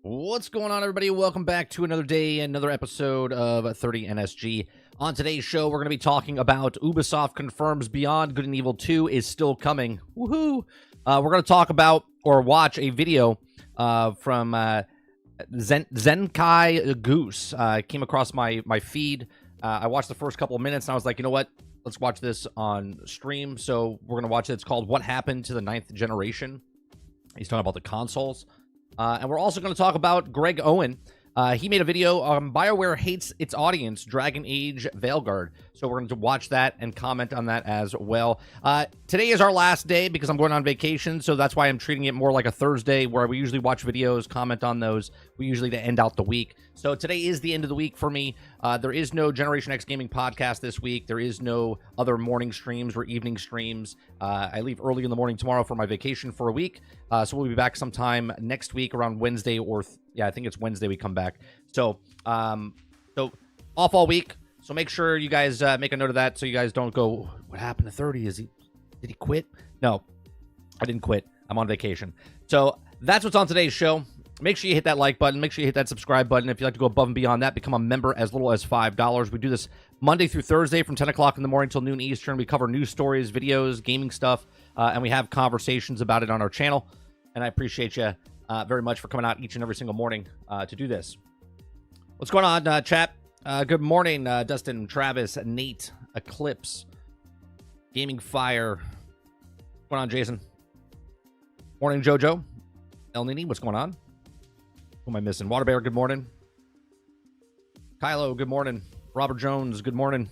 What's going on, everybody? Welcome back to another day, another episode of 30 NSG. On today's show, we're going to be talking about Ubisoft confirms Beyond Good and Evil 2 is still coming. Woohoo! We're going to talk about or watch a video from Zenkai Goose. Came across my feed. I watched the first couple of minutes, and I was like, you know what? Let's watch this on stream. So we're going to watch it. It's called What Happened to the Ninth Generation. He's talking about the consoles. And we're also going to talk about Greg Owen. He made a video on BioWare Hates Its Audience, Dragon Age Veilguard. So we're going to watch that and comment on that as well. Today is our last day because I'm going on vacation, so that's why I'm treating it more like a Thursday where we usually watch videos, comment on those. We usually to end out the week. So today is the end of the week for me. There is no Generation X Gaming podcast this week. There is no other morning streams or evening streams. I leave early in the morning tomorrow for my vacation for a week. So we'll be back sometime next week around Wednesday or I think it's Wednesday we come back. So so off all week. So make sure you guys make a note of that so you guys don't go, what happened to 30? Did he quit? No, I didn't quit. I'm on vacation. So that's what's on today's show. Make sure you hit that like button. Make sure you hit that subscribe button. If you'd like to go above and beyond that, become a member as little as $5. We do this Monday through Thursday from 10 o'clock in the morning till noon Eastern. We cover news stories, videos, gaming stuff, and we have conversations about it on our channel. And I appreciate you very much for coming out each and every single morning to do this. What's going on, chat? Good morning, Dustin, Travis, Nate, Eclipse, Gaming Fire. What's going on, Jason? Morning, Jojo. El Nini, what's going on? Who am I missing? Waterbear, good morning. Kylo, good morning. Robert Jones, good morning.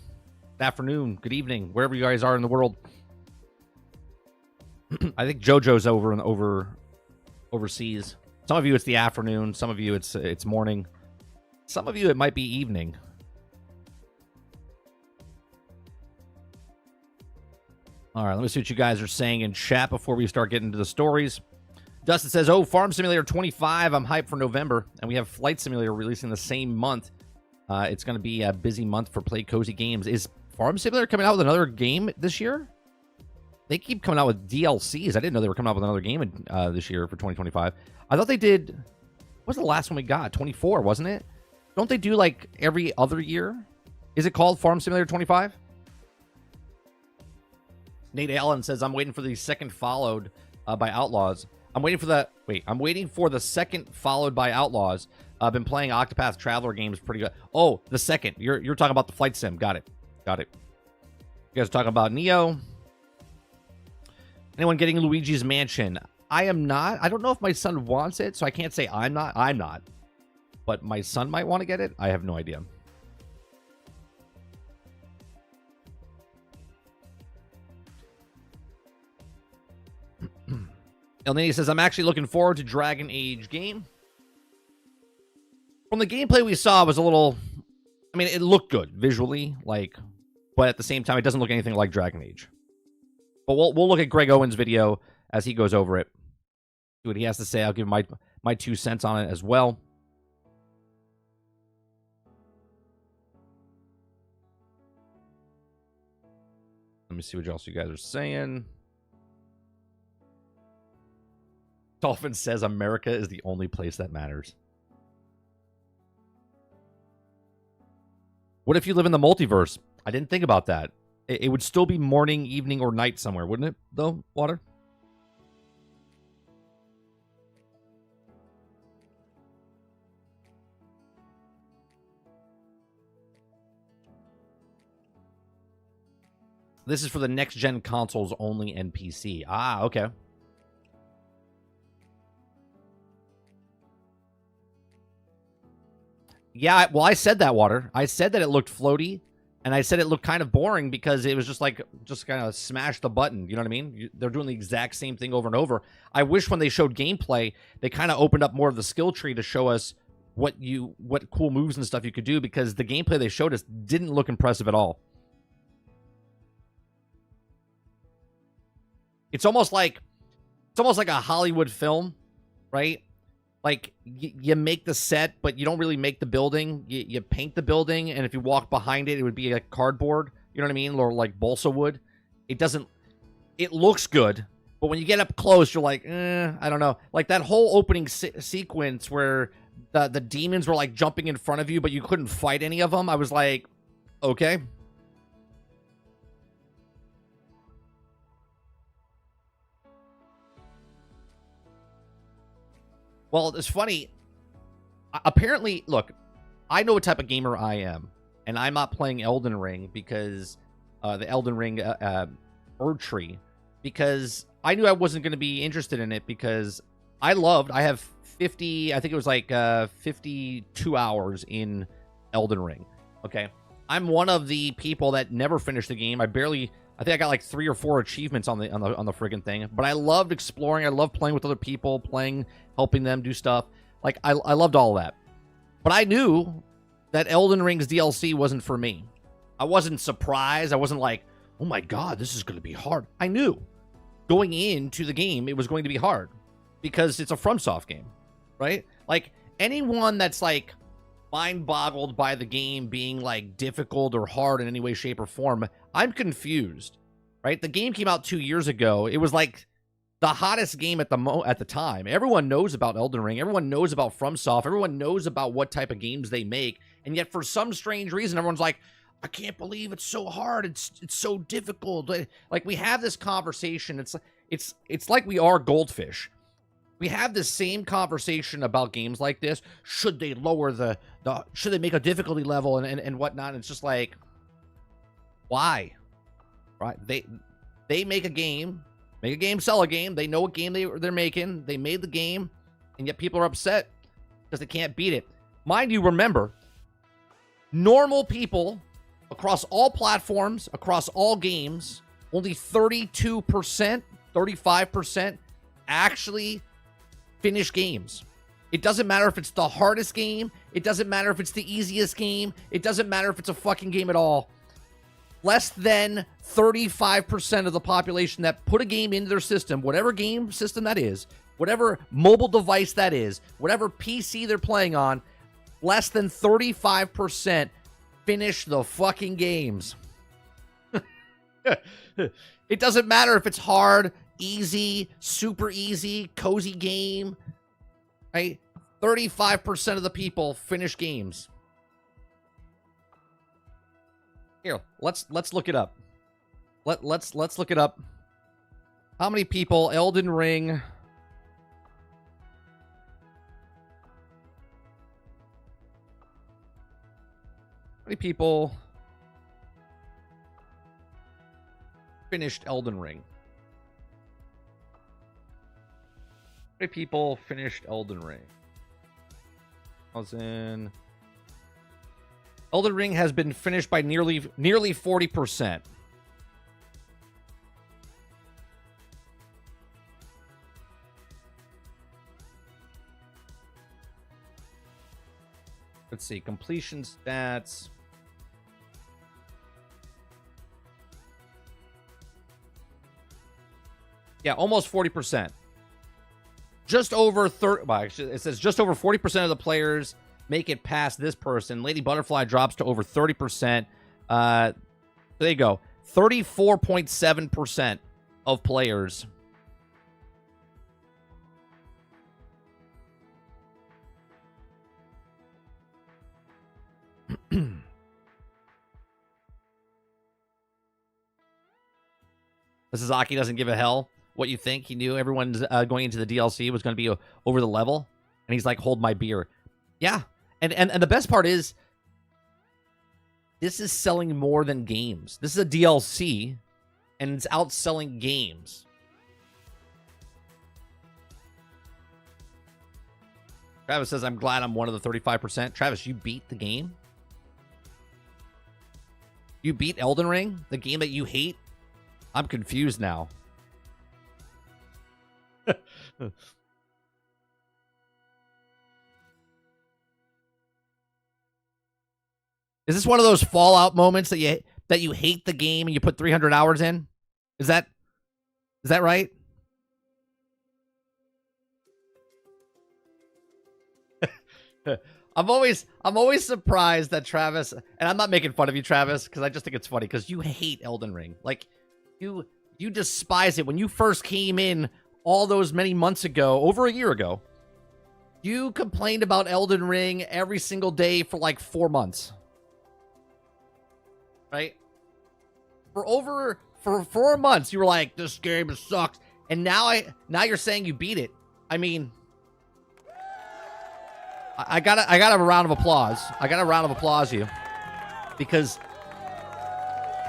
Good afternoon, good evening, wherever you guys are in the world. I think Jojo's overseas. Some of you it's the afternoon. Some of you it's morning. Some of you it might be evening. All right, let me see what you guys are saying in chat before we start getting into the stories. Dustin says, oh, Farm Simulator 25. I'm hyped for November. And we have Flight Simulator releasing the same month. It's going to be a busy month for Play Cozy Games. Is Farm Simulator coming out with another game this year? They keep coming out with DLCs. I didn't know they were coming out with another game this year for 2025. I thought they did. What was the last one we got? 24, wasn't it? Don't they do like every other year? Is it called Farm Simulator 25? Nate Allen says, I'm waiting for the second followed by Outlaws. I'm waiting for that. Wait, I'm waiting for the second followed by Outlaws. I've been playing Octopath Traveler games pretty good. Oh, the second. You're talking about the flight sim. Got it. Got it. You guys are talking about Neo. Anyone getting Luigi's Mansion? I am not. I don't know if my son wants it, so I can't say I'm not. I'm not. But my son might want to get it. I have no idea. El Nini says, I'm actually looking forward to Dragon Age game. From the gameplay we saw, it was a little... I mean, it looked good visually, but at the same time, it doesn't look anything like Dragon Age. But we'll look at Greg Owen's video as he goes over it. See what he has to say. I'll give my 2 cents on it as well. Let me see what else you guys are saying. Dolphin says America is the only place that matters. What if you live in the multiverse? I didn't think about that. It would still be morning, evening, or night somewhere, wouldn't it, though, Water? This is for the next-gen consoles only and PC. Ah, okay. Yeah, well, I said that, Water. I said that it looked floaty, and I said it looked kind of boring because it was just kind of smash the button. You know what I mean? They're doing the exact same thing over and over. I wish when they showed gameplay, they kind of opened up more of the skill tree to show us what cool moves and stuff you could do, because the gameplay they showed us didn't look impressive at all. It's almost like a Hollywood film, right? Like, you make the set, but you don't really make the building. You paint the building, and if you walk behind it, it would be like cardboard. You know what I mean? Or like balsa wood. It looks good, But when you get up close, you're like, I don't know. Like that whole opening sequence where the demons were like jumping in front of you, but you couldn't fight any of them. I was like, okay. Well, it's funny. Apparently, look, I know what type of gamer I am, and I'm not playing Elden Ring because the Elden Ring Erdtree, because I knew I wasn't going to be interested in it because I have 50, I think it was like 52 hours in Elden Ring. Okay. I'm one of the people that never finished the game. I think I got like 3 or 4 achievements on the friggin' thing, but I loved exploring. I loved playing with other people, helping them do stuff. Like, I loved all that. But I knew that Elden Ring's DLC wasn't for me. I wasn't surprised. I wasn't like, oh my God, this is going to be hard. I knew going into the game it was going to be hard because it's a FromSoft game, right? Like, anyone that's like mind-boggled by the game being like difficult or hard in any way, shape, or form, I'm confused, right? The game came out 2 years ago. It was like the hottest game at the time. Everyone knows about Elden Ring. Everyone knows about FromSoft. Everyone knows about what type of games they make. And yet, for some strange reason, everyone's like, I can't believe it's so hard. It's so difficult. Like, we have this conversation. It's like we are goldfish. We have the same conversation about games like this. Should they lower should they make a difficulty level and whatnot? And it's just like, why? Right? They make a game, sell a game. They know what game they're making. They made the game, and yet people are upset because they can't beat it. Mind you, remember, normal people across all platforms, across all games, only 32%, 35% actually finish games. It doesn't matter if it's the hardest game. It doesn't matter if it's the easiest game. It doesn't matter if it's a fucking game at all. Less than 35% of the population that put a game into their system, whatever game system that is, whatever mobile device that is, whatever PC they're playing on, less than 35% finish the fucking games. It doesn't matter if it's hard, easy, super easy, cozy game, right? 35% of the people finish games. Here, let's look it up. Let's look it up. How many people Elden Ring? How many people finished Elden Ring? How many people finished Elden Ring? Elden Ring has been finished by nearly 40%. Let's see, completion stats. Yeah, almost 40%. Just over 30. Well, actually, it says just over 40% of the players make it past this person. Lady Butterfly drops to over 30%. There you go. 34.7% of players. Sasaki doesn't give a hell what you think. He knew everyone's going into the DLC was going to be over the level. And he's like, hold my beer. Yeah. And the best part is, this is selling more than games. This is a DLC, and it's outselling games. Travis says, I'm glad I'm one of the 35%. Travis, you beat the game? You beat Elden Ring? The game that you hate? I'm confused now. Is this one of those Fallout moments that you hate the game and you put 300 hours in? Is that right? I'm always surprised that Travis, and I'm not making fun of you, Travis, because I just think it's funny because you hate Elden Ring. Like, you despise it. When you first came in all those many months ago, over a year ago, You complained about Elden Ring every single day for like 4 months. Right? For 4 months, you were like, this game sucks. And now you're saying you beat it. I mean, I got a round of applause. I got a round of applause you. Because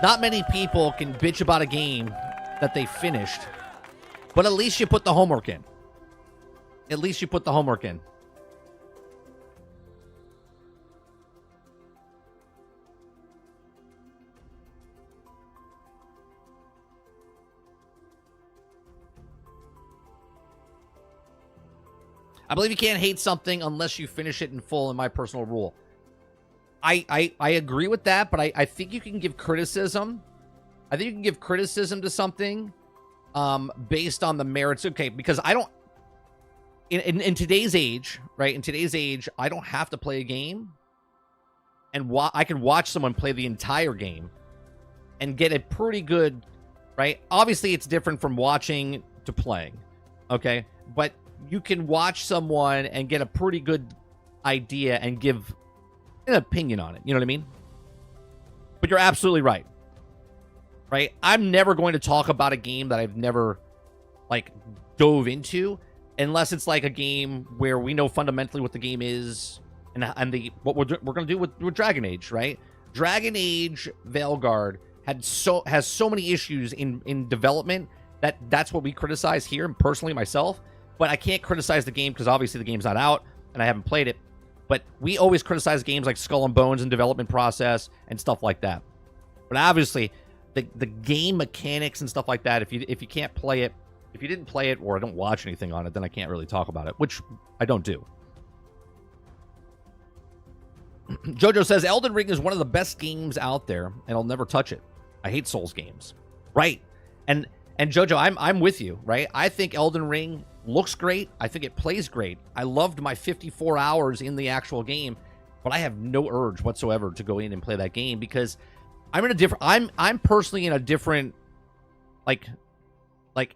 not many people can bitch about a game that they finished. But at least you put the homework in. At least you put the homework in. I believe you can't hate something unless you finish it in full, in my personal rule. I agree with that, but I think you can give criticism. I think you can give criticism to something based on the merits. Okay, because I don't... In today's age, right? In today's age, I don't have to play a game. And I can watch someone play the entire game and get a pretty good... Right? Obviously, it's different from watching to playing. Okay? But you can watch someone and get a pretty good idea and give an opinion on it. You know what I mean? But you're absolutely right. Right? I'm never going to talk about a game that I've never, like, dove into unless it's like a game where we know fundamentally what the game is and what we're going to do with Dragon Age, right? Dragon Age Veilguard has so many issues in development that's what we criticize here, and personally myself. But I can't criticize the game because obviously the game's not out and I haven't played it. But we always criticize games like Skull and Bones and development process and stuff like that. But obviously, the game mechanics and stuff like that, if you can't play it, if you didn't play it or I don't watch anything on it, then I can't really talk about it, which I don't do. Jojo says, Elden Ring is one of the best games out there, and I'll never touch it. I hate Souls games. Right. And Jojo, I'm with you, right? I think Elden Ring looks great. I think it plays great. I loved my 54 hours in the actual game, but I have no urge whatsoever to go in and play that game because I'm in a different... I'm personally in a different like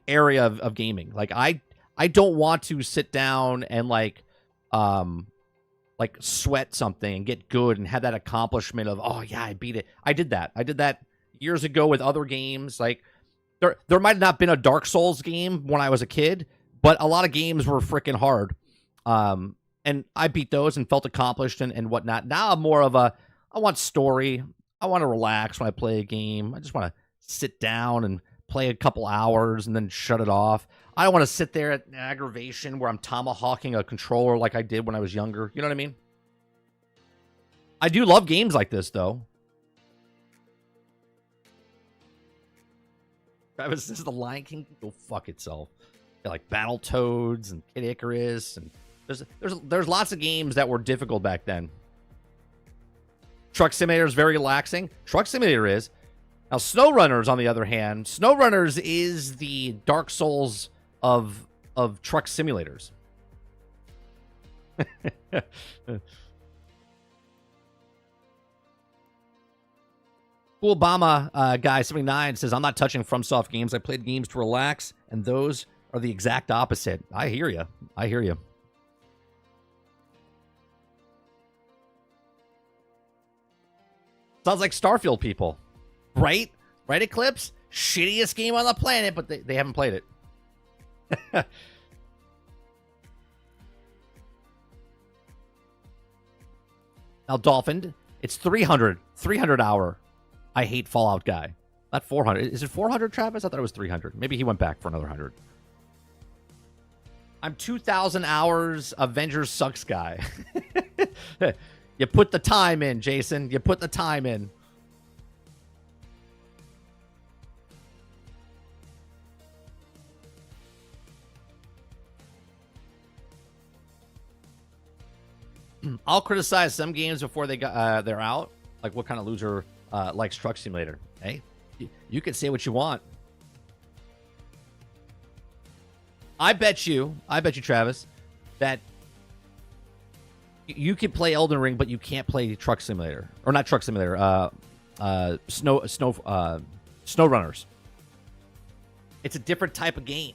area of gaming. Like I don't want to sit down and like sweat something and get good and have that accomplishment of, oh yeah, I beat it. I did that years ago with other games. Like there might have not been a Dark Souls game when I was a kid, but a lot of games were freaking hard. And I beat those and felt accomplished and whatnot. Now I'm more of I want story. I want to relax when I play a game. I just want to sit down and play a couple hours and then shut it off. I don't want to sit there at aggravation where I'm tomahawking a controller like I did when I was younger. You know what I mean? I do love games like this, though. Travis says the Lion King can go fuck itself. Like Battletoads and Kid Icarus, and there's lots of games that were difficult back then. Truck Simulator is very relaxing. Truck Simulator is. Now SnowRunners, on the other hand, SnowRunners is the Dark Souls of truck simulators. Cool Obama guy 79 says, I'm not touching FromSoft games. I played games to relax, and those are the exact opposite. I hear you. I hear you. Sounds like Starfield people. Right? Right, Eclipse? Shittiest game on the planet, but they haven't played it. Now, Dolphin, it's 300 hour. I hate Fallout guy. Not 400. Is it 400, Travis? I thought it was 300. Maybe he went back for another 100. I'm 2,000 hours Avengers sucks guy. You put the time in, Jason. You put the time in. I'll criticize some games before they're out. Like, what kind of loser likes Truck Simulator? Hey, you can say what you want. I bet you, Travis, that you can play Elden Ring, but you can't play Truck Simulator, or not Truck Simulator. SnowRunners. It's a different type of game.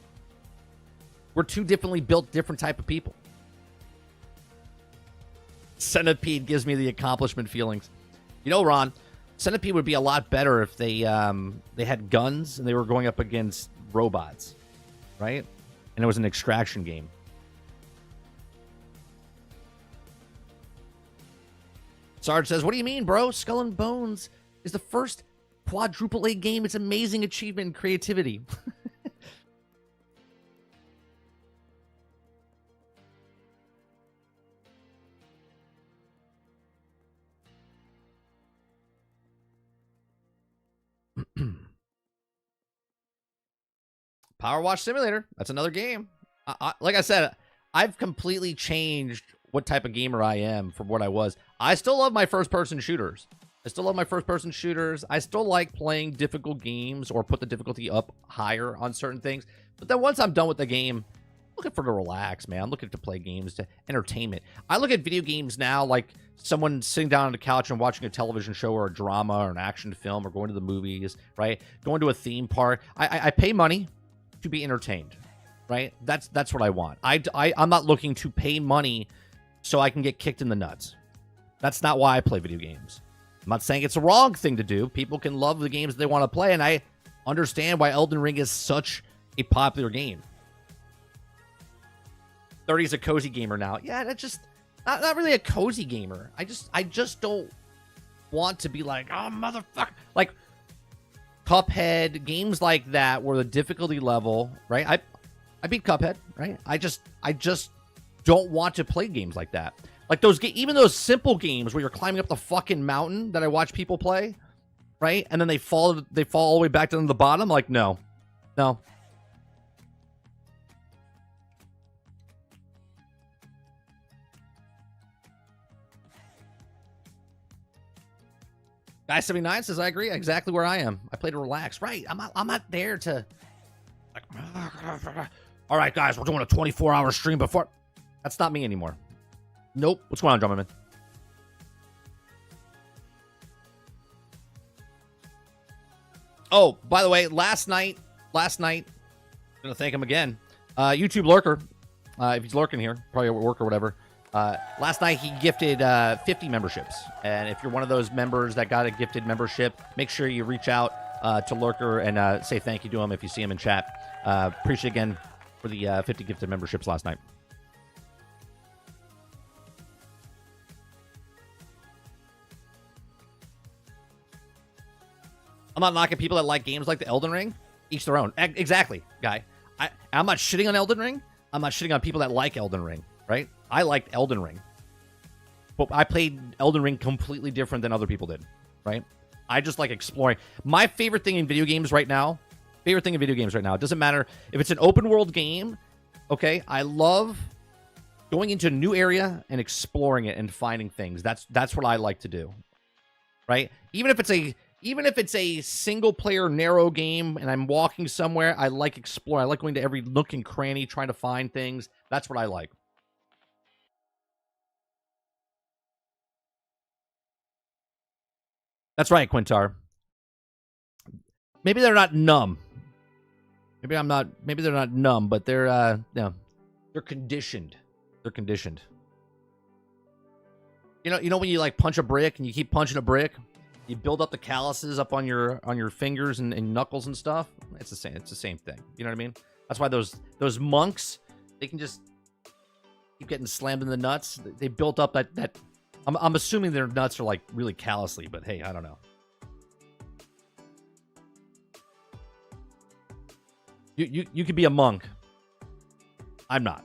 We're two differently built, different type of people. Centipede gives me the accomplishment feelings. You know, Ron, Centipede would be a lot better if they had guns and they were going up against robots, right? And it was an extraction game. Sarge says, what do you mean, bro? Skull and Bones is the first quadruple A game. It's amazing achievement and creativity. Power Wash Simulator. That's another game. Like I said, I've completely changed what type of gamer I am from what I was. I still love my first-person shooters. I still like playing difficult games or put the difficulty up higher on certain things. But then once I'm done with the game, I'm looking for to relax, man. I'm looking to play games to entertainment. I look at video games now like someone sitting down on the couch and watching a television show or a drama or an action film or going to the movies, right? Going to a theme park. I pay money to be entertained, right? That's what I want. I'm not looking to pay money so I can get kicked in the nuts. That's not why I play video games. I'm not saying it's a wrong thing to do. People can love the games they want to play, and I understand why Elden Ring is such a popular game. 30's a cozy gamer now. Yeah, that's just not really a cozy gamer. I just don't want to be like, oh, motherfucker. Like, Cuphead, games like that where the difficulty level, right? I beat Cuphead, right? I just don't want to play games like that. Like even those simple games where you're climbing up the fucking mountain that I watch people play, right? And then they fall all the way back down to the bottom. Like, no. Guy 79 says, I agree. Exactly where I am. I play to relax. Right. I'm not there to like, all right, guys, we're doing a 24-hour stream before. That's not me anymore. Nope. What's going on, Drummerman? Oh, by the way, last night, I'm gonna thank him again. YouTube lurker, if he's lurking here, probably at work or whatever. Last night he gifted 50 memberships, and if you're one of those members that got a gifted membership, make sure you reach out to Lurker and say thank you to him if you see him in chat. Appreciate again for the 50 gifted memberships last night. I'm not knocking people that like games like the Elden Ring. Each their own. Exactly, guy. I'm not shitting on Elden Ring. I'm not shitting on people that like Elden Ring, right? I liked Elden Ring. But I played Elden Ring completely different than other people did, right? I just like exploring. My favorite thing in video games right now, it doesn't matter if it's an open world game, okay? I love going into a new area and exploring it and finding things. That's what I like to do, right? Even if it's a single player narrow game and I'm walking somewhere, I like exploring. I like going to every nook and cranny, trying to find things. That's what I like. That's right, Quintar. Maybe they're not numb. Maybe they're not numb, but they're conditioned. They're conditioned. You know when you like punch a brick and you keep punching a brick? You build up the calluses up on your fingers and knuckles and stuff. It's the same thing. You know what I mean? That's why those monks, they can just keep getting slammed in the nuts. They built up that. I'm assuming their nuts are like really callously, but hey, I don't know. You could be a monk. I'm not.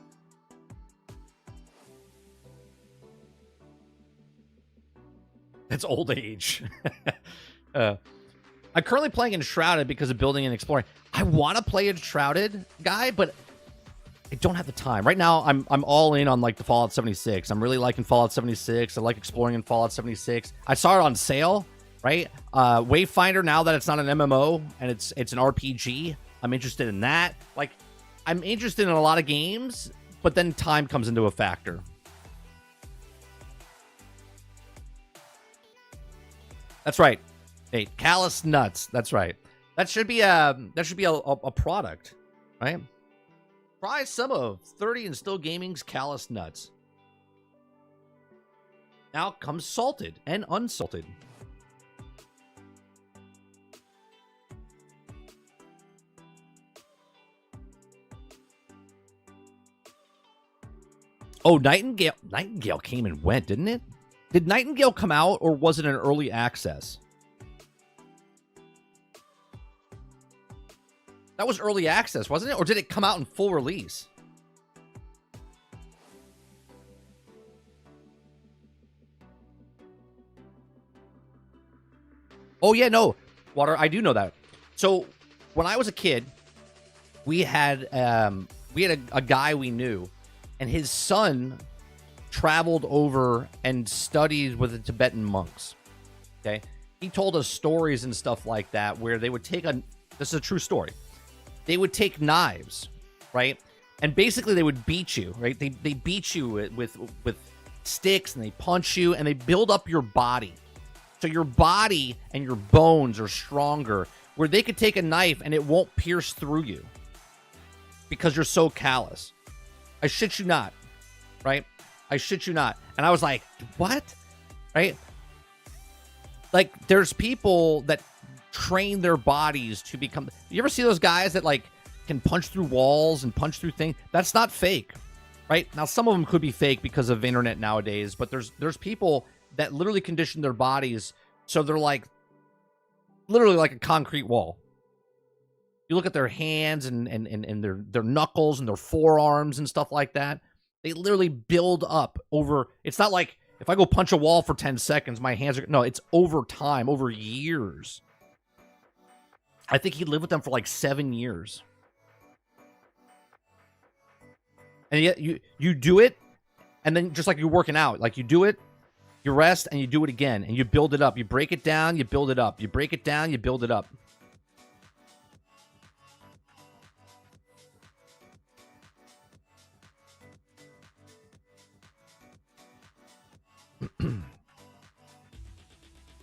That's old age. I'm currently playing Enshrouded because of building and exploring. I want to play Enshrouded, guy, but I don't have the time. Right now, I'm all in on like the Fallout 76. I'm really liking Fallout 76. I like exploring in Fallout 76. I saw it on sale, right? Wayfinder, now that it's not an MMO and it's an RPG, I'm interested in that. Like, I'm interested in a lot of games, but then time comes into a factor. That's right. Hey, callous nuts. That's right. That should be a product, right? Try some of 30 and Still Gaming's callous nuts. Now comes salted and unsalted. Oh, Nightingale came and went, didn't it? Did Nightingale come out, or was it an early access? That was early access, wasn't it? Or did it come out in full release? Oh, yeah, no. Water, I do know that. So, when I was a kid, we had a guy we knew, and his son traveled over and studied with the Tibetan monks. Okay? He told us stories and stuff like that where they would take this is a true story. They would take knives, right? And basically they would beat you, right? They beat you with sticks, and they punch you, and they build up your body. So your body and your bones are stronger, where they could take a knife and it won't pierce through you because you're so callous. I shit you not, right? I shit you not. And I was like, what? Right? Like, there's people that train their bodies to become... You ever see those guys that, like, can punch through walls and punch through things? That's not fake, right? Now, some of them could be fake because of internet nowadays, but there's people that literally condition their bodies so they're like literally like a concrete wall. You look at their hands and their knuckles and their forearms and stuff like that. They literally build up over... It's not like if I go punch a wall for 10 seconds, my hands are... No, it's over time, over years. I think he lived with them for like 7 years. And yet you do it, and then just like you're working out, like you do it, you rest, and you do it again, and you build it up. You break it down, you build it up. You break it down, you build it up.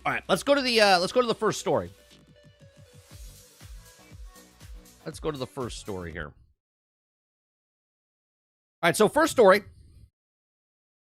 All right, let's go to the first story. Let's go to the first story here. All right, so first story.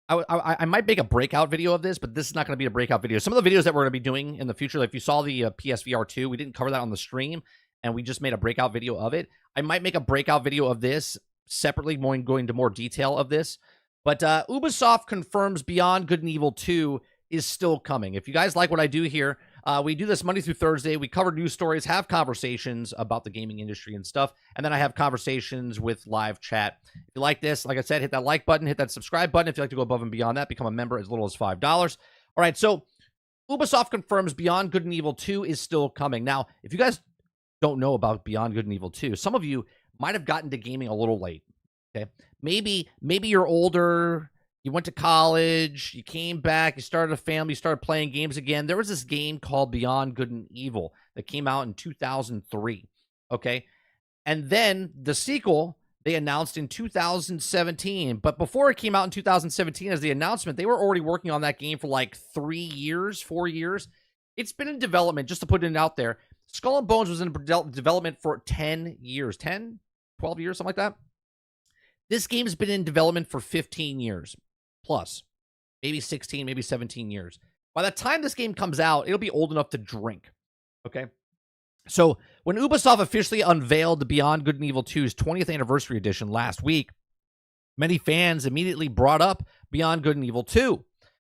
I might make a breakout video of this, but this is not going to be a breakout video. Some of the videos that we're going to be doing in the future, like if you saw the PSVR 2, we didn't cover that on the stream, and we just made a breakout video of it. I might make a breakout video of this separately, going into more detail of this. But Ubisoft confirms Beyond Good and Evil 2 is still coming. If you guys like what I do here, we do this Monday through Thursday. We cover news stories, have conversations about the gaming industry and stuff, and then I have conversations with live chat. If you like this, like I said, hit that like button, hit that subscribe button. If you'd like to go above and beyond that, become a member as little as $5. All right, so Ubisoft confirms Beyond Good and Evil 2 is still coming. Now, if you guys don't know about Beyond Good and Evil 2, some of you might have gotten to gaming a little late, okay? Maybe you're older... You went to college, you came back, you started a family, you started playing games again. There was this game called Beyond Good and Evil that came out in 2003, okay? And then the sequel, they announced in 2017. But before it came out in 2017 as the announcement, they were already working on that game for like 4 years. It's been in development, just to put it out there. Skull and Bones was in development for 10 years, 10, 12 years, something like that. This game's been in development for 15 years. Plus, maybe 16, maybe 17 years. By the time this game comes out, it'll be old enough to drink, okay? So, when Ubisoft officially unveiled the Beyond Good and Evil 2's 20th anniversary edition last week, many fans immediately brought up Beyond Good and Evil 2.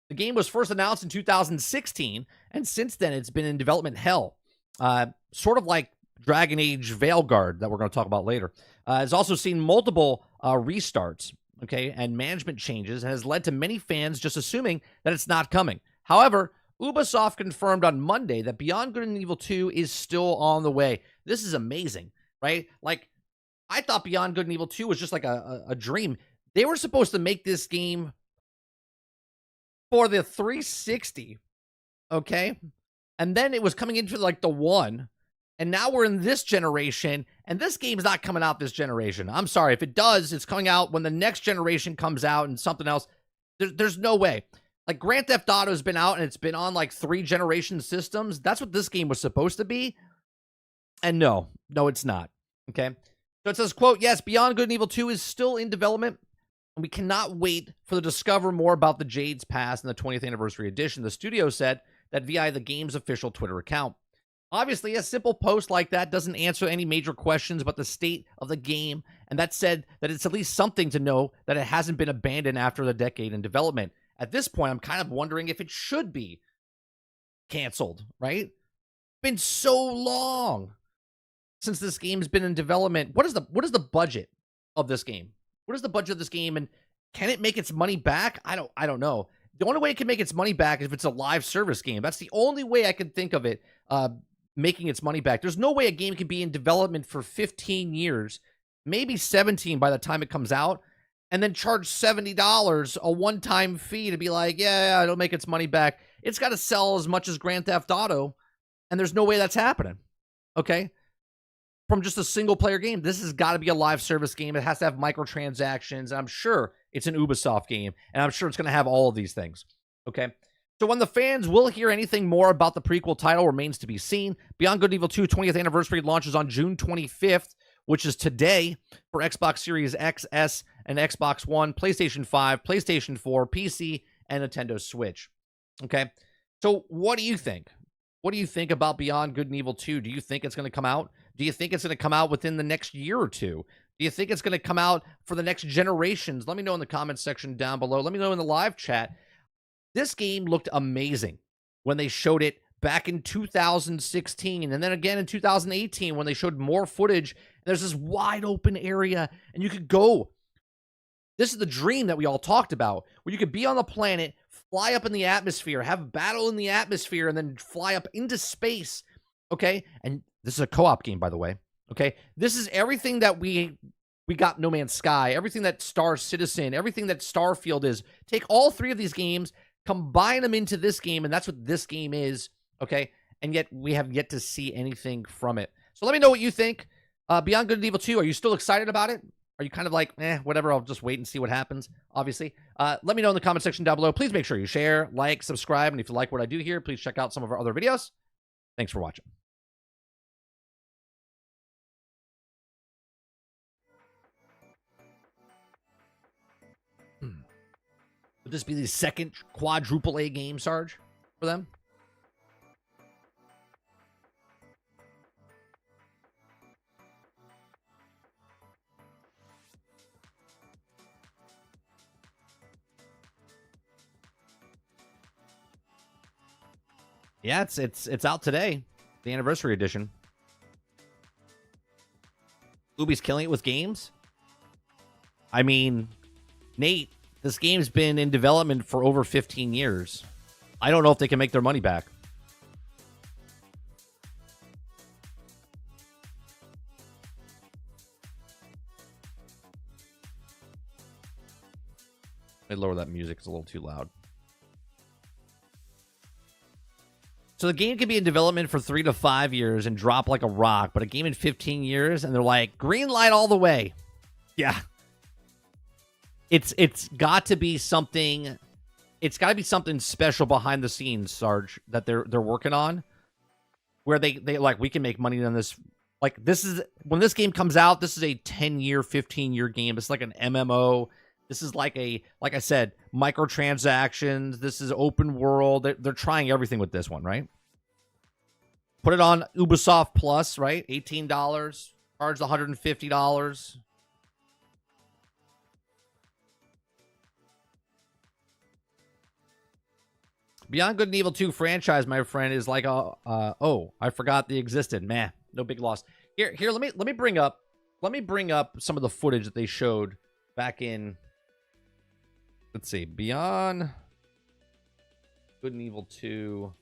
The game was first announced in 2016, and since then, it's been in development hell. Sort of like Dragon Age Veilguard that we're going to talk about later. It's also seen multiple restarts, okay, and management changes, and has led to many fans just assuming that it's not coming. However, Ubisoft confirmed on Monday that Beyond Good and Evil 2 is still on the way. This is amazing, right? Like, I thought Beyond Good and Evil 2 was just like a dream. They were supposed to make this game for the 360, okay? And then it was coming into like the One. And now we're in this generation, and this game's not coming out this generation. I'm sorry. If it does, it's coming out when the next generation comes out and something else. There's no way. Like, Grand Theft Auto has been out, and it's been on, like, 3 generation systems. That's what this game was supposed to be. And no, it's not. Okay? So it says, quote, yes, Beyond Good and Evil 2 is still in development. And we cannot wait for the discover more about the Jade's past in the 20th anniversary edition, the studio said that via the game's official Twitter account. Obviously, a simple post like that doesn't answer any major questions about the state of the game, and that said that it's at least something to know that it hasn't been abandoned after the decade in development. At this point, I'm kind of wondering if it should be canceled, right? It's been so long since this game's been in development. What is the budget of this game? What is the budget of this game, and can it make its money back? I don't know. The only way it can make its money back is if it's a live service game. That's the only way I can think of it making its money back. There's no way a game can be in development for 15 years, maybe 17 by the time it comes out, and then charge $70 a one-time fee to be like, yeah, it'll make its money back. It's got to sell as much as Grand Theft Auto, and there's no way that's happening, okay? From just a single-player game. This has got to be a live service game. It has to have microtransactions, and I'm sure it's an Ubisoft game, and I'm sure it's going to have all of these things, okay? So when the fans will hear anything more about the prequel title remains to be seen. Beyond Good and Evil 2 20th anniversary launches on June 25th, which is today, for Xbox Series X, S, and Xbox One, PlayStation 5, PlayStation 4, PC, and Nintendo Switch. Okay? So what do you think? What do you think about Beyond Good and Evil 2? Do you think it's going to come out? Do you think it's going to come out within the next year or two? Do you think it's going to come out for the next generations? Let me know in the comments section down below. Let me know in the live chat. This game looked amazing when they showed it back in 2016, and then again in 2018 when they showed more footage. There's this wide open area, and you could go. This is the dream that we all talked about, where you could be on the planet, fly up in the atmosphere, have battle in the atmosphere, and then fly up into space, okay? And this is a co-op game, by the way, okay? This is everything that we got No Man's Sky, everything that Star Citizen, everything that Starfield is. Take all three of these games, combine them into this game, and that's what this game is, okay? And yet we have yet to see anything from it. So let me know what you think. Beyond Good and Evil 2, are you still excited about it? Are you kind of like, whatever, I'll just wait and see what happens, obviously? Let me know in the comment section down below. Please make sure you share, like, subscribe, and if you like what I do here, please check out some of our other videos. Thanks for watching. Would this be the second quadruple A game, Sarge, for them? Yeah, it's out today, the anniversary edition. Ubi's killing it with games. I mean, Nate, this game's been in development for over 15 years. I don't know if they can make their money back. Let me lower that music. It's a little too loud. So the game can be in development for 3 to 5 years and drop like a rock, but a game in 15 years and they're like, green light all the way. Yeah. It's got to be something. It's got to be something special behind the scenes, Sarge, that they're working on, where they like, we can make money on this. Like, this is when this game comes out. This is a 10-year, 15-year game. It's like an MMO. This is like I said, microtransactions. This is open world. They're trying everything with this one, right? Put it on Ubisoft Plus, right? $18. Charge the $150. Beyond Good and Evil 2 franchise, my friend, is like oh, I forgot they existed. Meh, no big loss. Here, let me bring up some of the footage that they showed back in. Let's see, Beyond Good and Evil 2.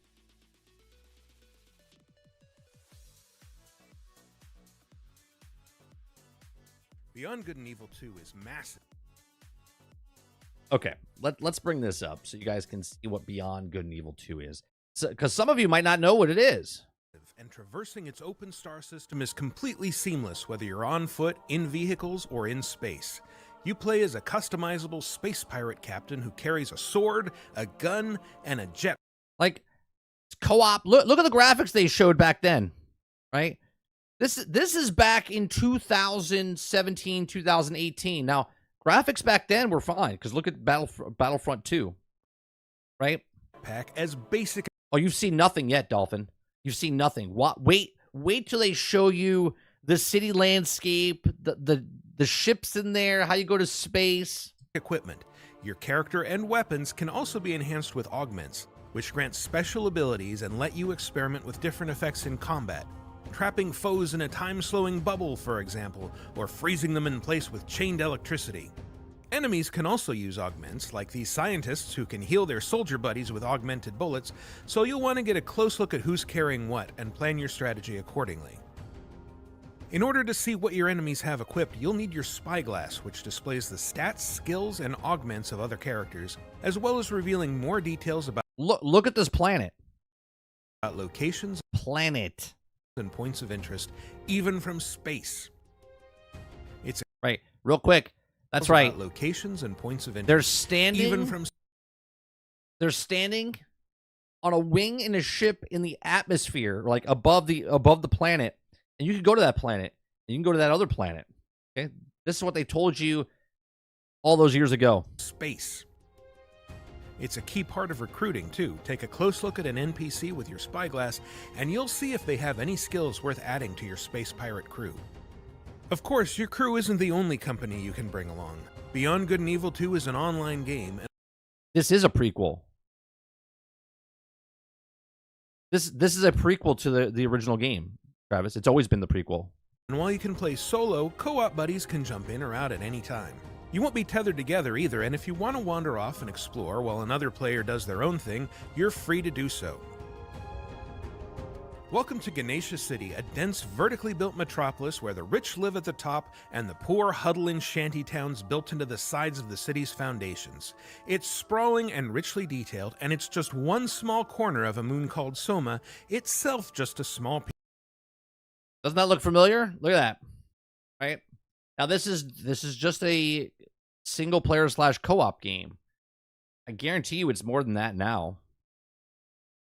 Beyond Good and Evil 2 is massive. Okay, let's bring this up so you guys can see what Beyond Good and Evil 2 is. Because some of you might not know what it is. And traversing its open star system is completely seamless, whether you're on foot, in vehicles, or in space. You play as a customizable space pirate captain who carries a sword, a gun, and a jet. Like, it's co-op. Look at the graphics they showed back then, right? This is back in 2017, 2018. Now, Graphics back then were fine because look at Battlefront 2, right? Pack as basic. Oh, you've seen nothing yet, Dolphin. You've seen nothing. What? Wait till they show you the city landscape, the ships in there, how you go to space. Equipment. Your character and weapons can also be enhanced with augments, which grant special abilities and let you experiment with different effects in combat. Trapping foes in a time-slowing bubble, for example, or freezing them in place with chained electricity. Enemies can also use augments, like these scientists who can heal their soldier buddies with augmented bullets, so you'll want to get a close look at who's carrying what and plan your strategy accordingly. In order to see what your enemies have equipped, you'll need your spyglass, which displays the stats, skills, and augments of other characters, as well as revealing more details about Look at this planet. Locations, planet, and points of interest, even from space. It's right. Real quick. That's right. Locations and points of interest. They're standing on a wing in a ship in the atmosphere, like above the planet, and you can go to that planet. And you can go to that other planet. Okay, this is what they told you all those years ago. Space. It's a key part of recruiting too. Take a close look at an NPC with your spyglass, and you'll see if they have any skills worth adding to your space pirate crew. Of course, your crew isn't the only company you can bring along. Beyond Good and Evil 2 is an online game. This is a prequel. This is a prequel to the original game, Travis. It's always been the prequel. And while you can play solo, co-op buddies can jump in or out at any time. You won't be tethered together either, and if you want to wander off and explore while another player does their own thing, you're free to do so. Welcome to Ganesha City, a dense, vertically built metropolis where the rich live at the top and the poor huddle in shanty towns built into the sides of the city's foundations. It's sprawling and richly detailed, and it's just one small corner of a moon called Soma, itself just a small piece. Doesn't that look familiar? Look at that. Right? Now this is just a single player / co-op game. I guarantee you it's more than that now.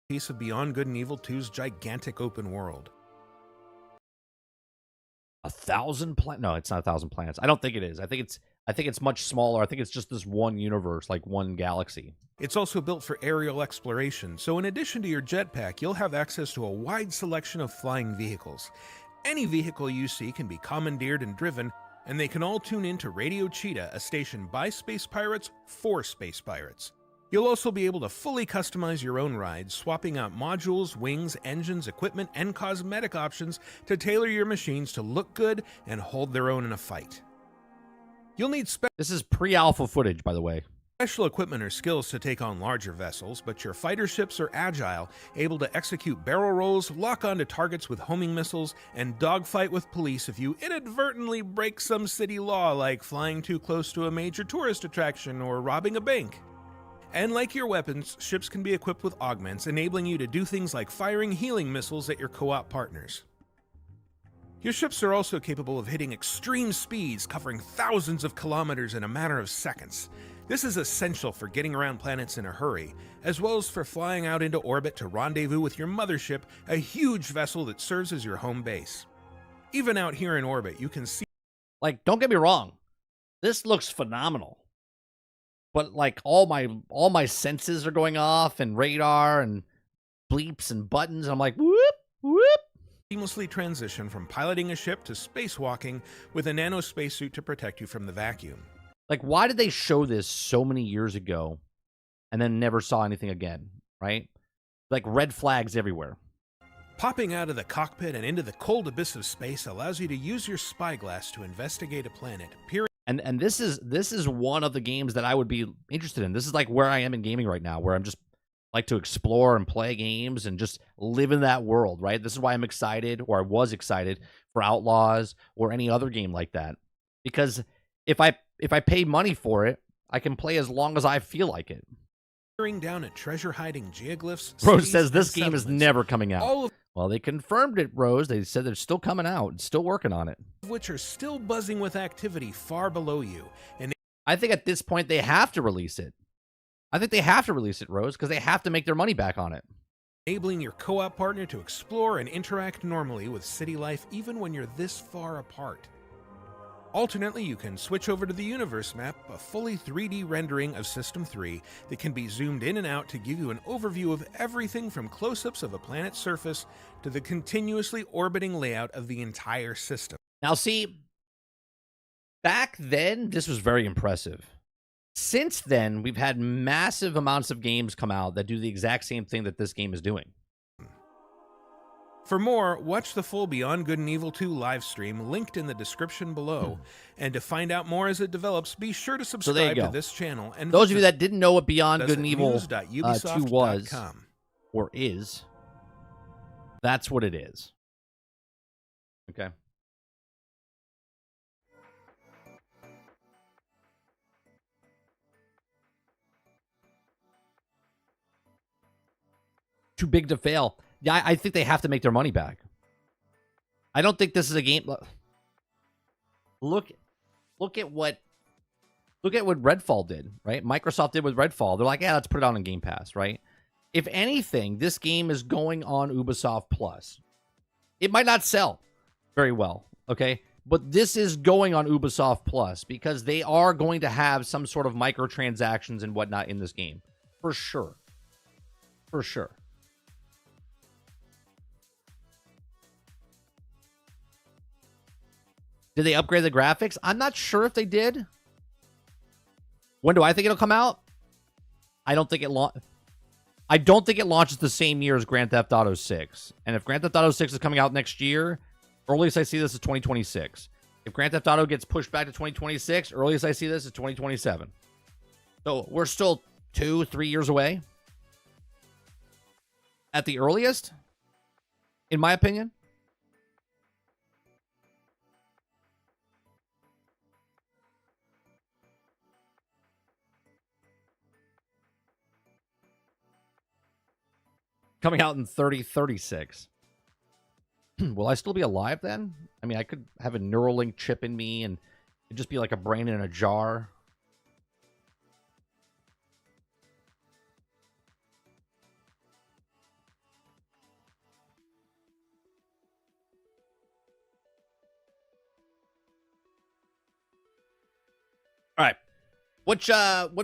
Piece of Beyond Good and Evil 2's gigantic open world. 1,000 planets? No, it's not 1,000 planets. I don't think it is. I think it's much smaller. I think it's just this one universe, like one galaxy. It's also built for aerial exploration, so in addition to your jetpack, you'll have access to a wide selection of flying vehicles. Any vehicle you see can be commandeered and driven, and they can all tune into Radio Cheetah, a station by space pirates for space pirates. You'll also be able to fully customize your own rides, swapping out modules, wings, engines, equipment, and cosmetic options to tailor your machines to look good and hold their own in a fight. You'll need This is pre-alpha footage, by the way. Special equipment or skills to take on larger vessels, but your fighter ships are agile, able to execute barrel rolls, lock onto targets with homing missiles, and dogfight with police if you inadvertently break some city law like flying too close to a major tourist attraction or robbing a bank. And like your weapons, ships can be equipped with augments, enabling you to do things like firing healing missiles at your co-op partners. Your ships are also capable of hitting extreme speeds, covering thousands of kilometers in a matter of seconds. This is essential for getting around planets in a hurry, as well as for flying out into orbit to rendezvous with your mothership, a huge vessel that serves as your home base. Even out here in orbit, you can see... Like, don't get me wrong. This looks phenomenal. But like all my senses are going off, and radar and bleeps and buttons. And I'm like, whoop, whoop. Seamlessly transition from piloting a ship to spacewalking with a nano spacesuit to protect you from the vacuum. Like, why did they show this so many years ago and then never saw anything again, right? Like, red flags everywhere. Popping out of the cockpit and into the cold abyss of space allows you to use your spyglass to investigate a planet, And this is one of the games that I would be interested in. This is like where I am in gaming right now, where I'm just like to explore and play games and just live in that world, right? This is why I'm excited, or I was excited, for Outlaws or any other game like that. Because if I pay money for it, I can play as long as I feel like it. Peering down at treasure-hiding geoglyphs. Rose says this game is never coming out. Well, they confirmed it, Rose. They said they're still coming out and still working on it. Which are still buzzing with activity far below you. And I think at this point they have to release it. I think they have to release it, Rose, because they have to make their money back on it. Enabling your co-op partner to explore and interact normally with city life even when you're this far apart. Alternately, you can switch over to the Universe map, a fully 3D rendering of System 3 that can be zoomed in and out to give you an overview of everything from close-ups of a planet's surface to the continuously orbiting layout of the entire system. Now, see, back then, this was very impressive. Since then, we've had massive amounts of games come out that do the exact same thing that this game is doing. For more, watch the full Beyond Good and Evil 2 live stream linked in the description below. And to find out more as it develops, be sure to subscribe to this channel. And those of you that didn't know what Beyond Good and Evil 2 was .ubisoft.com. or is, that's what it is. Okay. Too big to fail. Yeah, I think they have to make their money back. I don't think this is a game. Look at what Redfall did, right? Microsoft did with Redfall. They're like, yeah, let's put it on in Game Pass, right? If anything, this game is going on Ubisoft Plus. It might not sell very well, okay? But this is going on Ubisoft Plus because they are going to have some sort of microtransactions and whatnot in this game. For sure. For sure. Did they upgrade the graphics? I'm not sure if they did. When do I think it'll come out? I don't think it launches the same year as Grand Theft Auto 6. And if Grand Theft Auto 6 is coming out next year, earliest I see this is 2026. If Grand Theft Auto gets pushed back to 2026, earliest I see this is 2027. So we're still 2-3 years away. At the earliest, in my opinion. Coming out in 3036. Will I still be alive then? I mean, I could have a Neuralink chip in me and it'd just be like a brain in a jar. All right. What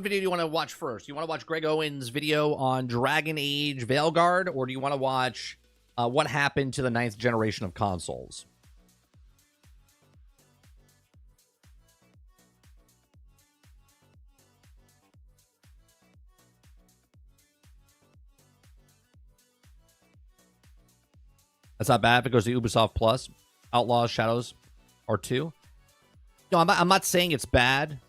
video do you want to watch first? Do you want to watch Greg Owen's video on Dragon Age Veilguard, or do you want to watch what happened to the 9th generation of consoles? That's not bad if it goes to Ubisoft Plus. Outlaws, Shadows, R2. No, I'm not saying it's bad,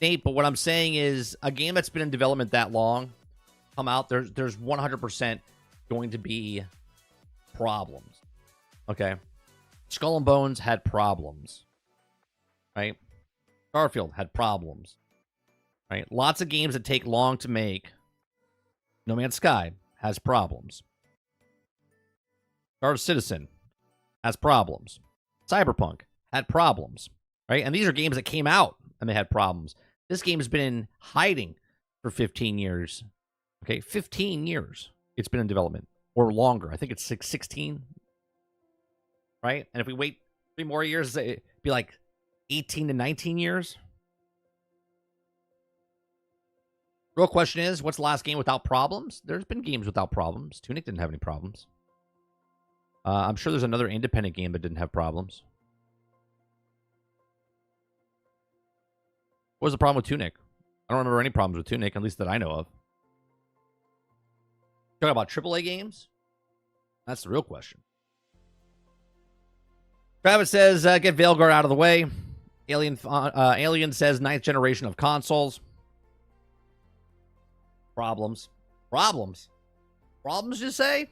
Nate, but what I'm saying is a game that's been in development that long come out, there's 100% going to be problems. Okay? Skull and Bones had problems. Right? Starfield had problems. Right? Lots of games that take long to make. No Man's Sky has problems. Star Citizen has problems. Cyberpunk had problems. Right? And these are games that came out and they had problems. This game has been in hiding for 15 years. Okay, 15 years it's been in development. Or longer. I think it's 16. Right? And if we wait 3 more years, it'd be like 18 to 19 years. Real question is, what's the last game without problems? There's been games without problems. Tunic didn't have any problems. I'm sure there's another independent game that didn't have problems. What was the problem with Tunic? I don't remember any problems with Tunic, at least that I know of. Talking about AAA games? That's the real question. Travis says, get Veilguard out of the way. Alien says, 9th generation of consoles. Problems. Problems? Problems, you say?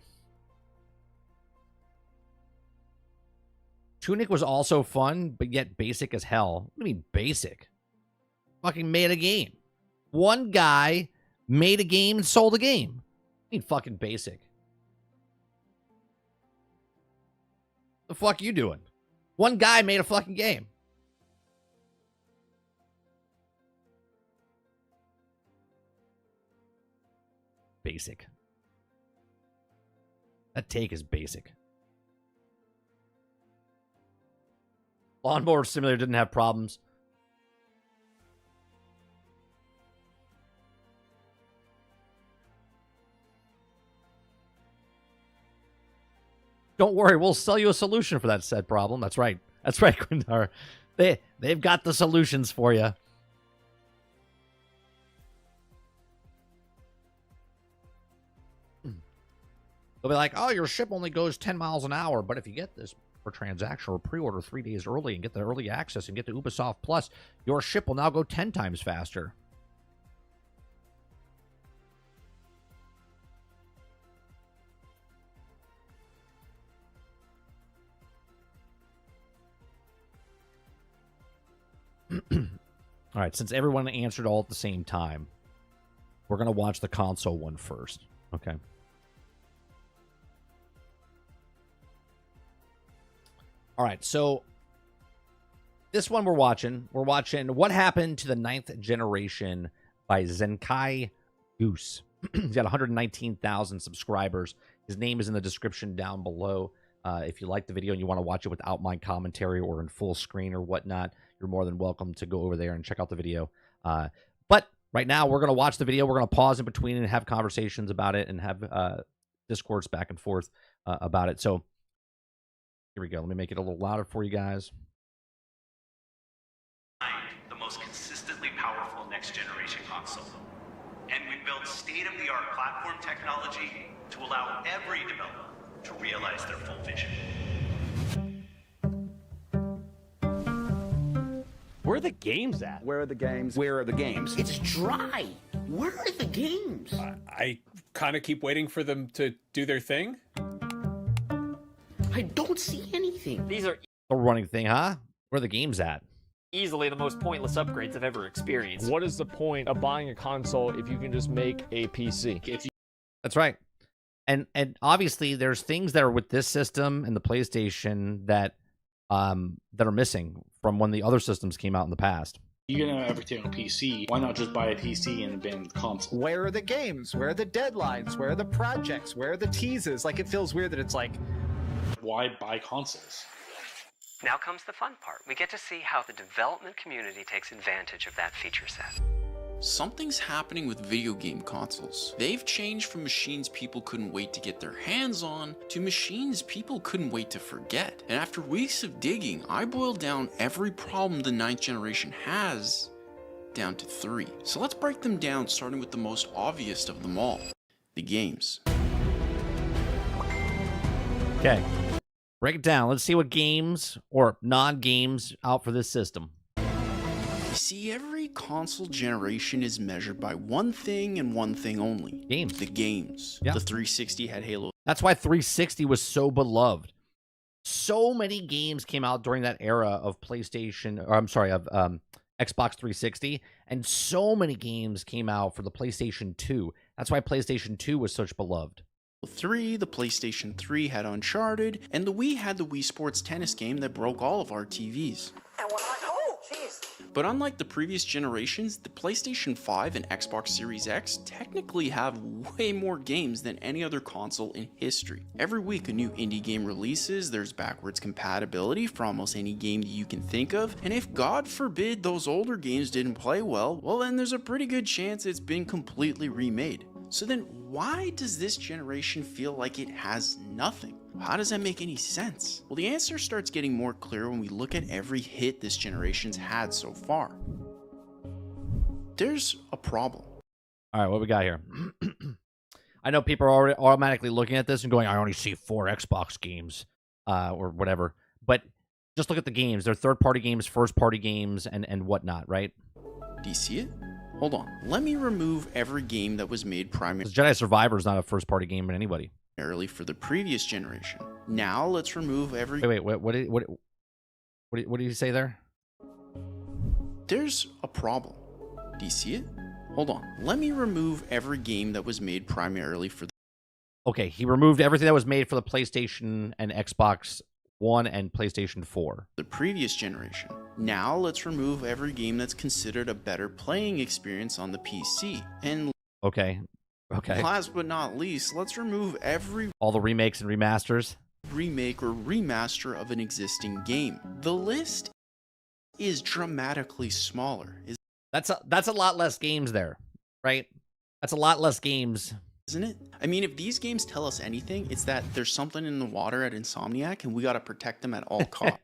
Tunic was also fun, but yet basic as hell. What do you mean basic? Fucking made a game. One guy made a game and sold a game. I mean fucking basic. The fuck you doing? One guy made a fucking game. Basic. That take is basic. Lawnmower Simulator didn't have problems. Don't worry, we'll sell you a solution for that said problem. That's right. That's right, Quindar. They've got the solutions for you. They'll be like, oh, your ship only goes 10 miles an hour, but if you get this per transaction or pre-order 3 days early and get the early access and get the Ubisoft Plus, your ship will now go 10 times faster. All right, since everyone answered all at the same time, we're going to watch the console one first. Okay. All right, so this one we're watching What Happened to the Ninth Generation by Zenkai Goose. He's got 119,000 subscribers. His name is in the description down below. If you like the video and you want to watch it without my commentary or in full screen or whatnot, you're more than welcome to go over there and check out the video. But right now, we're going to watch the video. We're going to pause in between and have conversations about it and have discourse back and forth about it. So here we go. Let me make it a little louder for you guys. The most consistently powerful next-generation console. And we built state-of-the-art platform technology to allow every developer to realize their full vision. Where are the games at? Where are the games? Where are the games? It's dry. Where are the games? I kind of keep waiting for them to do their thing. I don't see anything. These are The running thing, huh? Where are the games at? easily the most pointless upgrades I've ever experienced. What is the point of buying a console if you can just make a PC? That's right. And obviously there's things that are with this system and the PlayStation that are missing from when the other systems came out in the past. You're gonna have everything on PC. Why not just buy a PC and abandon the console? Where are the games? Where are the deadlines? Where are the projects? Where are the teases? Like, it feels weird that it's like, Why buy consoles? Now comes the fun part. We get to see how the development community takes advantage of that feature set. Something's happening with video game consoles. They've changed from machines people couldn't wait to get their hands on to machines people couldn't wait to forget. And after weeks of digging, I boiled down every problem the 9th generation has down to 3. So let's break them down, starting with the most obvious of them all, the games. Okay. Break it down. Let's see what games or non-games out for this system. You see, every console generation is measured by one thing and one thing only. Games. The games. Yeah. The 360 had Halo. That's why 360 was so beloved. So many games came out during that era of PlayStation, or I'm sorry, of Xbox 360, and so many games came out for the PlayStation 2. That's why PlayStation 2 was such beloved. 3, the PlayStation 3 had Uncharted, and the Wii had the Wii Sports tennis game that broke all of our TVs. But unlike the previous generations, the PlayStation 5 and Xbox Series X technically have way more games than any other console in history. Every week a new indie game releases, there's backwards compatibility for almost any game that you can think of, and if God forbid those older games didn't play well then there's a pretty good chance it's been completely remade. So then why does this generation feel like it has nothing? How does that make any sense? Well, the answer starts getting more clear when we look at every hit this generation's had so far. There's a problem. All right, what we got here? I know people are already automatically looking at this and going, I only see 4 Xbox games or whatever. But just look at the games. They're third-party games, first-party games, and whatnot, right? Do you see it? Hold on. Let me remove every game that was made primarily. Jedi Survivor is not a first-party game by anybody. For the previous generation. Now let's remove every. Wait. What did you say there? There's a problem. Do you see it? Hold on. Let me remove every game that was made primarily for the. Okay, he removed everything that was made for the PlayStation and Xbox One and PlayStation 4. The previous generation. Now let's remove every game that's considered a better playing experience on the PC. And Okay. last but not least, let's remove all the remakes and remasters. remake, or remaster of an existing game. The list is dramatically smaller. That's a lot less games there, right? That's a lot less games. Isn't it? I mean, if these games tell us anything, it's that there's something in the water at Insomniac and we got to protect them at all costs.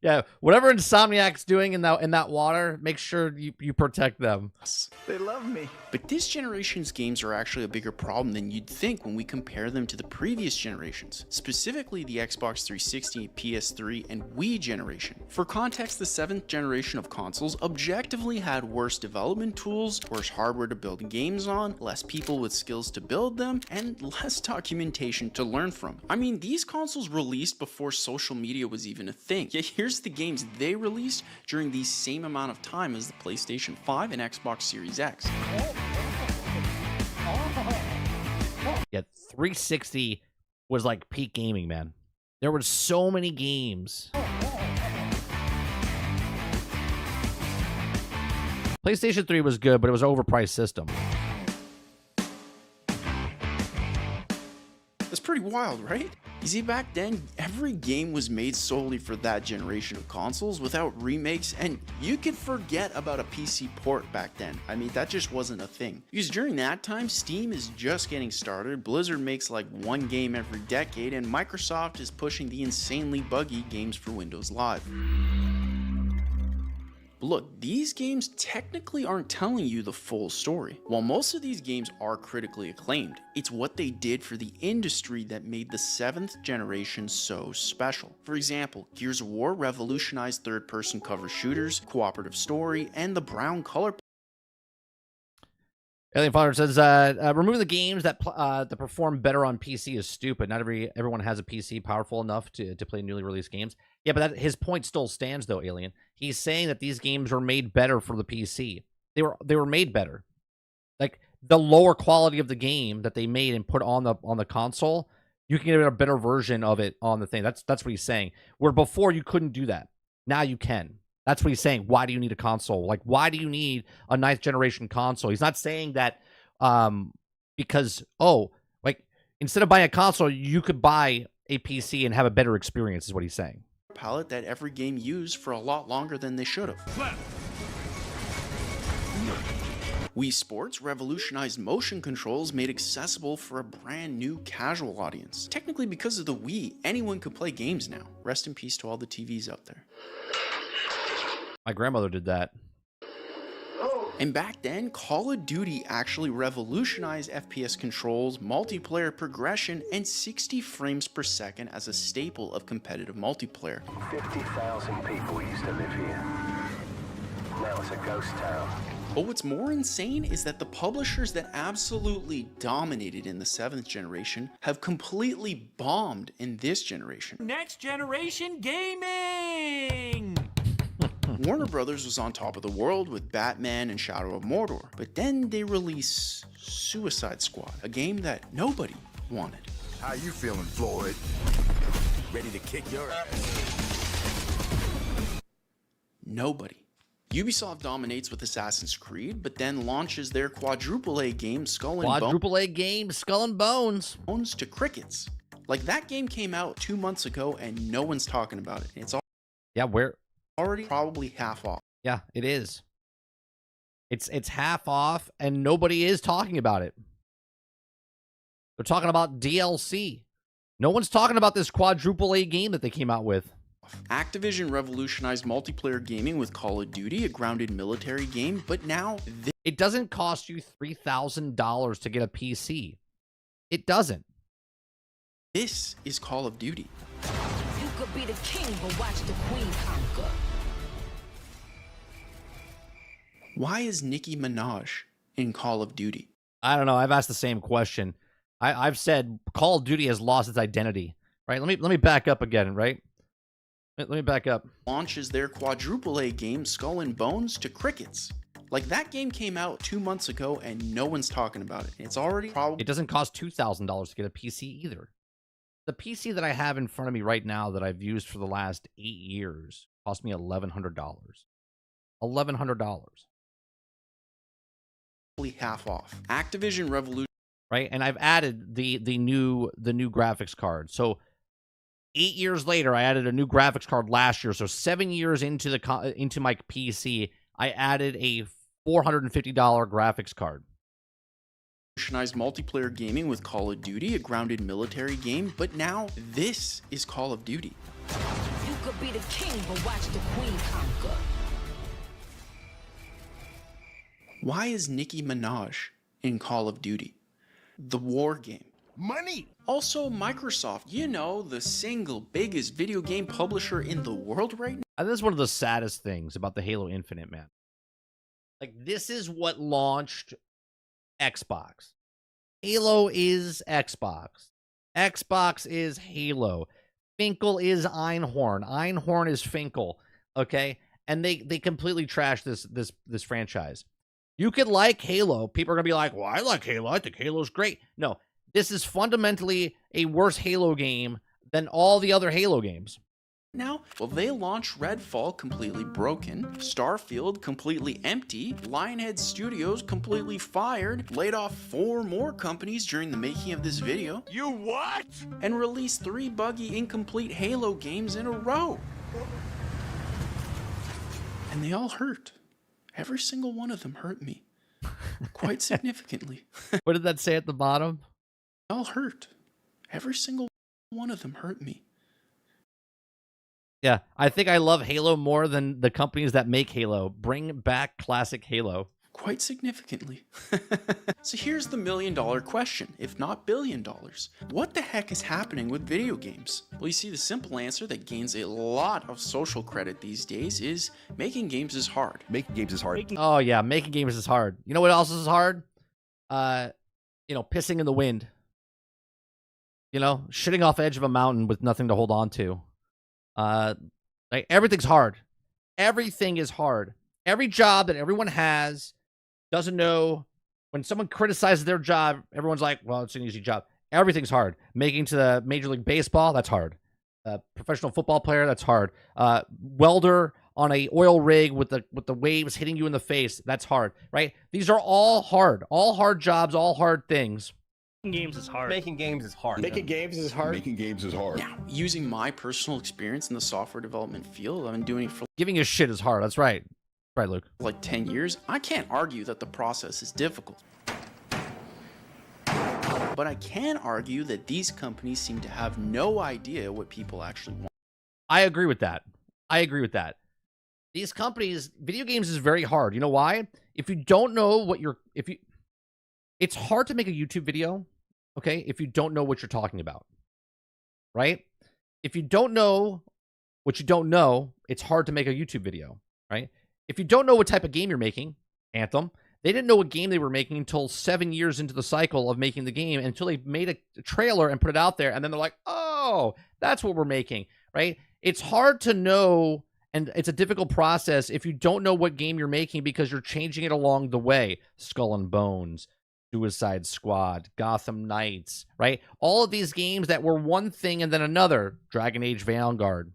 Yeah, whatever Insomniac's doing in that water, make sure you protect them. They love me. But this generation's games are actually a bigger problem than you'd think when we compare them to the previous generations, specifically the Xbox 360, PS3, and Wii generation. For context, the 7th generation of consoles objectively had worse development tools, worse hardware to build games on, less people with skills to build them, and less documentation to learn from. I mean, these consoles released before social media was even a thing, yet here's the games they released during the same amount of time as the PlayStation 5 and Xbox Series X. Yeah, 360 was like peak gaming, man. There were so many games. PlayStation 3 was good, but it was an overpriced system. That's pretty wild, right? You see, back then, every game was made solely for that generation of consoles without remakes, and you could forget about a PC port back then. I mean, that just wasn't a thing. Because during that time, Steam is just getting started, Blizzard makes like one game every decade, and Microsoft is pushing the insanely buggy games for Windows Live. Look, these games technically aren't telling you the full story. While most of these games are critically acclaimed, it's what they did for the industry that made the 7th generation so special. For example, Gears of War revolutionized third-person cover shooters, cooperative story, and the brown color. Alien Father says, removing the games that perform better on PC is stupid. Not everyone has a PC powerful enough to play newly released games. Yeah, but his point still stands, though, Alien. He's saying that these games were made better for the PC. They were made better. Like, the lower quality of the game that they made and put on the console, you can get a better version of it on the thing. That's what he's saying. Where before you couldn't do that. Now you can. That's what he's saying. Why do you need a console? Like, why do you need a 9th generation console? He's not saying that because, like, instead of buying a console, you could buy a PC and have a better experience, is what he's saying. Palette that every game used for a lot longer than they should have. Wii Sports revolutionized motion controls made accessible for a brand new casual audience. Technically, because of the Wii, anyone could play games now. Rest in peace to all the TVs out there. My grandmother did that. And back then, Call of Duty actually revolutionized FPS controls, multiplayer progression, and 60 frames per second as a staple of competitive multiplayer. 50,000 people used to live here. Now it's a ghost town. But what's more insane is that the publishers that absolutely dominated in the 7th generation have completely bombed in this generation. Next generation gaming! Warner Brothers was on top of the world with Batman and Shadow of Mordor, but then they released Suicide Squad, a game that nobody wanted. How you feeling, Floyd? Ready to kick your ass? Nobody. Ubisoft dominates with Assassin's Creed, but then launches their quadruple A game Skull and Bones to crickets. Like, that game came out 2 months ago and no one's talking about it. It's already probably half off. Yeah, it is. It's half off and nobody is talking about it. They're talking about DLC. No one's talking about this quadruple A game that they came out with. Activision revolutionized multiplayer gaming with Call of Duty, a grounded military game, but now it doesn't cost you $3,000 to get a PC. It doesn't. This is Call of Duty. You could be the king, but watch the queen conquer. Why is Nicki Minaj in Call of Duty? I don't know. I've asked the same question. I've said Call of Duty has lost its identity. Right? Let me back up again, right? Let me back up. Launches their quadruple A game Skull and Bones to crickets. Like, that game came out 2 months ago and no one's talking about it. It's already probably... It doesn't cost $2,000 to get a PC either. The PC that I have in front of me right now that I've used for the last 8 years cost me $1,100. $1,100. Half off. Activision Revolution. Right? And I've added the new graphics card. So 8 years later, I added a new graphics card last year. So 7 years into my PC, I added a $450 graphics card. Revolutionized multiplayer gaming with Call of Duty, a grounded military game, but now this is Call of Duty. You could be the king, but watch the queen conquer. Why is Nicki Minaj in Call of Duty? The war game. Money! Also, Microsoft, you know, the single biggest video game publisher in the world right now. And this is one of the saddest things about the Halo Infinite, man. Like, this is what launched Xbox. Halo is Xbox. Xbox is Halo. Finkel is Einhorn. Einhorn is Finkel. Okay? And they completely trashed this franchise. You could like Halo. People are going to be like, well, I like Halo. I think Halo's great. No, this is fundamentally a worse Halo game than all the other Halo games. Now, well, they launched Redfall completely broken, Starfield completely empty, Lionhead Studios completely fired, laid off 4 more companies during the making of this video. You what? And released 3 buggy, incomplete Halo games in a row. And they all hurt. Every single one of them hurt me. Quite significantly. What did that say at the bottom? They all hurt. Every single one of them hurt me. Yeah, I think I love Halo more than the companies that make Halo. Bring back classic Halo. Quite significantly. So here's the $1 million question, if not $1 billion. What the heck is happening with video games? Well, you see, the simple answer that gains a lot of social credit these days is making games is hard. Making games is hard. Oh, yeah, making games is hard. You know what else is hard? Pissing in the wind. Shitting off the edge of a mountain with nothing to hold on to. Like, everything's hard. Everything is hard. Every job that everyone has doesn't know. When someone criticizes their job, everyone's like, well, it's an easy job. Everything's hard. Making to the Major League Baseball, that's hard. Professional football player, that's hard. Welder on a oil rig with the waves hitting you in the face, that's hard, right? These are all hard. All hard jobs, all hard things. Making games is hard. Making games is hard. Making games is hard. Making games is hard. Now, using my personal experience in the software development field, I've been doing it for Giving a shit is hard. That's right. Right, Luke. like 10 years. I can't argue that the process is difficult. But I can argue that these companies seem to have no idea what people actually want. I agree with that. These companies, video games is very hard. You know why? If you don't know it's hard to make a YouTube video, okay, if you don't know what you're talking about, right? If you don't know what you don't know, it's hard to make a YouTube video, right? If you don't know what type of game you're making, Anthem, they didn't know what game they were making until 7 years into the cycle of making the game, until they made a trailer and put it out there, and then they're like, oh, that's what we're making, right? It's hard to know, and it's a difficult process if you don't know what game you're making because you're changing it along the way. Skull and Bones, Suicide Squad, Gotham Knights, right? All of these games that were one thing and then another. Dragon Age Veilguard.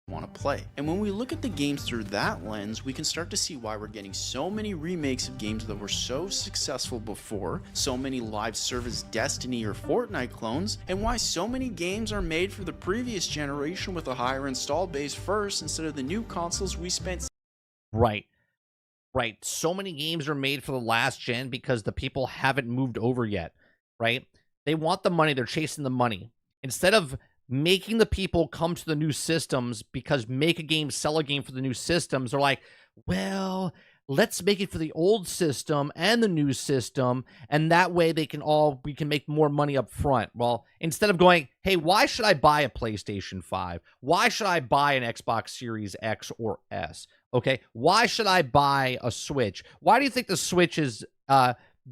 Want to play. And when we look at the games through that lens, we can start to see why we're getting so many remakes of games that were so successful before, so many live service Destiny or Fortnite clones, and why so many games are made for the previous generation with a higher install base first instead of the new consoles we spent. Right. So many games are made for the last gen because the people haven't moved over yet, right? They want the money. They're chasing the money. Instead of making the people come to the new systems because make a game, sell a game for the new systems, they're like, well, let's make it for the old system and the new system, and that way we can make more money up front. Well, instead of going, hey, why should I buy a PlayStation 5? Why should I buy an Xbox Series X or S? Okay, why should I buy a Switch? Why do you think the Switch is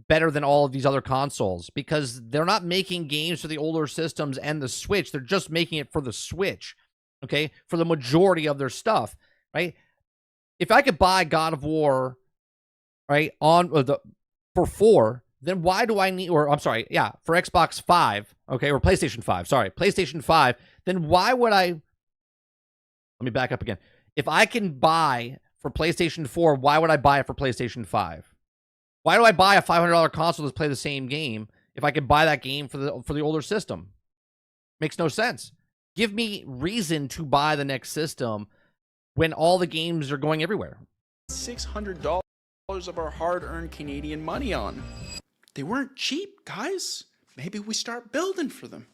better than all of these other consoles? Because they're not making games for the older systems and the Switch. They're just making it for the Switch, okay, for the majority of their stuff, right? If I could buy God of War, right, for 4, then why do I need, for Xbox 5, okay, or PlayStation 5, PlayStation 5, then why would I, let me back up again. If I can buy for PlayStation 4, why would I buy it for PlayStation 5? Why do I buy a $500 console to play the same game if I could buy that game for the older system? Makes no sense. Give me reason to buy the next system when all the games are going everywhere. $600 of our hard-earned Canadian money on. They weren't cheap, guys. Maybe we start building for them.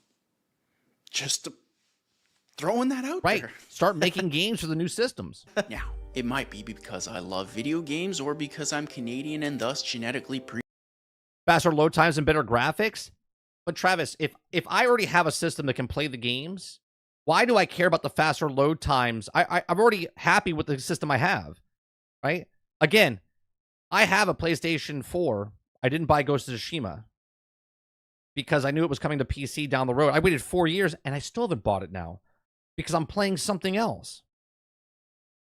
Just throwing that out right. there. Start making games for the new systems. Now, it might be because I love video games or because I'm Canadian and thus genetically faster load times and better graphics. But Travis, if I already have a system that can play the games, why do I care about the faster load times? I'm already happy with the system I have, right? Again, I have a PlayStation 4. I didn't buy Ghost of Tsushima because I knew it was coming to PC down the road. I waited 4 years and I still haven't bought it now because I'm playing something else.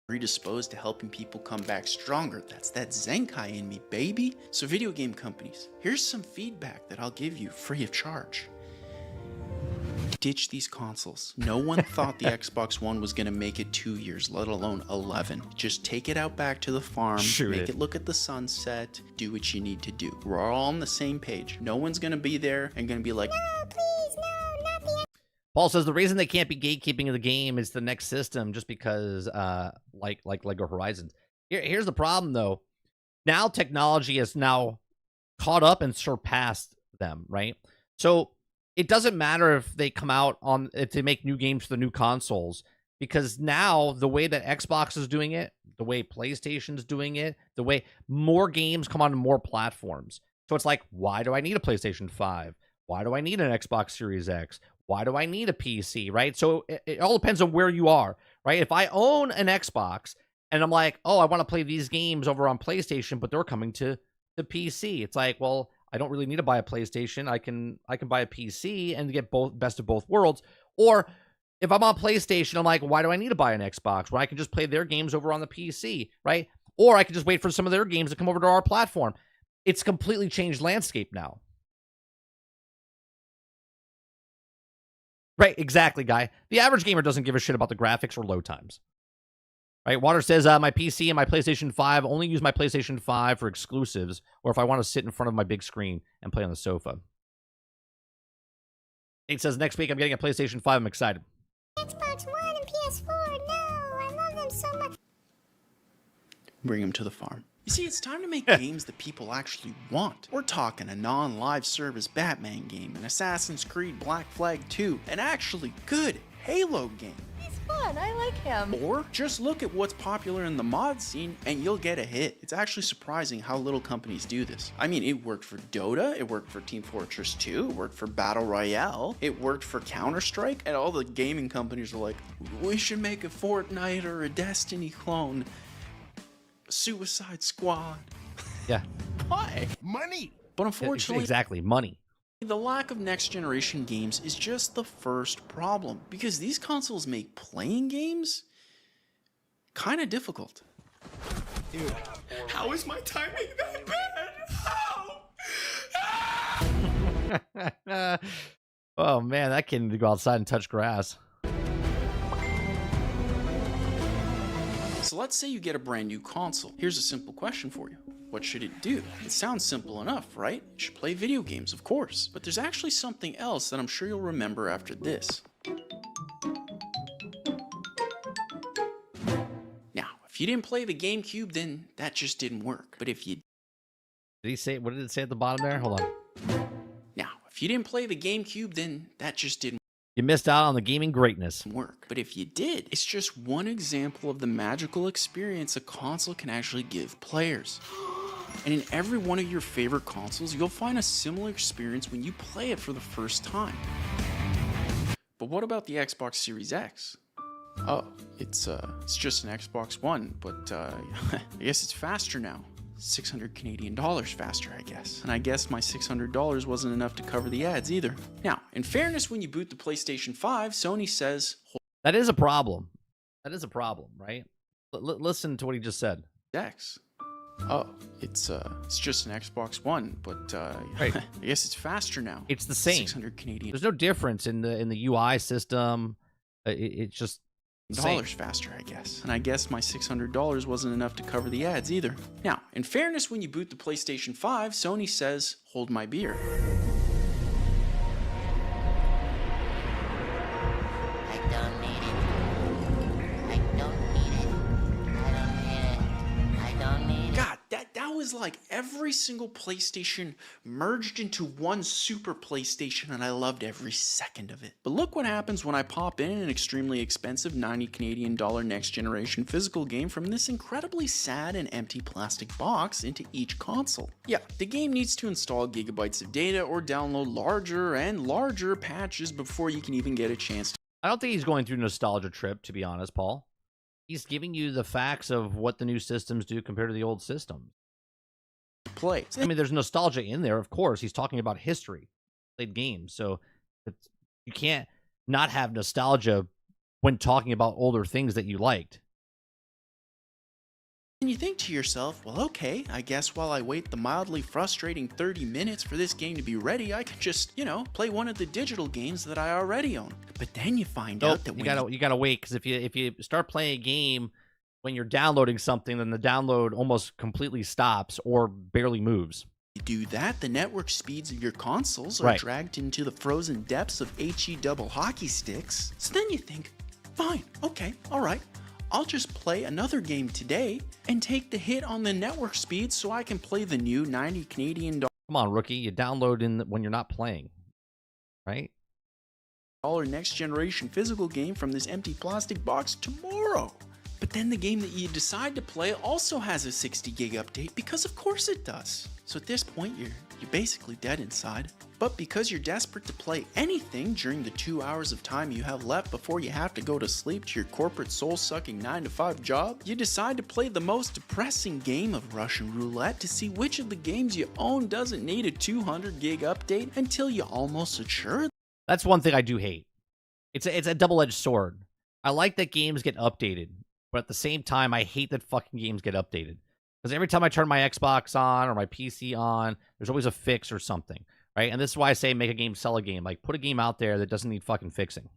predisposed to helping people come back stronger. That's that Zenkai in me, baby. So video game companies, here's some feedback that I'll give you free of charge. Ditch these consoles. No one thought the Xbox One was going to make it 2 years, let alone 11. Just take it out back to the farm, make it look at the sunset, do what you need to do. We're all on the same page. No one's going to be there and going to be like, no, please, no, not the Paul says the reason they can't be gatekeeping of the game is the next system, just because, like Lego Horizons. Here's the problem, though. Now technology has now caught up and surpassed them, right? So it doesn't matter if they come out on, if they make new games for the new consoles, because now the way that Xbox is doing it, the way PlayStation's doing it, the way more games come on more platforms. So it's like, why do I need a PlayStation 5? Why do I need an Xbox Series X? Why do I need a PC, right? So it all depends on where you are, right? If I own an Xbox and I'm like, oh, I want to play these games over on PlayStation, but they're coming to the PC. It's like, well, I don't really need to buy a PlayStation. I can buy a PC and get both best of both worlds. Or if I'm on PlayStation, I'm like, why do I need to buy an Xbox when I can just play their games over on the PC, right? Or I can just wait for some of their games to come over to our platform. It's completely changed landscape now. Right, exactly, guy. The average gamer doesn't give a shit about the graphics or load times. Right, Water says, my PC and my PlayStation 5, only use my PlayStation 5 for exclusives, or if I want to sit in front of my big screen and play on the sofa. It says, next week I'm getting a PlayStation 5, I'm excited. Xbox One and PS4, no, I love them so much. bring them to the farm. You see, it's time to make games that people actually want. We're talking a non-live service Batman game, an Assassin's Creed Black Flag 2, an actually good Halo game. He's fun, I like him. Or just look at what's popular in the mod scene and you'll get a hit. It's actually surprising how little companies do this. I mean, it worked for Dota, it worked for Team Fortress 2, it worked for Battle Royale, it worked for Counter-Strike, and all the gaming companies are like, we should make a Fortnite or a Destiny clone. Suicide Squad. Yeah. Why? Money. But unfortunately, exactly, money. The lack of next generation games is just the first problem, because these consoles make playing games kind of difficult. Dude, how is my timing that bad? Oh man, that kid need to go outside and touch grass. So let's say you get a brand new console. Here's a simple question for you. What should it do? It sounds simple enough, right? It should play video games, of course. But there's actually something else that I'm sure you'll remember after this. Now, if you didn't play the GameCube, then that just didn't work. But if you... Did he say, what did it say at the bottom there? Hold on. Now, if you didn't play the GameCube, then that just didn't You missed out on the gaming greatness. work. But if you did, it's just one example of the magical experience a console can actually give players. And in every one of your favorite consoles, you'll find a similar experience when you play it for the first time. But what about the Xbox Series X? Oh, it's just an Xbox One, but I guess it's faster now. 600 Canadian dollars faster, I guess. And I guess my $600 wasn't enough to cover the ads either. Now, in fairness, when you boot the PlayStation 5, Sony says... That is a problem. That is a problem, right? Listen to what he just said. X. Oh, it's just an Xbox One, but right. I guess it's faster now. It's the same. 600 Canadian. There's no difference in the UI system. It's just dollars faster, I guess. And I guess my $600 wasn't enough to cover the ads either. Now, in fairness, when you boot the PlayStation 5, Sony says, hold my beer. I was like every single PlayStation merged into one super PlayStation, and I loved every second of it. But look what happens when I pop in an extremely expensive 90 Canadian dollar next generation physical game from this incredibly sad and empty plastic box into each console. Yeah, the game needs to install gigabytes of data or download larger and larger patches before you can even get a chance to. I don't think he's going through a nostalgia trip, to be honest, Paul. He's giving you the facts of what the new systems do compared to the old systems. Play. I mean, there's nostalgia in there, of course. He's talking about history, played games, so you can't not have nostalgia when talking about older things that you liked. And you think to yourself, well, okay, I guess while I wait the mildly frustrating 30 minutes for this game to be ready, I can just, play one of the digital games that I already own. But then you find out that you gotta wait, because if you start playing a game when you're downloading something, then the download almost completely stops or barely moves. You do that, the network speeds of your consoles are dragged into the frozen depths of HE double hockey sticks. So then you think, fine, okay, all right. I'll just play another game today and take the hit on the network speed so I can play the new 90 Canadian dollars. Come on, rookie. You download when you're not playing, right? Next generation physical game from this empty plastic box tomorrow. But then the game that you decide to play also has a 60 gig update because of course it does. So at this point you're basically dead inside. But because you're desperate to play anything during the 2 hours of time you have left before you have to go to sleep to your corporate soul-sucking 9-to-5 job, you decide to play the most depressing game of Russian roulette to see which of the games you own doesn't need a 200 gig update until you almost assure. That's one thing I do hate. It's a double-edged sword. I like that games get updated, but at the same time, I hate that fucking games get updated. Because every time I turn my Xbox on or my PC on, there's always a fix or something. Right? And this is why I say make a game, sell a game. Like, put a game out there that doesn't need fucking fixing.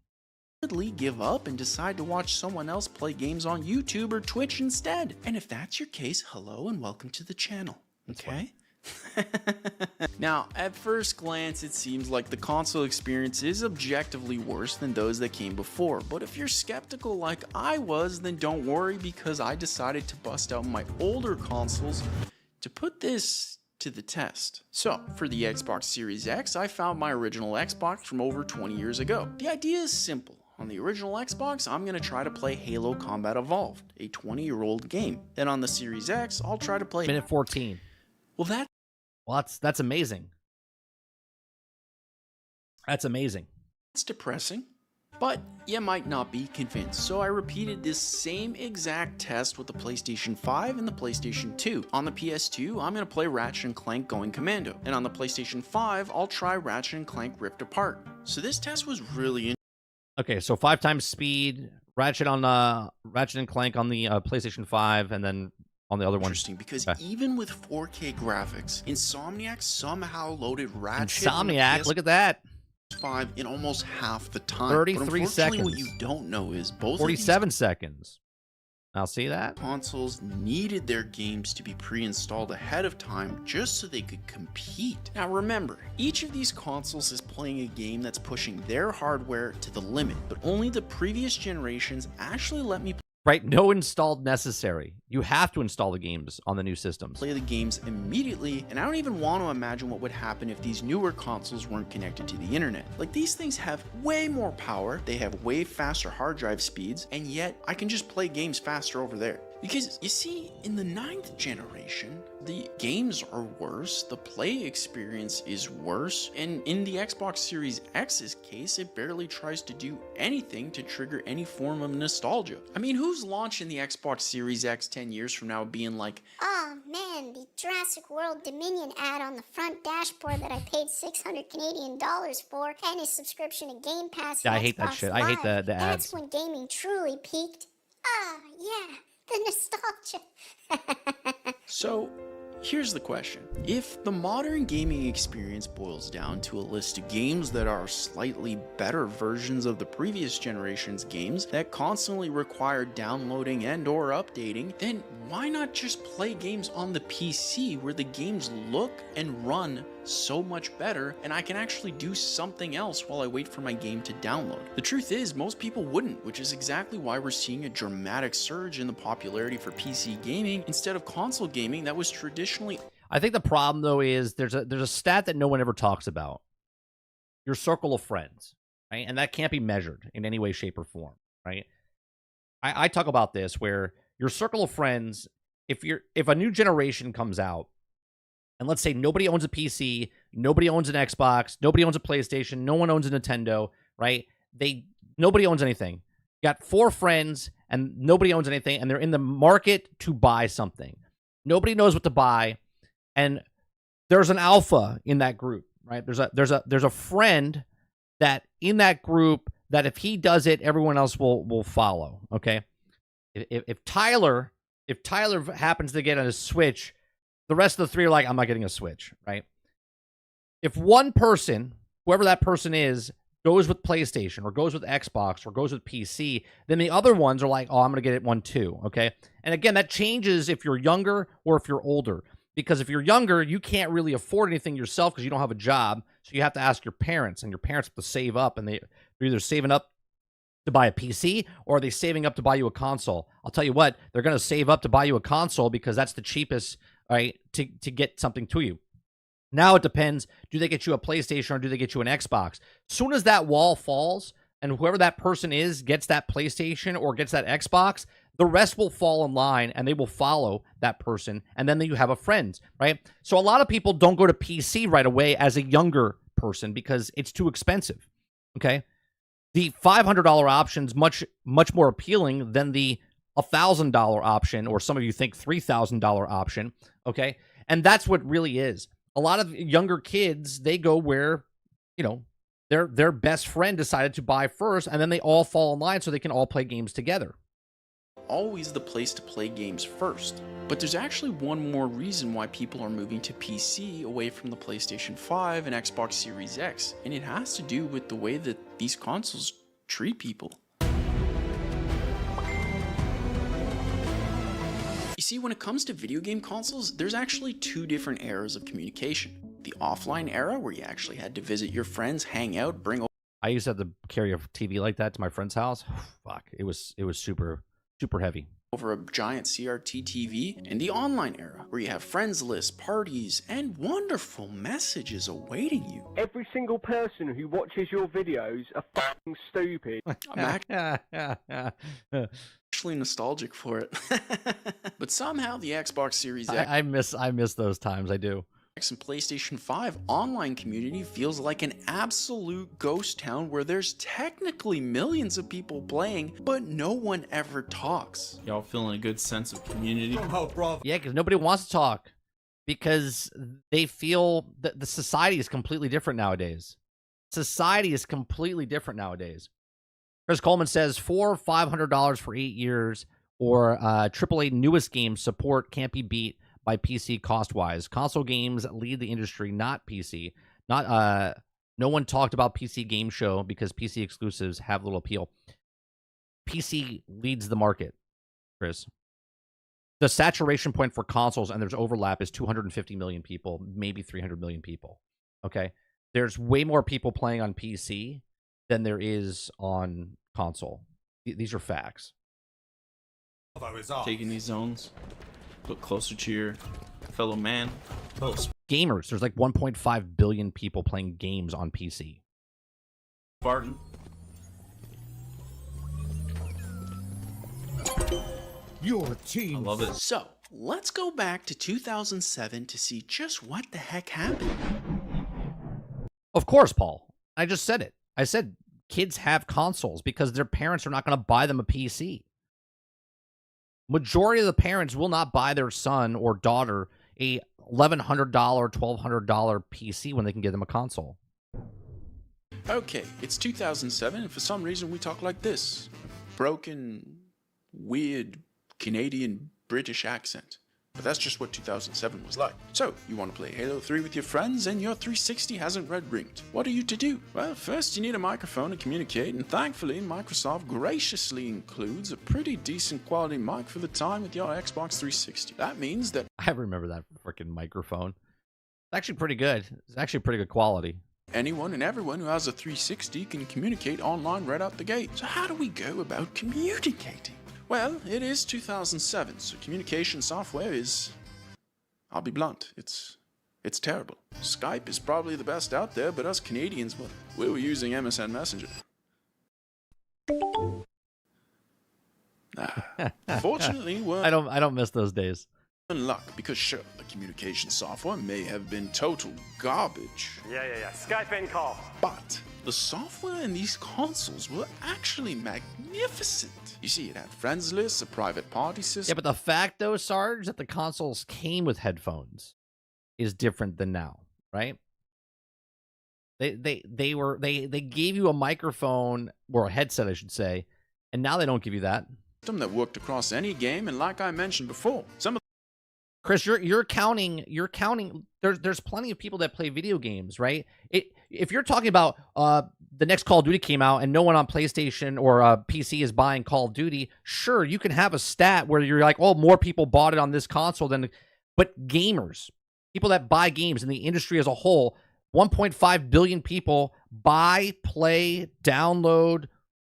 Give up and decide to watch someone else play games on YouTube or Twitch instead. And if that's your case, hello and welcome to the channel. Okay? Now, at first glance, it seems like the console experience is objectively worse than those that came before. But if you're skeptical like I was, then don't worry, because I decided to bust out my older consoles to put this to the test. So, for the Xbox Series X, I found my original Xbox from over 20 years ago. The idea is simple. On the original Xbox, I'm going to try to play Halo Combat Evolved, a 20-year-old game. Then on the Series X, I'll try to play... Minute 14. Well, that's amazing. That's amazing. It's depressing. But you might not be convinced, so I repeated this same exact test with the PlayStation 5 and the PlayStation 2. On the PS2, I'm going to play Ratchet & Clank Going Commando, and on the PlayStation 5, I'll try Ratchet & Clank Rift Apart. So this test was really okay, so 5 times speed, Ratchet & Clank on the PlayStation 5, and then on the other one. Interesting, because even with 4K graphics, Insomniac somehow loaded Ratchet look at that. 5 in almost half the time. 33 seconds. What you don't know is both 47 seconds. I'll see that. Consoles needed their games to be pre-installed ahead of time just so they could compete. Now remember, each of these consoles is playing a game that's pushing their hardware to the limit, but only the previous generations actually let me right, no installed necessary. You have to install the games on the new systems. Play the games immediately, and I don't even want to imagine what would happen if these newer consoles weren't connected to the internet. Like, these things have way more power, they have way faster hard drive speeds, and yet I can just play games faster over there. Because, you see, in the 9th generation, the games are worse, the play experience is worse, and in the Xbox Series X's case, it barely tries to do anything to trigger any form of nostalgia. I mean, who's launching the Xbox Series X 10 years from now being like, oh man, the Jurassic World Dominion ad on the front dashboard that I paid 600 Canadian dollars for, and his subscription to Game Pass. Yeah, I hate that shit. I hate the ads. That's when gaming truly peaked. Ah, yeah. The nostalgia. So, here's the question. If the modern gaming experience boils down to a list of games that are slightly better versions of the previous generation's games that constantly require downloading and or updating, then why not just play games on the PC where the games look and run so much better and I can actually do something else while I wait for my game to download? The truth is, most people wouldn't, which is exactly why we're seeing a dramatic surge in the popularity for PC gaming instead of console gaming that was traditionally... I think the problem, though, is there's a stat that no one ever talks about. Your circle of friends, right? And that can't be measured in any way, shape, or form, right? I talk about this where your circle of friends, if a new generation comes out, and let's say nobody owns a PC, nobody owns an Xbox, nobody owns a PlayStation, no one owns a Nintendo, right? Nobody owns anything. You got 4 friends, and nobody owns anything, and they're in the market to buy something. Nobody knows what to buy, and there's an alpha in that group, right? There's a friend that in that group that if he does it, everyone else will follow. Okay, if Tyler happens to get a Switch, the rest of the 3 are like, I'm not getting a Switch, right? If one person, whoever that person is, goes with PlayStation or goes with Xbox or goes with PC, then the other ones are like, oh, I'm gonna get it one too. Okay, and again, that changes if you're younger or if you're older. Because if you're younger, you can't really afford anything yourself because you don't have a job. So you have to ask your parents, and your parents have to save up, and they're either saving up to buy a PC or are they saving up to buy you a console? I'll tell you what, they're going to save up to buy you a console because that's the cheapest, right, to get something to you. Now it depends, do they get you a PlayStation or do they get you an Xbox? As soon as that wall falls and whoever that person is gets that PlayStation or gets that Xbox, the rest will fall in line and they will follow that person. And then you have a friend, right? So a lot of people don't go to PC right away as a younger person because it's too expensive, okay? The $500 option's much more appealing than the $1,000 option, or some of you think $3,000 option, okay? And that's what really is. A lot of younger kids, they go where, you know, their best friend decided to buy first, and then they all fall in line so they can all play games together. Always the place to play games first. But there's actually one more reason why people are moving to PC away from the PlayStation 5 and Xbox Series X, and it has to do with the way that these consoles treat people. You see, when it comes to video game consoles, there's actually 2 different eras of communication. The offline era, where you actually had to visit your friends, hang out, bring... I used to have to carry a TV like that to my friend's house. Fuck, it was super heavy. Over a giant CRT TV, and the online era, where you have friends lists, parties, and wonderful messages awaiting you. Every single person who watches your videos are fucking stupid. I'm actually nostalgic for it. But somehow the Xbox Series X... I miss those times, I do. And PlayStation 5 online community feels like an absolute ghost town where there's technically millions of people playing, but no one ever talks. Y'all feeling a good sense of community? Yeah, because nobody wants to talk because they feel that the society is completely different nowadays. Society is completely different nowadays. Chris Coleman says $500 for 8 years or AAA newest game support can't be beat by PC cost-wise. Console games lead the industry, not PC. No one talked about PC Game Show because PC exclusives have little appeal. PC leads the market, Chris. The saturation point for consoles, and there's overlap, is 250 million people, maybe 300 million people. Okay? There's way more people playing on PC than there is on console. These are facts. Taking these zones. Look closer to your fellow man. Gamers, there's like 1.5 billion people playing games on PC. Spartan. Your team. I love it. So, let's go back to 2007 to see just what the heck happened. Of course, Paul. I just said it. I said kids have consoles because their parents are not going to buy them a PC. Majority of the parents will not buy their son or daughter a $1,100, $1,200 PC when they can get them a console. Okay, it's 2007, and for some reason we talk like this. Broken, weird, Canadian, British accent. But that's just what 2007 was like. So, you want to play Halo 3 with your friends and your 360 hasn't red ringed. What are you to do? Well, first you need a microphone to communicate, and thankfully Microsoft graciously includes a pretty decent quality mic for the time with your Xbox 360. That means that I remember that freaking microphone. It's actually pretty good. It's actually pretty good quality. anyone and everyone who has a 360 can communicate online right out the gate. So how do we go about communicating? Well, it is 2007, so communication software is, I'll be blunt, it's terrible. Skype is probably the best out there, but us Canadians, well, we were using MSN Messenger. Fortunately, well, I don't miss those days. In luck, because sure, the communication software may have been total garbage. Yeah. Skype in call. But the software in these consoles were actually magnificent. You see, it had friends lists, a private party system. Yeah, but the fact though, Sarge, that the consoles came with headphones is different than now, right? They gave you a microphone or a headset, I should say, and now they don't give you that. That worked across any game, and like I mentioned before, some of Chris, you're counting. There's plenty of people that play video games, right? If you're talking about the next Call of Duty came out and no one on PlayStation or PC is buying Call of Duty, sure, you can have a stat where you're like, oh, more people bought it on this console than, but gamers, people that buy games in the industry as a whole, 1.5 billion people buy, play, download,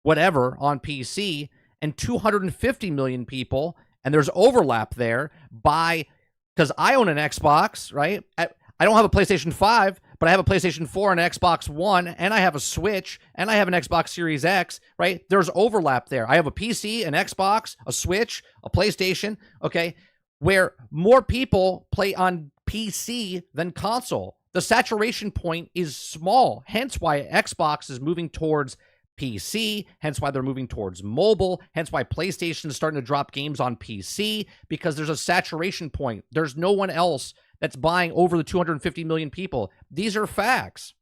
whatever on PC, and 250 million people. And there's overlap there because I own an Xbox, right? I don't have a PlayStation 5, but I have a PlayStation 4 and an Xbox One, and I have a Switch, and I have an Xbox Series X, right? There's overlap there. I have a PC, an Xbox, a Switch, a PlayStation, okay, where more people play on PC than console. The saturation point is small, hence why Xbox is moving towards PC, hence why they're moving towards mobile, hence why PlayStation is starting to drop games on PC, because there's a saturation point. There's no one else that's buying over the 250 million people. These are facts.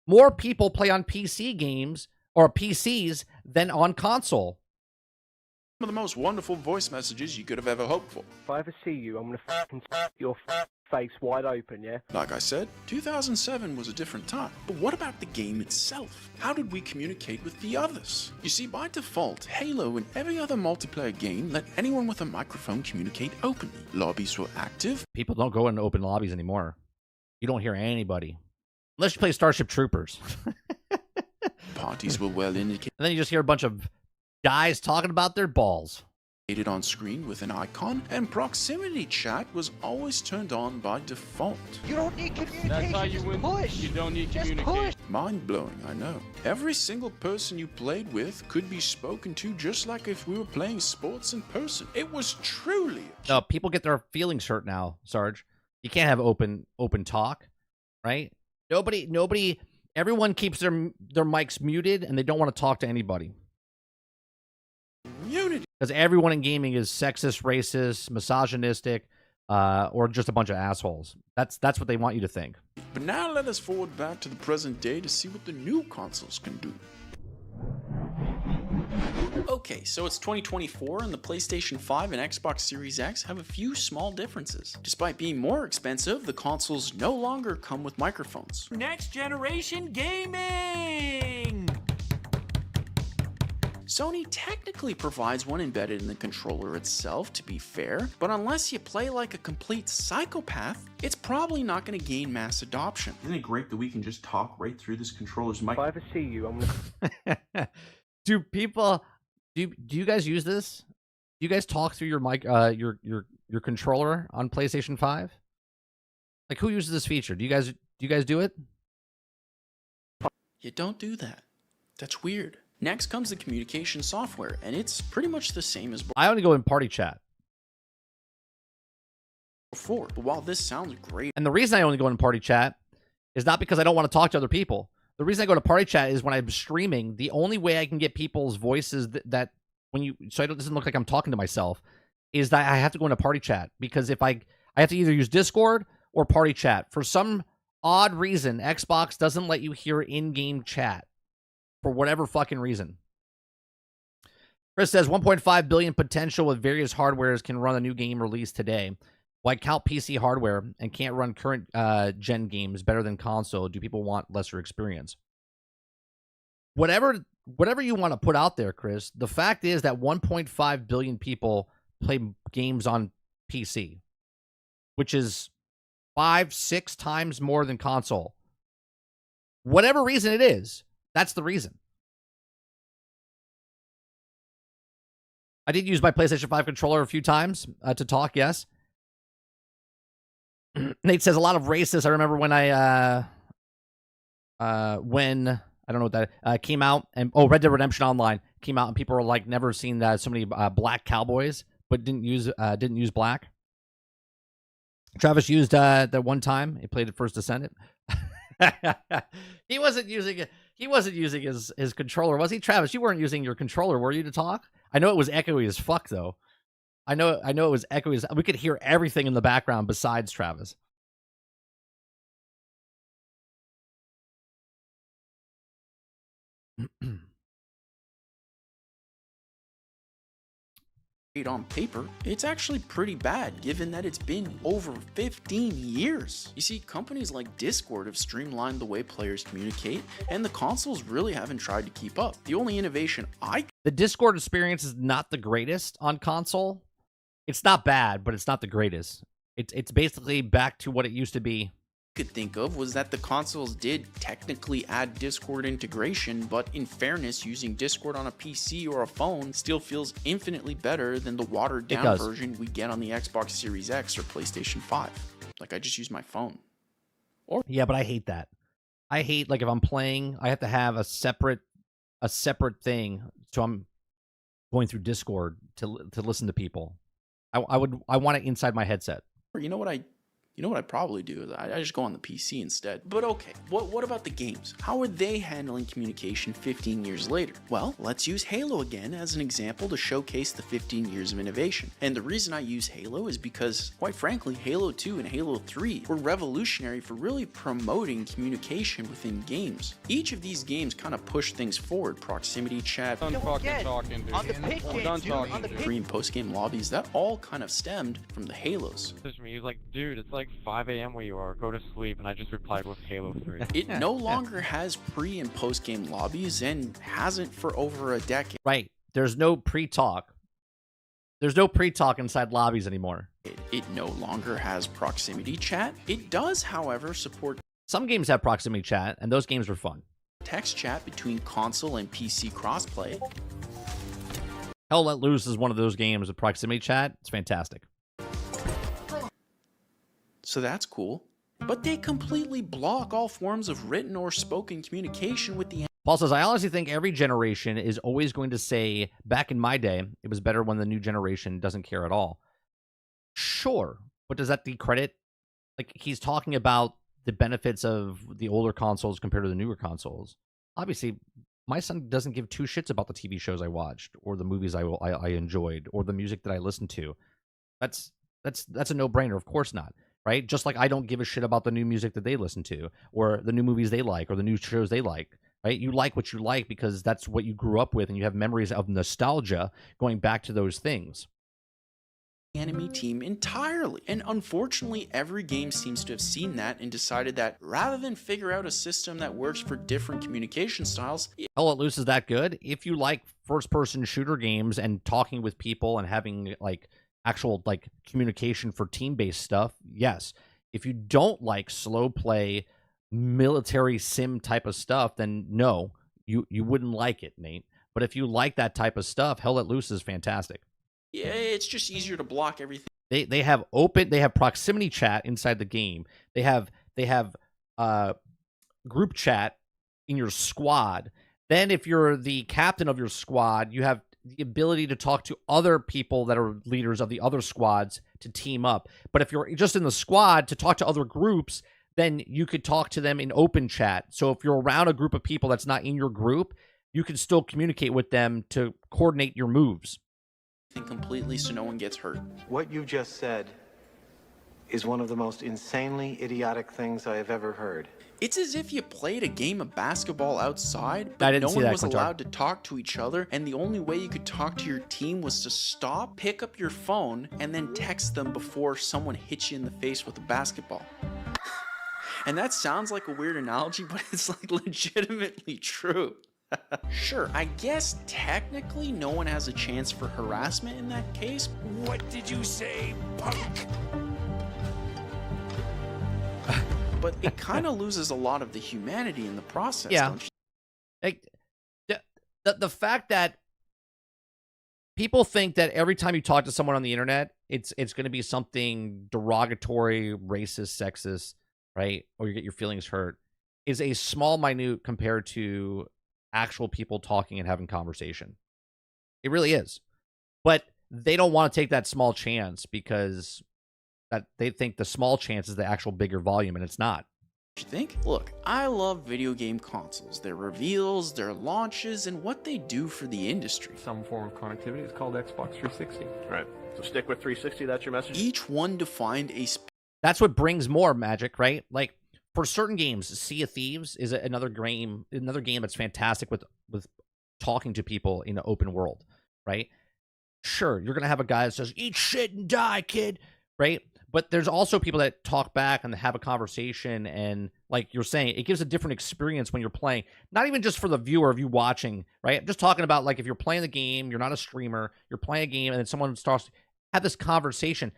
More people play on PC games or PCs than on console. Some of the most wonderful voice messages you could have ever hoped for. If I ever see you, I'm gonna fucking your face wide open, yeah? Like I said, 2007 was a different time. But what about the game itself? How did we communicate with the others? You see, by default, Halo and every other multiplayer game let anyone with a microphone communicate openly. Lobbies were active. People don't go into open lobbies anymore. You don't hear anybody. Unless you play Starship Troopers. Parties were well indicated. And then you just hear a bunch of guys talking about their balls. On screen with an icon, and proximity chat was always turned on by default. You don't need communication. That's how you win. Push. You don't need Just communication. push. Mind-blowing, I know. Every single person you played with could be spoken to just like if we were playing sports in person. It was truly... No, people get their feelings hurt now, Sarge. You can't have open talk, right? Nobody, everyone keeps their mics muted and they don't want to talk to anybody. Unity. Because everyone in gaming is sexist, racist, misogynistic, or just a bunch of assholes. That's what they want you to think. But now let us forward back to the present day to see what the new consoles can do. Okay, so it's 2024 and the PlayStation 5 and Xbox Series X have a few small differences. Despite being more expensive, the consoles no longer come with microphones. Next generation gaming! Sony technically provides one embedded in the controller itself, to be fair, but unless you play like a complete psychopath, it's probably not going to gain mass adoption. Isn't it great that we can just talk right through this controller's mic? If I ever see you, I'm gonna... Do you guys use this? Do you guys talk through your mic, your controller on PlayStation 5? Like, who uses this feature? Do you guys do it? You don't do that. That's weird. Next comes the communication software, and it's pretty much the same as I only go in party chat before. But while this sounds great, and the reason I only go in party chat is not because I don't want to talk to other people. The reason I go to party chat is when I'm streaming, the only way I can get people's voices that when you, so it doesn't look like I'm talking to myself, is that I have to go into party chat, because if I have to either use Discord or party chat. For some odd reason, Xbox doesn't let you hear in-game chat. For whatever fucking reason. Chris says 1.5 billion potential with various hardwares can run a new game released today. Why count PC hardware and can't run current gen games better than console? Do people want lesser experience? Whatever you want to put out there, Chris, the fact is that 1.5 billion people play games on PC, which is 5-6 times more than console. Whatever reason it is, that's the reason. I did use my PlayStation 5 controller a few times to talk, yes. Nate says a lot of racist. I remember when I don't know what that came out, and Red Dead Redemption Online came out, and people were like, never seen so many black cowboys, but didn't use black. Travis used that one time. He played it First Descendant. He wasn't using it. He wasn't using his controller, was he? Travis, you weren't using your controller, were you, to talk? I know it was echoey as fuck, though. I know it was echoey. We could hear everything in the background besides Travis. On paper, it's actually pretty bad given that it's been over 15 years. You see, companies like Discord have streamlined the way players communicate, and the consoles really haven't tried to keep up. The only innovation the Discord experience is not the greatest on console. It's not bad, but it's not the greatest. It's basically back to what it used to be. Could think of was that the consoles did technically add Discord integration, but in fairness, using Discord on a PC or a phone still feels infinitely better than the watered down version we get on the Xbox Series X or PlayStation 5. Like, I just use my phone. Yeah, but I hate that. I hate, like, if I'm playing, I have to have a separate thing, so I'm going through Discord to listen to people. I want it inside my headset. You know what I probably do is I just go on the PC instead. But okay, what about the games? How are they handling communication 15 years later? Well, let's use Halo again as an example to showcase the 15 years of innovation. And the reason I use Halo is because, quite frankly, Halo 2 and Halo 3 were revolutionary for really promoting communication within games. Each of these games kind of pushed things forward. Proximity chat, pre- and post-game lobbies, that all kind of stemmed from the Halos. He's like, dude, it's like 5 a.m. where you are, go to sleep, and I just replied with Halo 3. It no longer has pre- and post-game lobbies and hasn't for over a decade. Right. There's no pre-talk. There's no pre-talk inside lobbies anymore. It no longer has proximity chat. It does, however, support... Some games have proximity chat, and those games are fun. Text chat between console and PC crossplay. Hell Let Loose is one of those games with proximity chat. It's fantastic. So that's cool. But they completely block all forms of written or spoken communication with the... Paul says, I honestly think every generation is always going to say, back in my day, it was better when the new generation doesn't care at all. Sure, but does that decredit? Like, he's talking about the benefits of the older consoles compared to the newer consoles. Obviously, my son doesn't give two shits about the TV shows I watched, or the movies I enjoyed, or the music that I listened to. That's a no-brainer. Of course not. Right? Just like I don't give a shit about the new music that they listen to, or the new movies they like, or the new shows they like. Right? You like what you like because that's what you grew up with, and you have memories of nostalgia going back to those things. Enemy team entirely. And unfortunately, every game seems to have seen that and decided that rather than figure out a system that works for different communication styles... Hell Let Loose is that good? If you like first-person shooter games and talking with people and having, like, actual like communication for team-based stuff, yes. If you don't like slow play military sim type of stuff, then no, you wouldn't like it, Nate. But if you like that type of stuff, Hell Let Loose is fantastic. Yeah, it's just easier to block everything. They have proximity chat inside the game. They have group chat in your squad. Then if you're the captain of your squad, you have the ability to talk to other people that are leaders of the other squads to team up. But if you're just in the squad to talk to other groups, then you could talk to them in open chat. So if you're around a group of people that's not in your group, you can still communicate with them to coordinate your moves. Completely so no one gets hurt. What you just said is one of the most insanely idiotic things I have ever heard. It's as if you played a game of basketball outside, I but didn't no see one that, was Quintar. allowed to talk to each other, and the only way you could talk to your team was to stop, pick up your phone, and then text them before someone hit you in the face with a basketball. And that sounds like a weird analogy, but it's like legitimately true. Sure, I guess technically no one has a chance for harassment in that case. What did you say, punk? But it kind of loses a lot of the humanity in the process, Yeah. don't you? Like, the fact that people think that every time you talk to someone on the internet, it's going to be something derogatory, racist, sexist, right? Or you get your feelings hurt, is a small minute compared to actual people talking and having conversation. It really is. But they don't want to take that small chance because that they think the small chance is the actual bigger volume, and it's not. You think? Look, I love video game consoles, their reveals, their launches, and what they do for the industry. Some form of connectivity is called Xbox 360. Right. So stick with 360, that's your message? Each one defined a That's what brings more magic, right? Like, for certain games, Sea of Thieves is another game that's fantastic with talking to people in an open world, right? Sure, you're going to have a guy that says, eat shit and die, kid, right? But there's also people that talk back and have a conversation, and like you're saying, it gives a different experience when you're playing. Not even just for the viewer of you watching, right? I'm just talking about, like, if you're playing the game, you're not a streamer, you're playing a game, and then someone starts to have this conversation.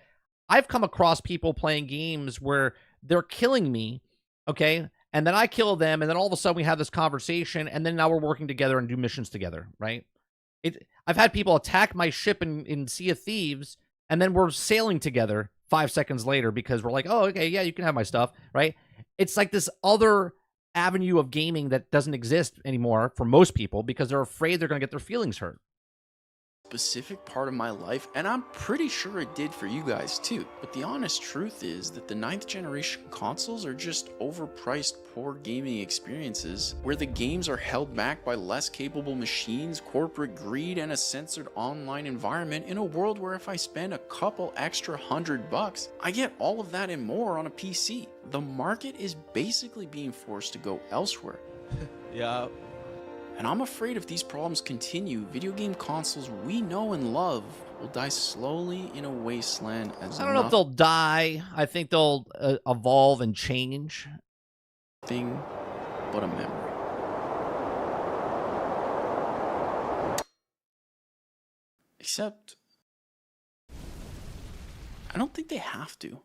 I've come across people playing games where they're killing me, okay? And then I kill them, and then all of a sudden we have this conversation, and then now we're working together and do missions together, right? I've had people attack my ship in Sea of Thieves, and then we're sailing together 5 seconds later because we're like, oh, okay, yeah, you can have my stuff, right? It's like this other avenue of gaming that doesn't exist anymore for most people because they're afraid they're going to get their feelings hurt. specific part of my life, and I'm pretty sure it did for you guys too. But the honest truth is that the 9th generation consoles are just overpriced, poor gaming experiences where the games are held back by less capable machines, corporate greed, and a censored online environment in a world where if I spend a couple extra $100, I get all of that and more on a PC. The market is basically being forced to go elsewhere. Yeah. And I'm afraid if these problems continue, video game consoles we know and love will die slowly in a wasteland as I don't know if they'll die. I think they'll evolve and change. Thing but a memory. Except, I don't think they have to.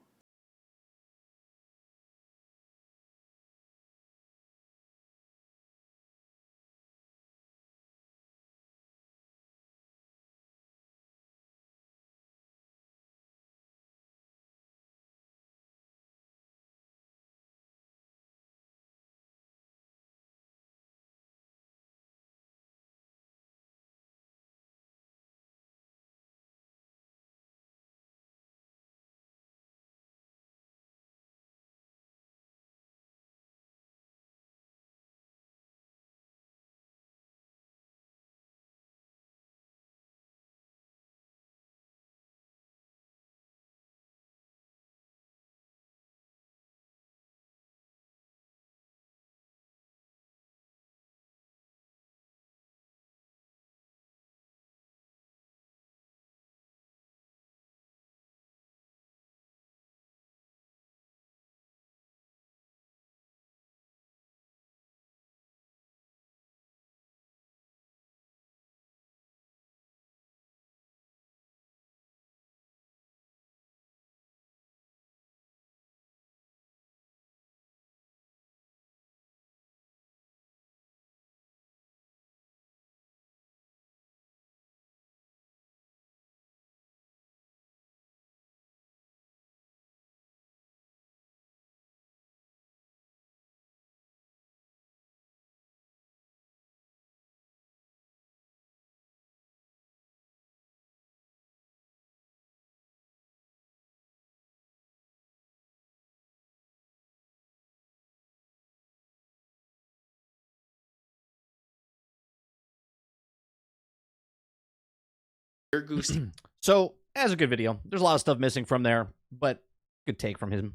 So, as a good video, there's a lot of stuff missing from there, but Good take from him.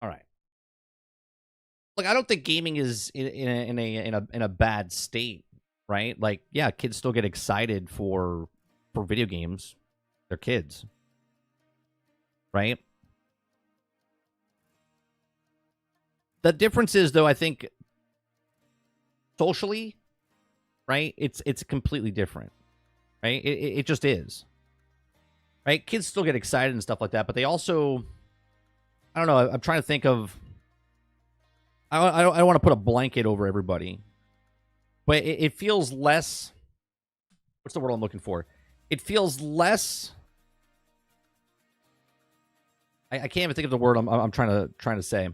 All right. Look, I don't think gaming is in a bad state, right? Like, yeah, kids still get excited for video games. They're kids, right? The difference is, though, I think socially, right? It's completely different, right? It just is, right? Kids still get excited and stuff like that, but they also, I don't know. I'm trying to think of. I don't want to put a blanket over everybody, but it feels less. What's the word I'm looking for? It feels less. I can't even think of the word I'm trying to say.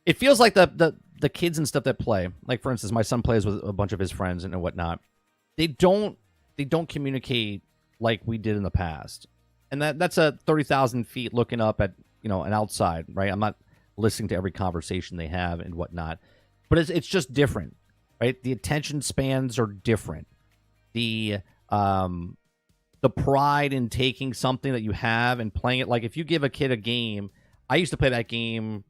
It feels like the kids and stuff that play, like for instance, my son plays with a bunch of his friends and whatnot. They don't communicate like we did in the past, and that's a 30,000 feet looking up at an outside, right? I'm not listening to every conversation they have and whatnot, but it's just different, right? The attention spans are different. The pride in taking something that you have and playing it. Like if you give a kid a game, I used to play that game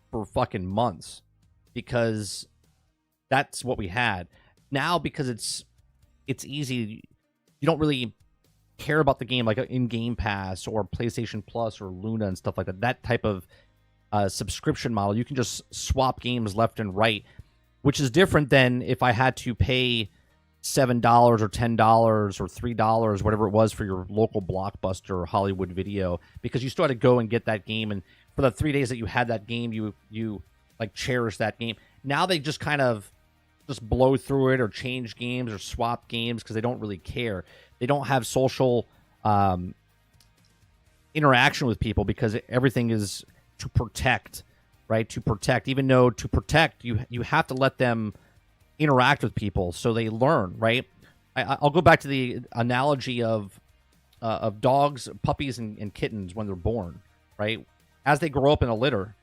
for fucking months because that's what we had. Now, because it's easy, you don't really care about the game like in Game Pass or PlayStation Plus or Luna and stuff like that. That type of subscription model, you can just swap games left and right, which is different than if I had to pay $7 or $10 or $3, whatever it was, for your local Blockbuster or Hollywood Video, because you still had to go and get that game, and for the 3 days that you had that game, you like cherish that game. Now they just kind of just blow through it or change games or swap games because they don't really care. They don't have social interaction with people because everything is to protect, right? To protect, even though to protect, you have to let them interact with people so they learn, right? I'll go back to the analogy of dogs, puppies, and kittens when they're born, right? As they grow up in a litter,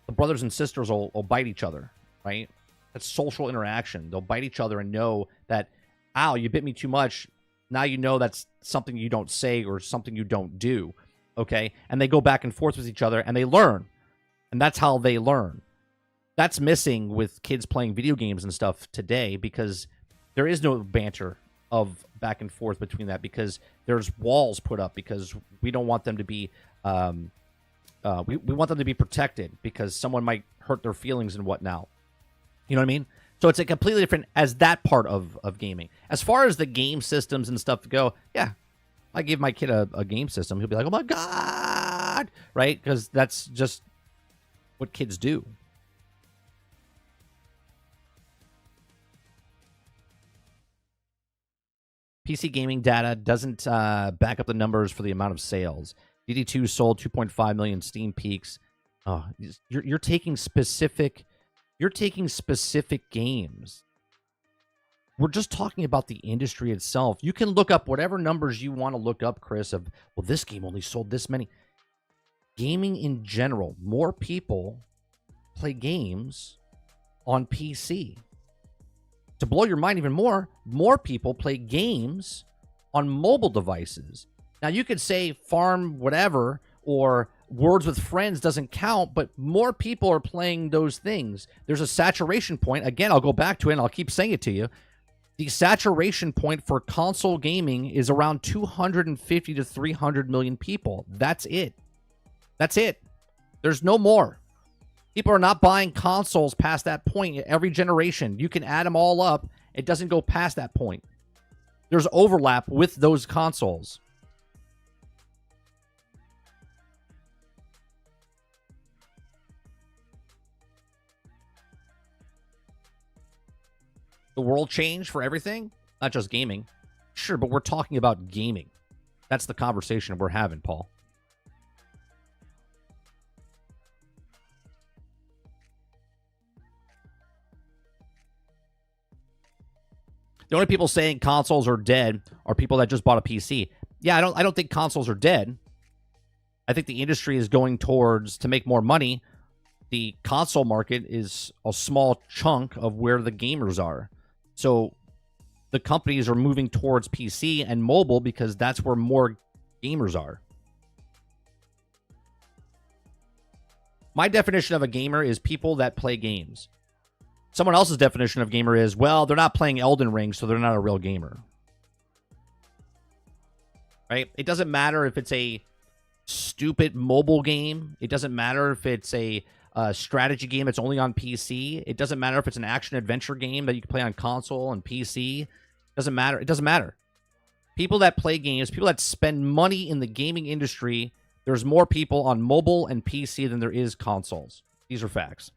the brothers and sisters will bite each other, right? That's social interaction. They'll bite each other and know that, ow, you bit me too much. Now you know that's something you don't say or something you don't do, okay? And they go back and forth with each other, and they learn. And that's how they learn. That's missing with kids playing video games and stuff today because there is no banter of back and forth between that because there's walls put up because we don't want them to be we want them to be protected because someone might hurt their feelings and whatnot. You know what I mean? So it's a completely different as that part of gaming. As far as the game systems and stuff go, yeah, I give my kid a game system. He'll be like, oh my God, right? Because that's just what kids do. PC gaming data doesn't back up the numbers for the amount of sales. DD2 sold 2.5 million Steam peaks. Oh, you're taking specific games. We're just talking about the industry itself. You can look up whatever numbers you want to look up, Chris, of, well, this game only sold this many. Gaming in general, more people play games on PC. To blow your mind even more people play games on mobile devices. Now, you could say farm whatever or Words with Friends doesn't count, but more people are playing those things. There's a saturation point. Again, I'll go back to it, and I'll keep saying it to you. The saturation point for console gaming is around 250 to 300 million people. That's it. That's it. There's no more. People are not buying consoles past that point every generation. You can add them all up. It doesn't go past that point. There's overlap with those consoles. The world changed for everything, not just gaming. Sure, but we're talking about gaming. That's the conversation we're having, Paul. The only people saying consoles are dead are people that just bought a PC. Yeah, I don't think consoles are dead. I think the industry is going towards, to make more money, the console market is a small chunk of where the gamers are. So the companies are moving towards PC and mobile because that's where more Gamers are. My definition of a gamer is people that play games. Someone else's definition of gamer is, well, they're not playing Elden Ring, so they're not a real gamer. Right? It doesn't matter if it's a stupid mobile game. It doesn't matter if it's a strategy game that's only on PC. It doesn't matter if it's an action-adventure game that you can play on console and PC. It doesn't matter. It doesn't matter. People that play games, people that spend money in the gaming industry, there's more people on mobile and PC than there is consoles. These are facts.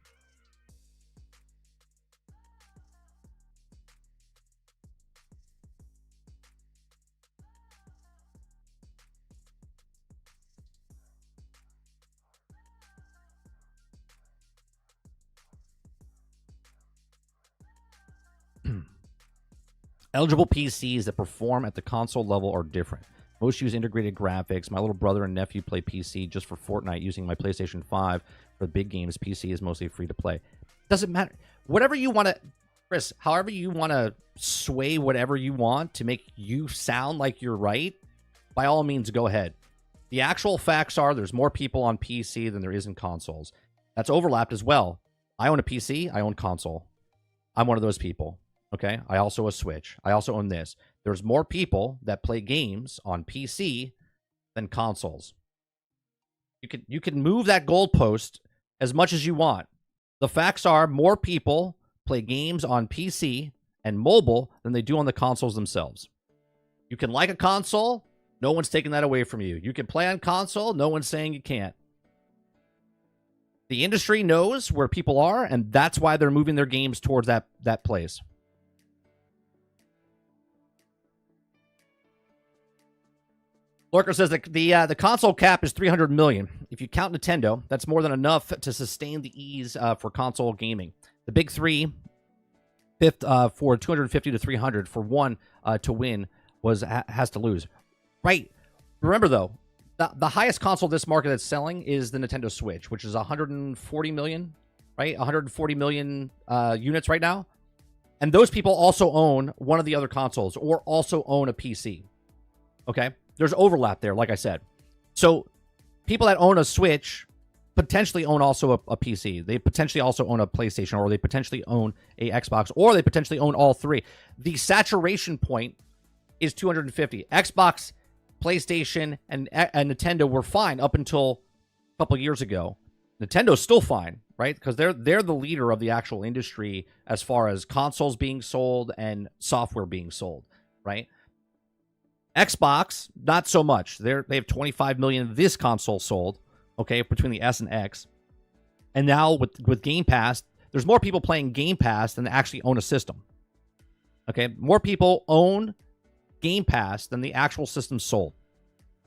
Eligible PCs that perform at the console level are different. Most use integrated graphics. My little brother and nephew play PC just for Fortnite using my PlayStation 5. For the big games, PC is mostly free to play. Doesn't matter. Whatever you want to, Chris, however you want to sway whatever you want to make you sound like you're right, by all means, go ahead. The actual facts are there's more people on PC than there is in consoles. That's overlapped as well. I own a PC. I own console. I'm one of those people. Okay, I also a Switch. I also own this. There's more people that play games on PC than consoles. You can move that goalpost as much as you want. The facts are more people play games on PC and mobile than they do on the consoles themselves. You can like a console, no one's taking that away from you. You can play on console, no one's saying you can't. The industry knows where people are, and that's why they're moving their games towards that place. Lorker says that the console cap is 300 million. If you count Nintendo, that's more than enough to sustain the ease for console gaming. The big three, fifth for 250 to 300 for one to win has to lose. Right. Remember though, the highest console this market that's selling is the Nintendo Switch, which is 140 million, right? 140 million units right now. And those people also own one of the other consoles or also own a PC. Okay. There's overlap there, like I said. So people that own a Switch potentially own also a PC. They potentially also own a PlayStation, or they potentially own a Xbox, or they potentially own all three. The saturation point is 250. Xbox, PlayStation, and Nintendo were fine up until a couple years ago. Nintendo's still fine, right? Because they're the leader of the actual industry as far as consoles being sold and software being sold, right? Xbox, not so much. They have 25 million of this console sold, okay, between the S and X. And now with Game Pass, there's more people playing Game Pass than actually own a system. Okay, more people own Game Pass than the actual system sold.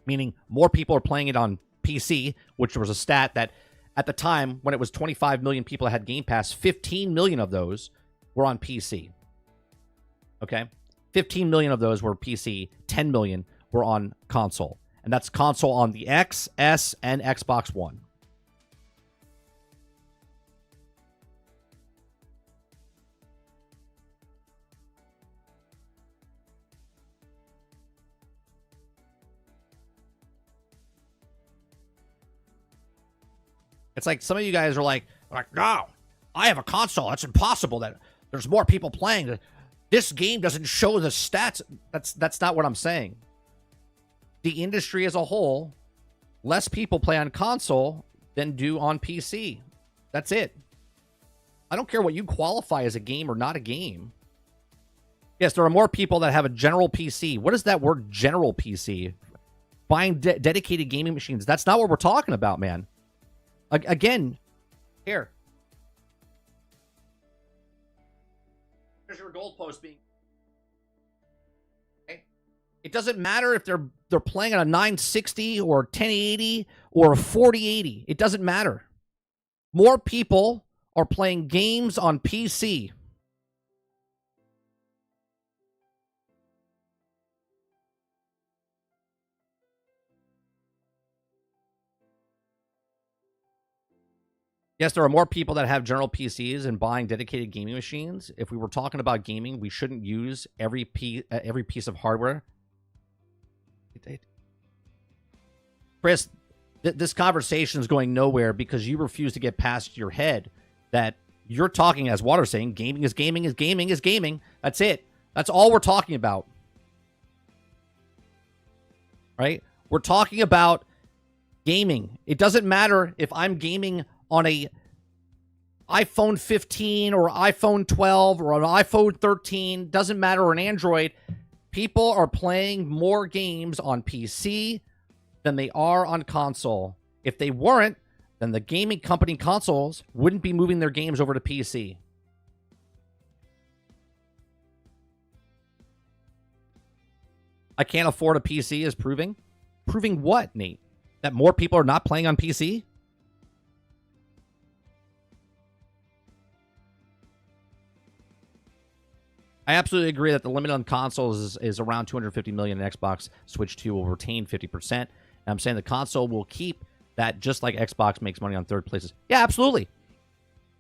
Meaning more people are playing it on PC, which was a stat that at the time when it was 25 million people that had Game Pass, 15 million of those were on PC. Okay? 15 million of those were PC, 10 million were on console. And that's console on the X, S, and Xbox One. It's like some of you guys are like, no, I have a console. That's impossible that there's more people playing. This game doesn't show the stats. That's not what I'm saying. The industry as a whole, less people play on console than do on PC. That's it. I don't care what you qualify as a game or not a game. Yes, there are more people that have a general PC. What is that word, general PC? Buying dedicated gaming machines. That's not what we're talking about, man. Again, here. Here's your goalpost being. Okay. It doesn't matter if they're playing on a 960 or 1080 or a 4080. It doesn't matter. More people are playing games on PC. Yes, there are more people that have general PCs and buying dedicated gaming machines. If we were talking about gaming, we shouldn't use every piece of hardware. Chris, this conversation is going nowhere because you refuse to get past your head that you're talking, as Water's saying, gaming is gaming is gaming is gaming. That's it. That's all we're talking about. Right? We're talking about gaming. It doesn't matter if I'm gaming on a iPhone 15 or iPhone 12 or an iPhone 13. Doesn't matter, or an Android. People are playing more games on PC than they are on console. If they weren't, then the gaming company consoles wouldn't be moving their games over to PC. I can't afford a PC is proving? Proving what, Nate? That more people are not playing on PC? I absolutely agree that the limit on consoles is around 250 million, and Xbox Switch 2 will retain 50%. And I'm saying the console will keep that, just like Xbox makes money on third places. Yeah, absolutely.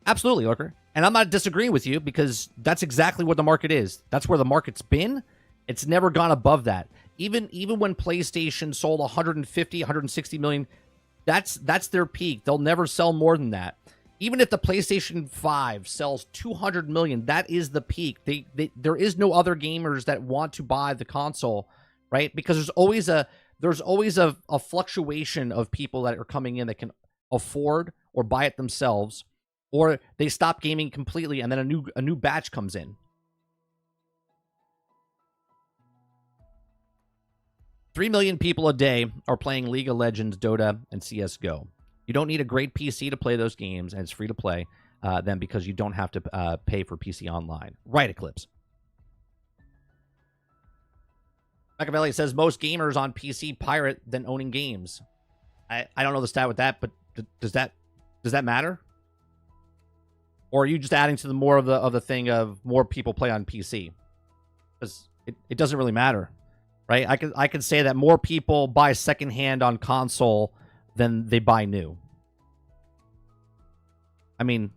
Absolutely, Lurker. And I'm not disagreeing with you, because that's exactly what the market is. That's where the market's been. It's never gone above that. Even when PlayStation sold 150, 160 million, that's their peak. They'll never sell more than that. Even if the PlayStation 5 sells 200 million, that is the peak. There is no other gamers that want to buy the console, right? Because there's always a fluctuation of people that are coming in that can afford or buy it themselves, or they stop gaming completely and then a new batch comes in. 3 million people a day are playing League of Legends, Dota, and CSGO. You don't need a great PC to play those games, and it's free to play them because you don't have to pay for PC Online. Right, Eclipse. Machiavelli says most gamers on PC pirate than owning games. I don't know the stat with that, but does that matter? Or are you just adding to the more of the thing of more people play on PC? Because it doesn't really matter, right? I could say that more people buy secondhand on console than they buy new. I mean,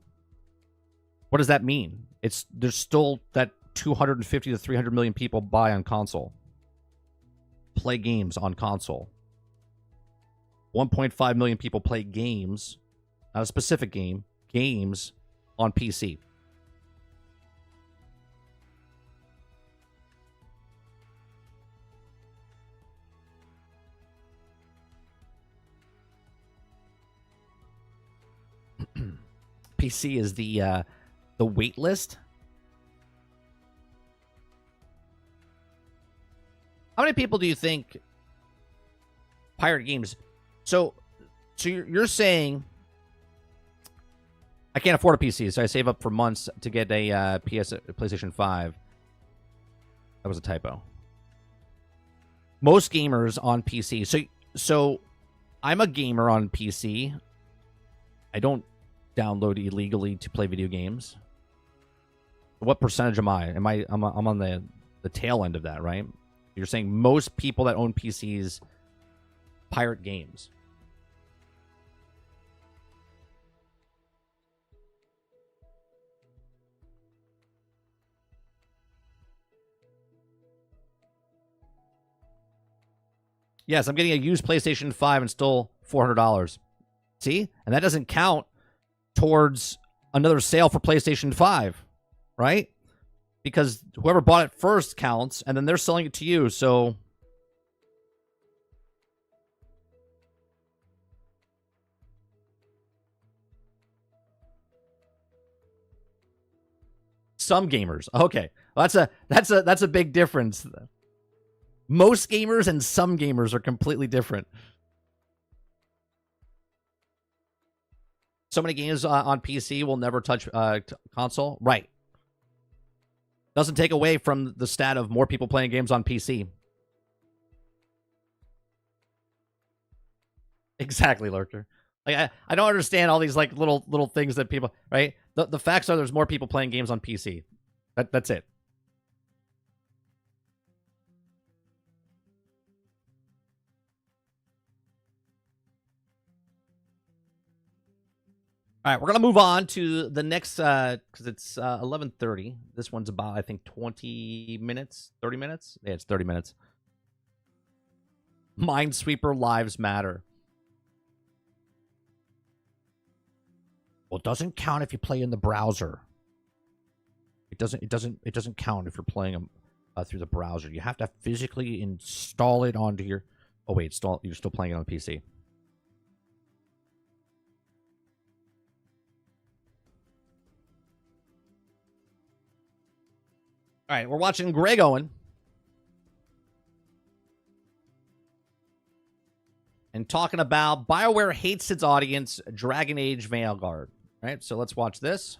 what does that mean? There's still that 250 to 300 million people buy on console. Play games on console. 1.5 million people play games, not a specific game, games on PC. PC is the wait list. How many people do you think pirate games? So you're saying I can't afford a PC, so I save up for months to get a PlayStation 5. That was a typo. Most gamers on PC. So I'm a gamer on PC. I don't download illegally to play video games. What percentage am I? I'm on the tail end of that, right? You're saying most people that own PCs pirate games. Yes, I'm getting a used PlayStation 5 and still $400. See? And that doesn't count towards another sale for PlayStation 5, right? Because whoever bought it first counts, and then they're selling it to you, so some gamers. Okay. Well, that's a big difference. Most gamers and some gamers are completely different. So many games on PC will never touch console. Right. Doesn't take away from the stat of more people playing games on PC. Exactly, Lurker. Like I don't understand all these like little things that people, right? The facts are there's more people playing games on PC. That's it. All right, we're going to move on to the next, because it's 11:30. This one's about, I think, 20 minutes, 30 minutes? Yeah, it's 30 minutes. Minesweeper Lives Matter. Well, it doesn't count if you play in the browser. It doesn't count if you're playing them through the browser. You have to physically install it onto your. Oh wait, you're still playing it on PC. All right, we're watching Greg Owen. And talking about BioWare Hates Its Audience, Dragon Age Veilguard. Right, so let's watch this.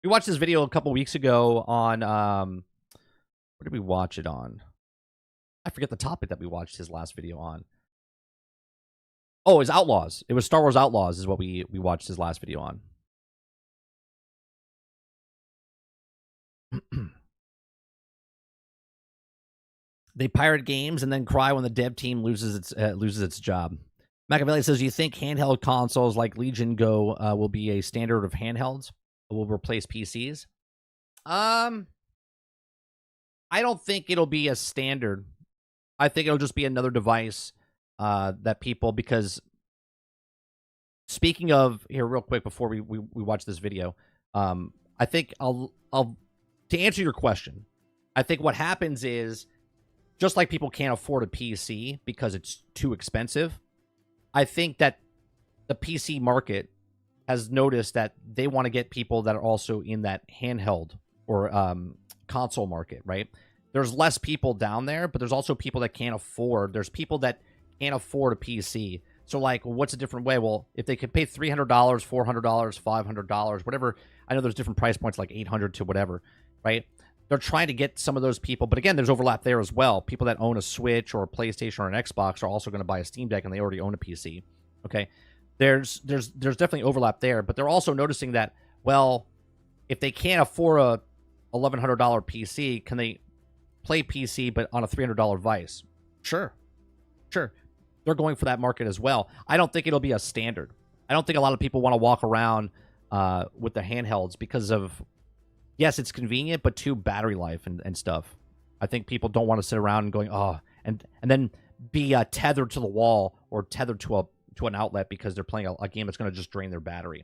We watched this video a couple weeks ago on, where did we watch it on? I forget the topic that we watched his last video on. Oh, it was Outlaws. It was Star Wars Outlaws is what we watched his last video on. They pirate games and then cry when the dev team loses its job. Machiavelli says, "Do you think handheld consoles like Legion Go will be a standard of handhelds? Will replace PCs?" I don't think it'll be a standard. I think it'll just be another device that people, because speaking of here, real quick before we watch this video, I think I'll to answer your question. I think what happens is, just like people can't afford a PC because it's too expensive, I think that the PC market has noticed that they want to get people that are also in that handheld or console market, right? There's less people down there, but there's also people that can't afford. There's people that can't afford a PC. So, like, what's a different way? Well, if they could pay $300, $400, $500, whatever. I know there's different price points, like $800 to whatever, right? They're trying to get some of those people. But again, there's overlap there as well. People that own a Switch or a PlayStation or an Xbox are also going to buy a Steam Deck, and they already own a PC. Okay, there's definitely overlap there. But they're also noticing that, well, if they can't afford a $1,100 PC, can they play PC but on a $300 device? Sure. They're going for that market as well. I don't think it'll be a standard. I don't think a lot of people want to walk around with the handhelds because of, yes, it's convenient, but too battery life and stuff. I think people don't want to sit around and going, and then be tethered to the wall or tethered to an outlet because they're playing a game that's going to just drain their battery.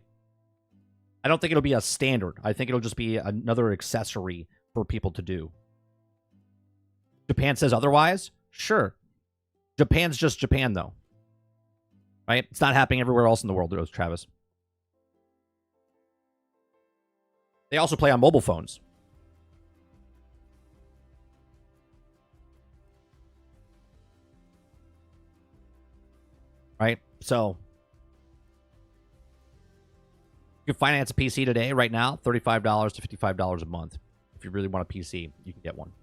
I don't think it'll be a standard. I think it'll just be another accessory for people to do. Japan says otherwise? Sure. Japan's just Japan, though. Right? It's not happening everywhere else in the world, Travis. They also play on mobile phones. Right? So, you can finance a PC today, right now, $35 to $55 a month. If you really want a PC, you can get one.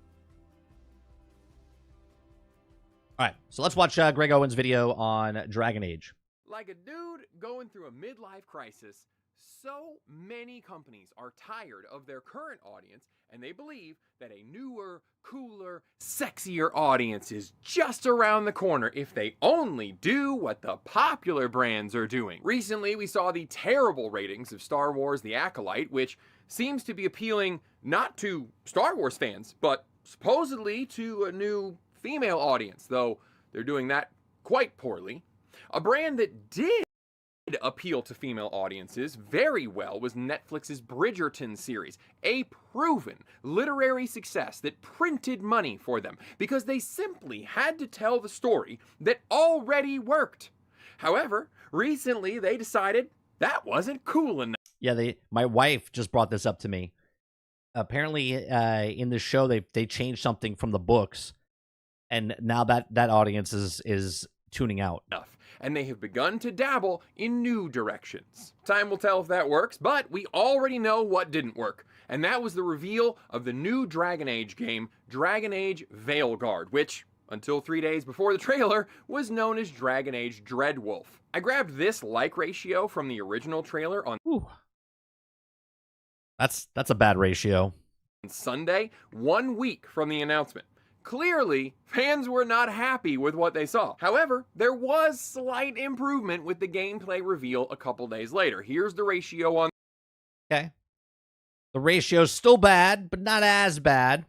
All right, so let's watch Greg Owen's video on Dragon Age. Like a dude going through a midlife crisis, so many companies are tired of their current audience, and they believe that a newer, cooler, sexier audience is just around the corner if they only do what the popular brands are doing. Recently, we saw the terrible ratings of Star Wars: The Acolyte, which seems to be appealing not to Star Wars fans, but supposedly to a new female audience, though they're doing that quite poorly. A brand that did appeal to female audiences very well was Netflix's Bridgerton series, a proven literary success that printed money for them because they simply had to tell the story that already worked. However, recently they decided that wasn't cool enough. Yeah, my wife just brought this up to me. Apparently, in the show, they changed something from the books, and now that audience is tuning out. And they have begun to dabble in new directions. Time will tell if that works, but we already know what didn't work, and that was the reveal of the new Dragon Age game, Dragon Age Veilguard, which, until 3 days before the trailer, was known as Dragon Age Dreadwolf. I grabbed this like ratio from the original trailer on That's a bad ratio. Sunday, 1 week from the announcement. Clearly, fans were not happy with what they saw. However, there was slight improvement with the gameplay reveal a couple days later. Here's the ratio on... Okay. The ratio's still bad, but not as bad,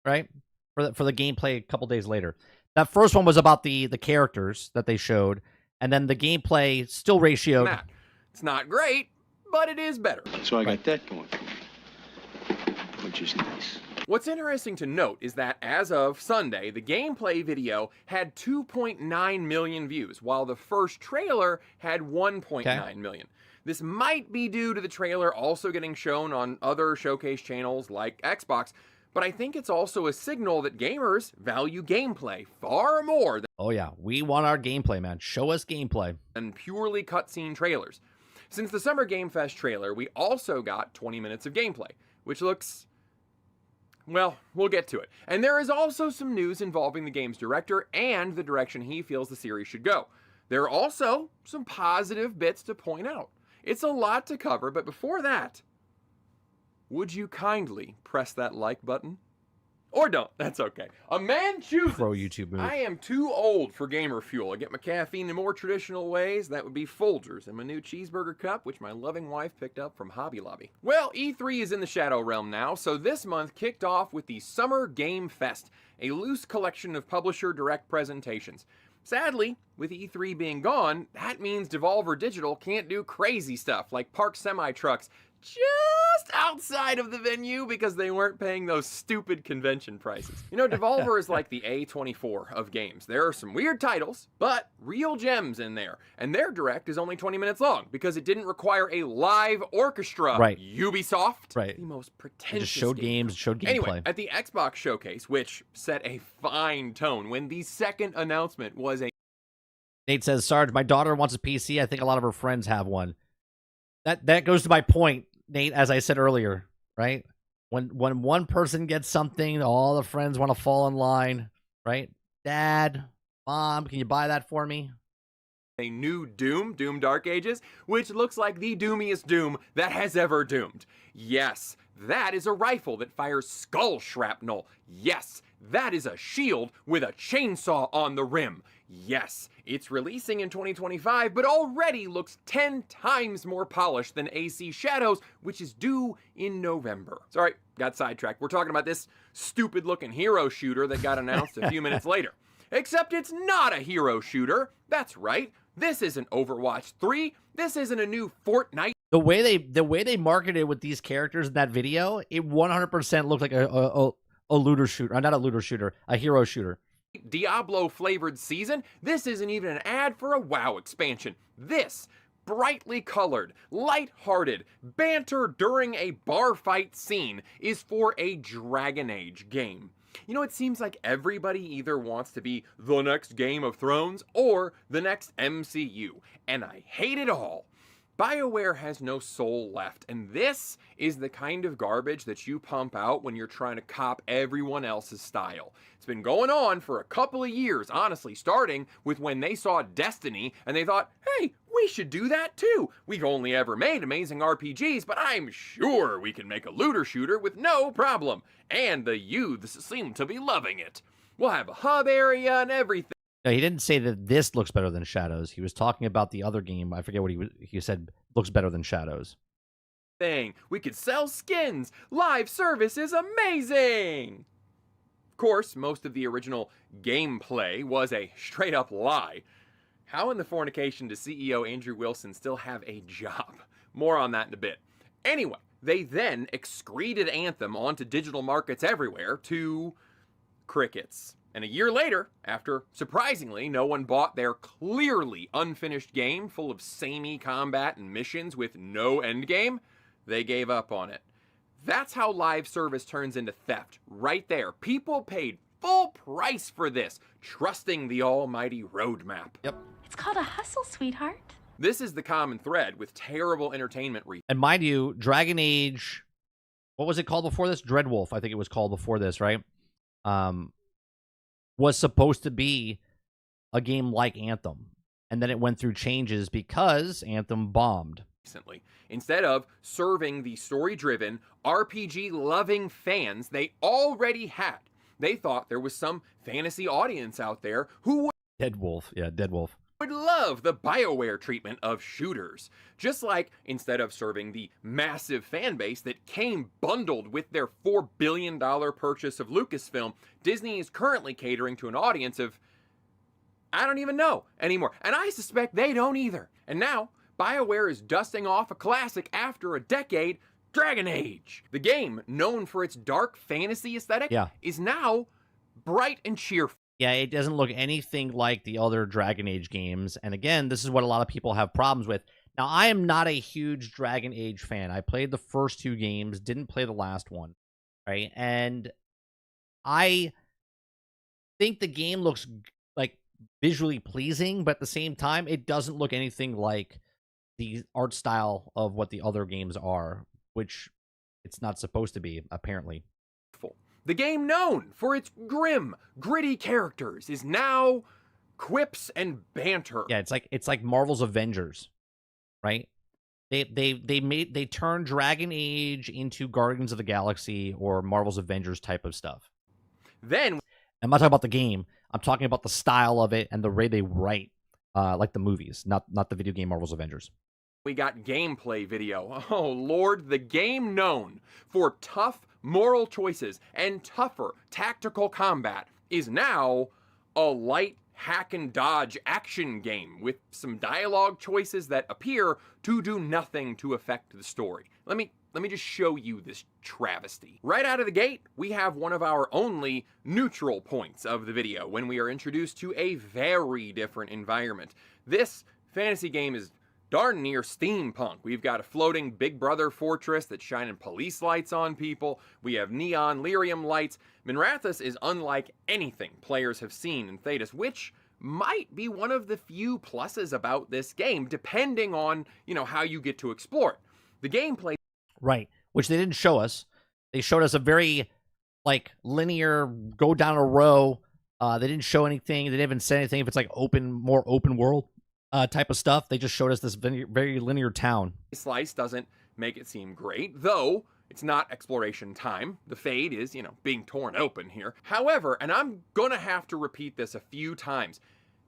right? For the gameplay a couple days later. That first one was about the characters that they showed, and then the gameplay still ratioed... It's not great, but it is better. So I got that going for me, which is nice. What's interesting to note is that as of Sunday, the gameplay video had 2.9 million views, while the first trailer had 1.9 million. This might be due to the trailer also getting shown on other showcase channels like Xbox, but I think it's also a signal that gamers value gameplay far more than Oh yeah, we want our gameplay, man. Show us gameplay. Purely cutscene trailers. Since the Summer Game Fest trailer, we also got 20 minutes of gameplay, which looks... well, we'll get to it. And there is also some news involving the game's director and the direction he feels the series should go. There are also some positive bits to point out. It's a lot to cover, but before that, would you kindly press that like button? Or don't, that's okay. A man chooses. Pro YouTube move. I am too old for gamer fuel. I get my caffeine in more traditional ways. That would be Folgers and my new cheeseburger cup, which my loving wife picked up from Hobby Lobby. Well, E3 is in the shadow realm now, so this month kicked off with the Summer Game Fest, a loose collection of publisher direct presentations. Sadly, with E3 being gone, that means Devolver Digital can't do crazy stuff like park semi-trucks just outside of the venue because they weren't paying those stupid convention prices. You know, Devolver is like the A24 of games. There are some weird titles, but real gems in there. And their direct is only 20 minutes long because it didn't require a live orchestra. Right. Ubisoft, right. The most pretentious Just showed games, showed gameplay. Anyway, at the Xbox showcase, which set a fine tone when the second announcement was a... Nate says, Sarge, my daughter wants a PC. I think a lot of her friends have one. That goes to my point, Nate, as I said earlier, right? When one person gets something, all the friends want to fall in line, right? Dad, Mom, can you buy that for me? A new Doom Dark Ages, which looks like the doomiest Doom that has ever doomed. Yes, that is a rifle that fires skull shrapnel. Yes, that is a shield with a chainsaw on the rim. Yes, it's releasing in 2025, but already looks 10 times more polished than AC Shadows, which is due in November. Sorry, got sidetracked. We're talking about this stupid-looking hero shooter that got announced a few minutes later. Except it's not a hero shooter. That's right. This isn't Overwatch 3. This isn't a new Fortnite. The way they marketed with these characters in that video, it 100% looked like a looter shooter. Not a looter shooter, a hero shooter. Diablo flavored season. This isn't even an ad for a WoW expansion. This brightly colored, light-hearted banter during a bar fight scene is for a Dragon Age game. You know, it seems like everybody either wants to be the next Game of Thrones or the next MCU, and I hate it all. BioWare has no soul left, and this is the kind of garbage that you pump out when you're trying to cop everyone else's style. It's been going on for a couple of years, honestly, starting with when they saw Destiny, and they thought, hey, we should do that too. We've only ever made amazing RPGs, but I'm sure we can make a looter shooter with no problem. And the youths seem to be loving it. We'll have a hub area and everything. No, he didn't say that this looks better than Shadows. He was talking about the other game. I forget what he said looks better than Shadows. We could sell skins. Live service is amazing. Of course, most of the original gameplay was a straight up lie. How in the fornication does CEO Andrew Wilson still have a job? More on that in a bit. Anyway, they then excreted Anthem onto digital markets everywhere to crickets. And a year later, after, surprisingly, no one bought their clearly unfinished game full of samey combat and missions with no endgame, they gave up on it. That's how live service turns into theft, right there. People paid full price for this, trusting the almighty roadmap. Yep. It's called a hustle, sweetheart. This is the common thread with terrible entertainment. And mind you, Dragon Age, what was it called before this? Dreadwolf, I think it was called before this, right? Was supposed to be a game like Anthem. And then it went through changes because Anthem bombed. Recently, instead of serving the story-driven, RPG-loving fans they already had, they thought there was some fantasy audience out there who would... Deadwolf, yeah, Deadwolf. Would love the BioWare treatment of shooters. Just like instead of serving the massive fan base that came bundled with their $4 billion purchase of Lucasfilm, Disney is currently catering to an audience of, I don't even know anymore. And I suspect they don't either. And now, BioWare is dusting off a classic after a decade, Dragon Age. The game, known for its dark fantasy aesthetic, is now bright and cheerful. Yeah, it doesn't look anything like the other Dragon Age games. And again, this is what a lot of people have problems with. Now, I am not a huge Dragon Age fan. I played the first 2 games, didn't play the last one, right? And I think the game looks like visually pleasing, but at the same time, it doesn't look anything like the art style of what the other games are, which it's not supposed to be, apparently. The game, known for its grim, gritty characters, is now quips and banter. Yeah, it's like Marvel's Avengers, right? They turned Dragon Age into Guardians of the Galaxy or Marvel's Avengers type of stuff. Then I'm not talking about the game. I'm talking about the style of it and the way they write, like the movies, not the video game Marvel's Avengers. We got gameplay video. Oh Lord, the game known for tough moral choices and tougher tactical combat is now a light hack and dodge action game with some dialogue choices that appear to do nothing to affect the story. Let me just show you this travesty. Right out of the gate, we have one of our only neutral points of the video when we are introduced to a very different environment. This fantasy game is darn near steampunk. We've got a floating Big Brother fortress that's shining police lights on people. We have neon lyrium lights. Minrathous is unlike anything players have seen in Thedas, which might be one of the few pluses about this game, depending on, how you get to explore it. The gameplay... Right, which they didn't show us. They showed us a very, linear, go down a row. They didn't show anything. They didn't even say anything if it's, more open world. Type of stuff. They just showed us this very linear town. Slice doesn't make it seem great, though it's not exploration time. The Fade is, being torn open here. However, and I'm gonna have to repeat this a few times,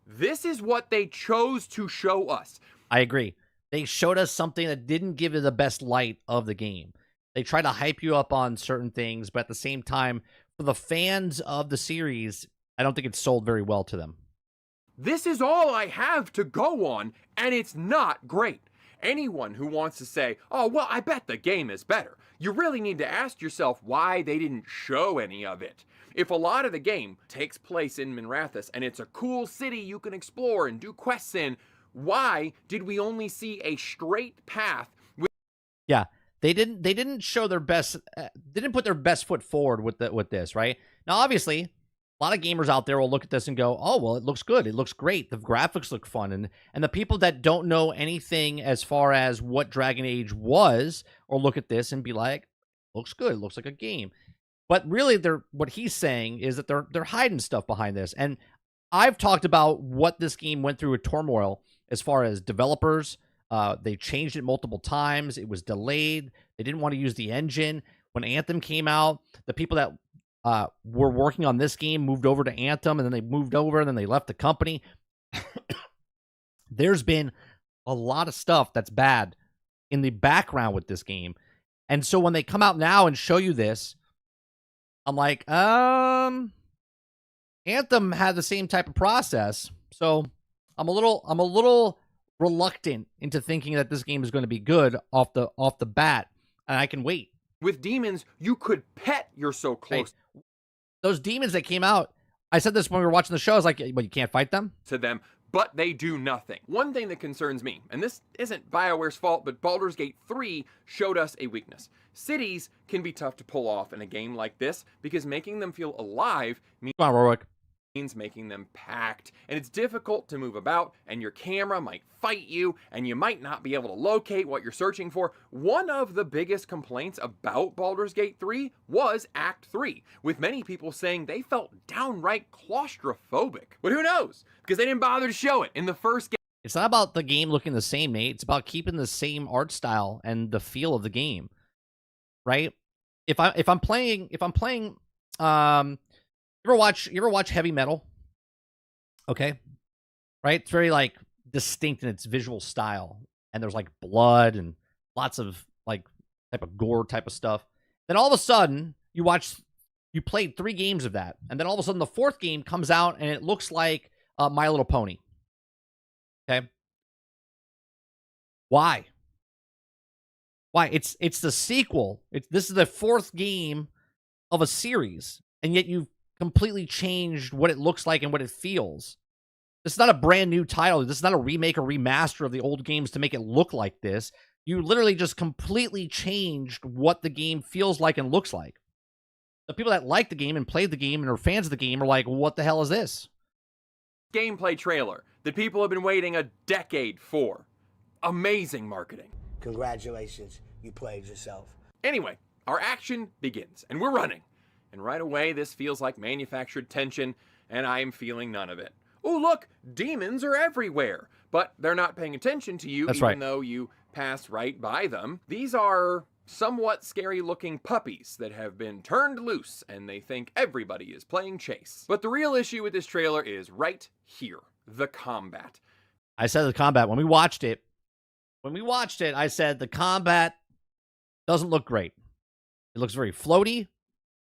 this is what they chose to show us. I agree. They showed us something that didn't give you the best light of the game. They try to hype you up on certain things, but at the same time, for the fans of the series, I don't think it sold very well to them. This is all I have to go on, and it's not great. Anyone who wants to say, oh, well, I bet the game is better, you really need to ask yourself why they didn't show any of it. If a lot of the game takes place in Minrathous, and it's a cool city you can explore and do quests in, why did we only see a straight path? Yeah, they didn't show their best, they didn't put their best foot forward with this, right? Now, obviously, a lot of gamers out there will look at this and go, oh, well, it looks good. It looks great. The graphics look fun. And the people that don't know anything as far as what Dragon Age was or look at this and be like, looks good. It looks like a game. But really, what he's saying is that they're hiding stuff behind this. And I've talked about what this game went through with turmoil as far as developers. They changed it multiple times. It was delayed. They didn't want to use the engine. When Anthem came out, the people that were working on this game moved over to Anthem, and then they moved over, and then they left the company. There's been a lot of stuff that's bad in the background with this game. And so when they come out now and show you this, I'm like, Anthem had the same type of process. So I'm a little reluctant into thinking that this game is going to be good off the bat, and I can wait. With demons, you could pet you're so close. Hey, those demons that came out, I said this when we were watching the show, I was like, well, you can't fight them? To them, but they do nothing. One thing that concerns me, and this isn't BioWare's fault, but Baldur's Gate 3 showed us a weakness. Cities can be tough to pull off in a game like this because making them feel alive means making them packed, and it's difficult to move about, and your camera might fight you, and you might not be able to locate what you're searching for. One of the biggest complaints about Baldur's Gate 3 was Act 3, with many people saying they felt downright claustrophobic. But who knows? Because they didn't bother to show it in the first game. It's not about the game looking the same, Nate. It's about keeping the same art style and the feel of the game, right? If I'm playing, you ever watch Heavy Metal? Okay. Right? It's very distinct in its visual style. And there's blood and lots of type of gore type of stuff. Then all of a sudden, you played 3 games of that. And then all of a sudden the 4th game comes out and it looks like My Little Pony. Okay. Why? Why? It's the sequel. This is the 4th game of a series, and yet you've completely changed what it looks like and what it feels. This is not a brand new title. This is not a remake or remaster of the old games to make it look like this. You literally just completely changed what the game feels like and looks like. The people that like the game and played the game and are fans of the game are like, what the hell is this? Gameplay trailer that people have been waiting a decade for. Amazing marketing. Congratulations, you played yourself. Anyway, our action begins, and we're running. And right away, this feels like manufactured tension, and I'm feeling none of it. Oh, look, demons are everywhere. But they're not paying attention to you, even though you pass right by them. These are somewhat scary-looking puppies that have been turned loose, and they think everybody is playing chase. But the real issue with this trailer is right here, the combat. I said the combat. When we watched it, I said the combat doesn't look great. It looks very floaty.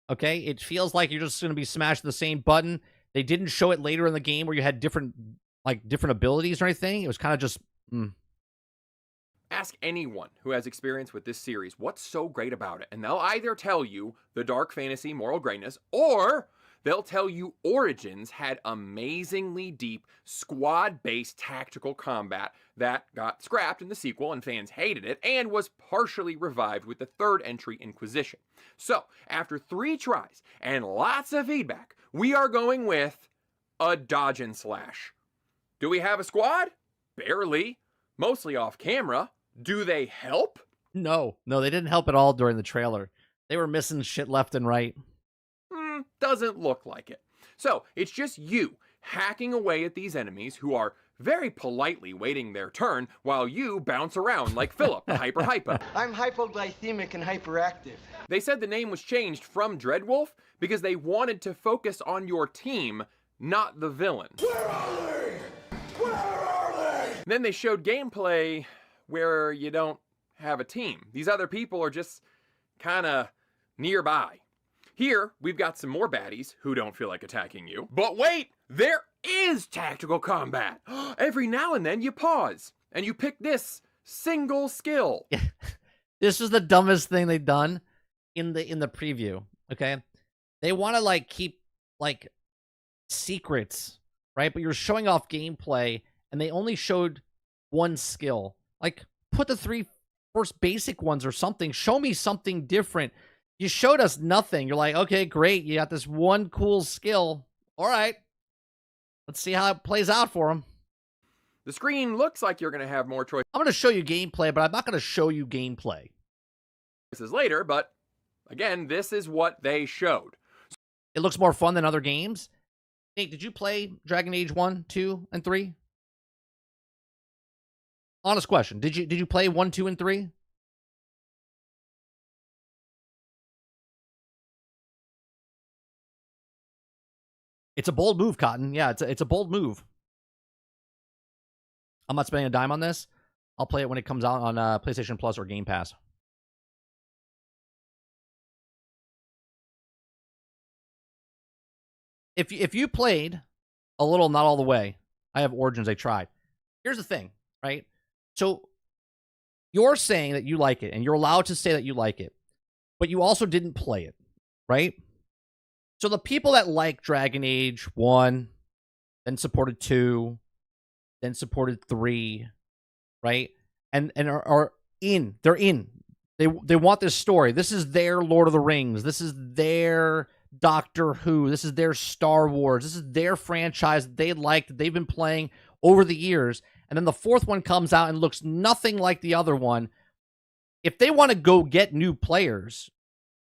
Okay, it feels like you're just going to be smashing the same button. They didn't show it later in the game where you had different abilities or anything. It was kind of just. Ask anyone who has experience with this series what's so great about it, and they'll either tell you the dark fantasy moral greatness, or they'll tell you Origins had amazingly deep squad-based tactical combat that got scrapped in the sequel and fans hated it, and was partially revived with the 3rd entry, Inquisition. So, after 3 tries and lots of feedback, we are going with a dodge and slash. Do we have a squad? Barely. Mostly off camera. Do they help? No, they didn't help at all during the trailer. They were missing shit left and right. Doesn't look like it. So, it's just you hacking away at these enemies who are very politely waiting their turn while you bounce around like Philip, the hyper. I'm hypoglycemic and hyperactive. They said the name was changed from Dreadwolf because they wanted to focus on your team, not the villain. Where are they? Where are they? Then they showed gameplay where you don't have a team. These other people are just kind of nearby. Here, we've got some more baddies who don't feel like attacking you. But wait, there is tactical combat. Every now and then you pause and you pick this single skill. This is the dumbest thing they've done in the preview. Okay, they want to keep secrets, right? But you're showing off gameplay, and they only showed one skill. Put the 3 first basic ones or something. Show me something different. You showed us nothing. You're like, okay, great. You got this one cool skill. All right. Let's see how it plays out for them. The screen looks like you're going to have more choices. I'm going to show you gameplay, but I'm not going to show you gameplay. This is later, but again, this is what they showed. It looks more fun than other games. Nate, did you play Dragon Age 1, 2, and 3? Honest question. Did you play 1, 2, and 3? It's a bold move, Cotton. Yeah, it's a bold move. I'm not spending a dime on this. I'll play it when it comes out on PlayStation Plus or Game Pass. If you played a little, not all the way, I have Origins. I tried. Here's the thing, right? So you're saying that you like it, and you're allowed to say that you like it, but you also didn't play it, right? So the people that like Dragon Age 1, then supported 2, then supported 3, right? And are in. They're in. They want this story. This is their Lord of the Rings. This is their Doctor Who. This is their Star Wars. This is their franchise that they like, that they've been playing over the years. And then the 4th one comes out and looks nothing like the other one. If they want to go get new players,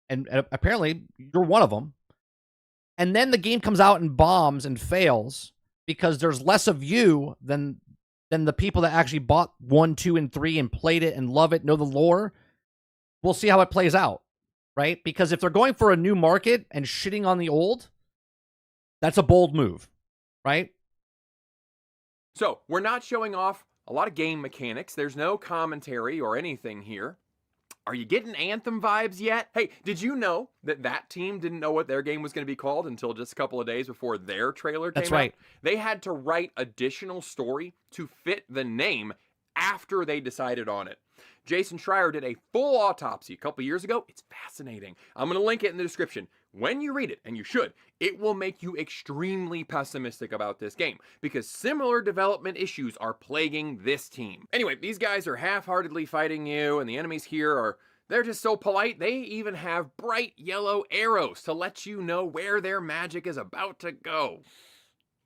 and apparently you're one of them, and then the game comes out and bombs and fails because there's less of you than the people that actually bought 1, 2, and 3 and played it and love it, know the lore, we'll see how it plays out, right? Because if they're going for a new market and shitting on the old, that's a bold move, right? So, we're not showing off a lot of game mechanics. There's no commentary or anything here. Are you getting Anthem vibes yet? Hey, did you know that team didn't know what their game was going to be called until just a couple of days before their trailer came out? That's right. They had to write additional story to fit the name after they decided on it. Jason Schreier did a full autopsy a couple years ago. It's fascinating. I'm going to link it in the description. When you read it, and you should, it will make you extremely pessimistic about this game, because similar development issues are plaguing this team. Anyway, these guys are half-heartedly fighting you, and the enemies here are, they're just so polite, they even have bright yellow arrows to let you know where their magic is about to go.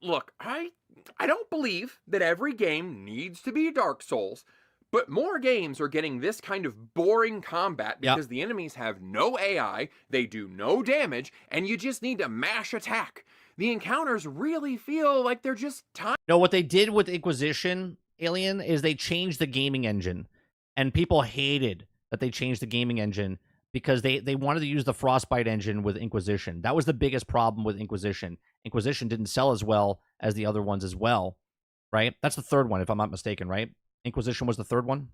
Look, I don't believe that every game needs to be Dark Souls, but more games are getting this kind of boring combat because the enemies have no AI, they do no damage, and you just need to mash attack. The encounters really feel like they're just time. No, what they did with Inquisition, Alien, is they changed the gaming engine. And people hated that they changed the gaming engine because they wanted to use the Frostbite engine with Inquisition. That was the biggest problem with Inquisition. Inquisition didn't sell as well as the other ones as well, right? That's the third one, if I'm not mistaken, right? Inquisition was the third one?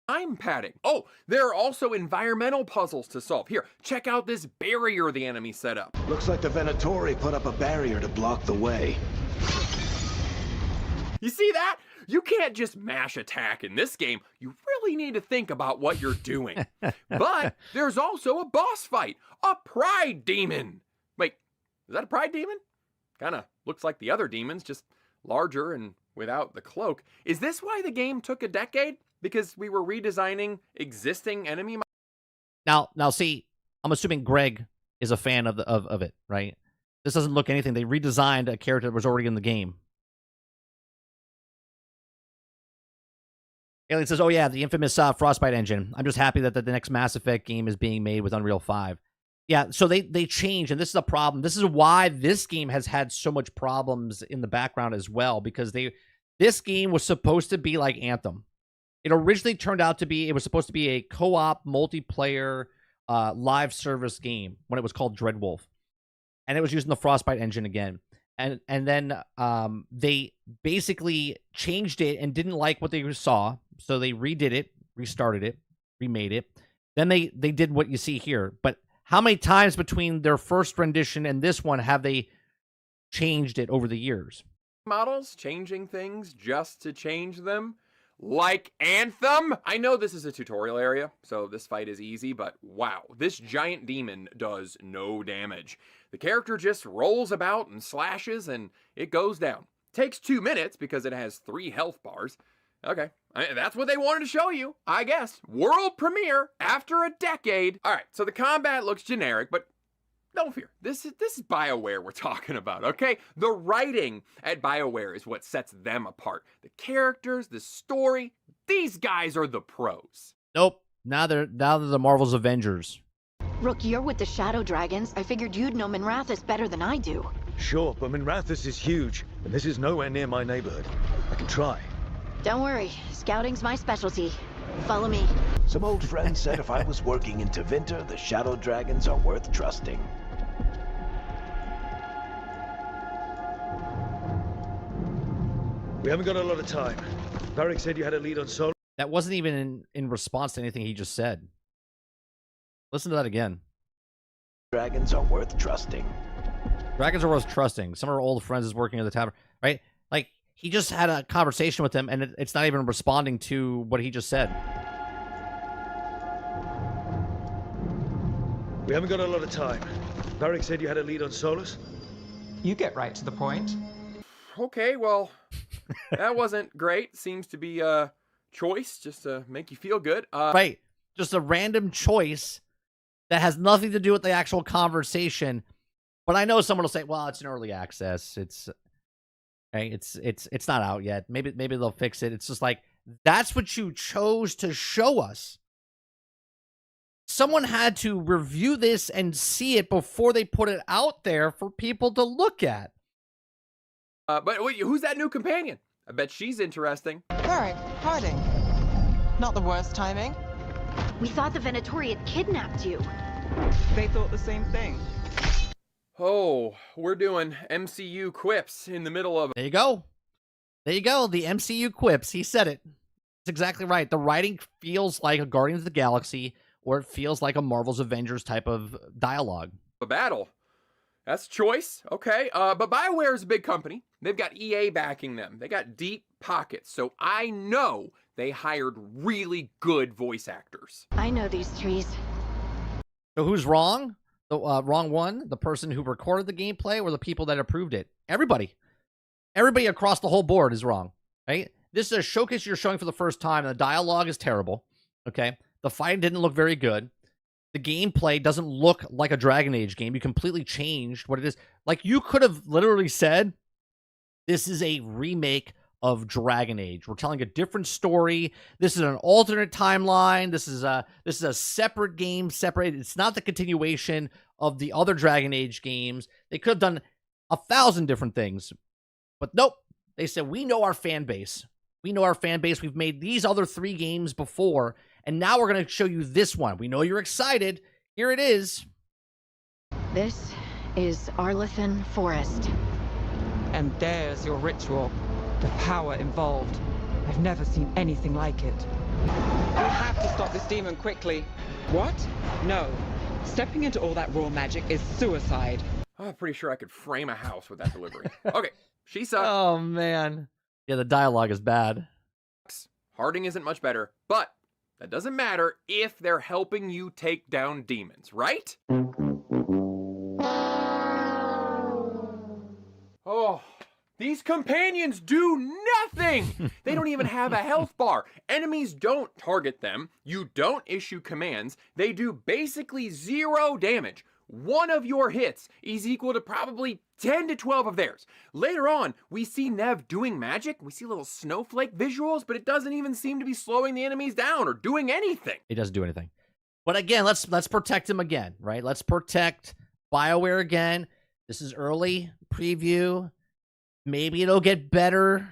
Time padding. Oh, there are also environmental puzzles to solve. Here, check out this barrier the enemy set up. Looks like the Venatori put up a barrier to block the way. You see that? You can't just mash attack in this game. You really need to think about what you're doing. But there's also a boss fight, a pride demon. Wait, is that a pride demon? Kind of looks like the other demons, just larger and without the cloak. Is this why the game took a decade? Because we were redesigning existing enemy. Now, see, I'm assuming Greg is a fan of it, right? This doesn't look anything. They redesigned a character that was already in the game. Alien says, oh yeah, the infamous Frostbite engine. I'm just happy that the next Mass Effect game is being made with Unreal 5. Yeah, so they changed, and this is a problem. This is why this game has had so much problems in the background as well, because this game was supposed to be like Anthem. It originally turned out to be, it was supposed to be a co-op, multiplayer, live service game when it was called Dreadwolf. And it was using the Frostbite engine again. And then they basically changed it and didn't like what they saw, so they redid it, restarted it, remade it. Then they did what you see here. But how many times between their first rendition and this one have they changed it over the years? Models changing things just to change them, like Anthem. I know this is a tutorial area, so this fight is easy, but wow, this giant demon does no damage. The character just rolls about and slashes, and it goes down. Takes 2 minutes because it has 3 health bars. Okay, that's what they wanted to show you, I guess. World premiere after a decade. All right, so the combat looks generic, but don't fear. This is BioWare we're talking about, okay? The writing at BioWare is what sets them apart. The characters, the story, these guys are the pros. Nope. Now they're the Marvel's Avengers. Rook, you're with the Shadow Dragons. I figured you'd know Minrathous better than I do. Sure, but Minrathous is huge, and this is nowhere near my neighborhood. I can try. Don't worry. Scouting's my specialty. Follow me. Some old friend said if I was working in Tevinter, the Shadow Dragons are worth trusting. We haven't got a lot of time. Varric said you had a lead on Sol. That wasn't even in response to anything he just said. Listen to that again. Dragons are worth trusting. Dragons are worth trusting. Some of our old friends is working at the tavern, right? Like, he just had a conversation with them, and it's not even responding to what he just said. We haven't got a lot of time. Varric said you had a lead on Solus. You get right to the point. Okay, well, that wasn't great. Seems to be a choice just to make you feel good. Right. Just a random choice that has nothing to do with the actual conversation. But I know someone will say, well, it's an early access. It's not out yet. Maybe they'll fix it. It's just like, that's what you chose to show us. Someone had to review this and see it before they put it out there for people to look at. But wait, who's that new companion? I bet she's interesting. Varric, hiding. Not the worst timing. We thought the Venatori had kidnapped you. They thought the same thing. Oh, we're doing MCU quips in the middle of... There you go. There you go. The MCU quips. He said it. That's exactly right. The writing feels like a Guardians of the Galaxy, or it feels like a Marvel's Avengers type of dialogue. A battle. That's choice, okay. But BioWare is a big company. They've got EA backing them. They got deep pockets, so I know they hired really good voice actors. I know these trees. So who's wrong? The wrong one? The person who recorded the gameplay or the people that approved it? Everybody. Everybody across the whole board is wrong, right? This is a showcase you're showing for the first time, and the dialogue is terrible, okay? The fight didn't look very good. The gameplay doesn't look like a Dragon Age game. You completely changed what it is. Like, you could have literally said, this is a remake of Dragon Age. We're telling a different story. This is an alternate timeline. This is a separate game, separated. It's not the continuation of the other Dragon Age games. They could have done 1,000 different things. But nope. They said, we know our fan base. We know our fan base. We've made these other 3 games before, and now we're going to show you this one. We know you're excited. Here it is. This is Arlethan Forest. And there's your ritual. The power involved. I've never seen anything like it. We have to stop this demon quickly. What? No. Stepping into all that raw magic is suicide. I'm pretty sure I could frame a house with that delivery. Okay, she sucks. Oh, man. Yeah, the dialogue is bad. Harding isn't much better, but that doesn't matter if they're helping you take down demons, right? Oh, these companions do nothing! They don't even have a health bar. Enemies don't target them. You don't issue commands. They do basically 0 damage. One of your hits is equal to probably 10 to 12 of theirs. Later on, we see Nev doing magic. We see little snowflake visuals, but it doesn't even seem to be slowing the enemies down or doing anything. It doesn't do anything. But again, let's protect him again, right? Let's protect BioWare again. This is early preview. Maybe it'll get better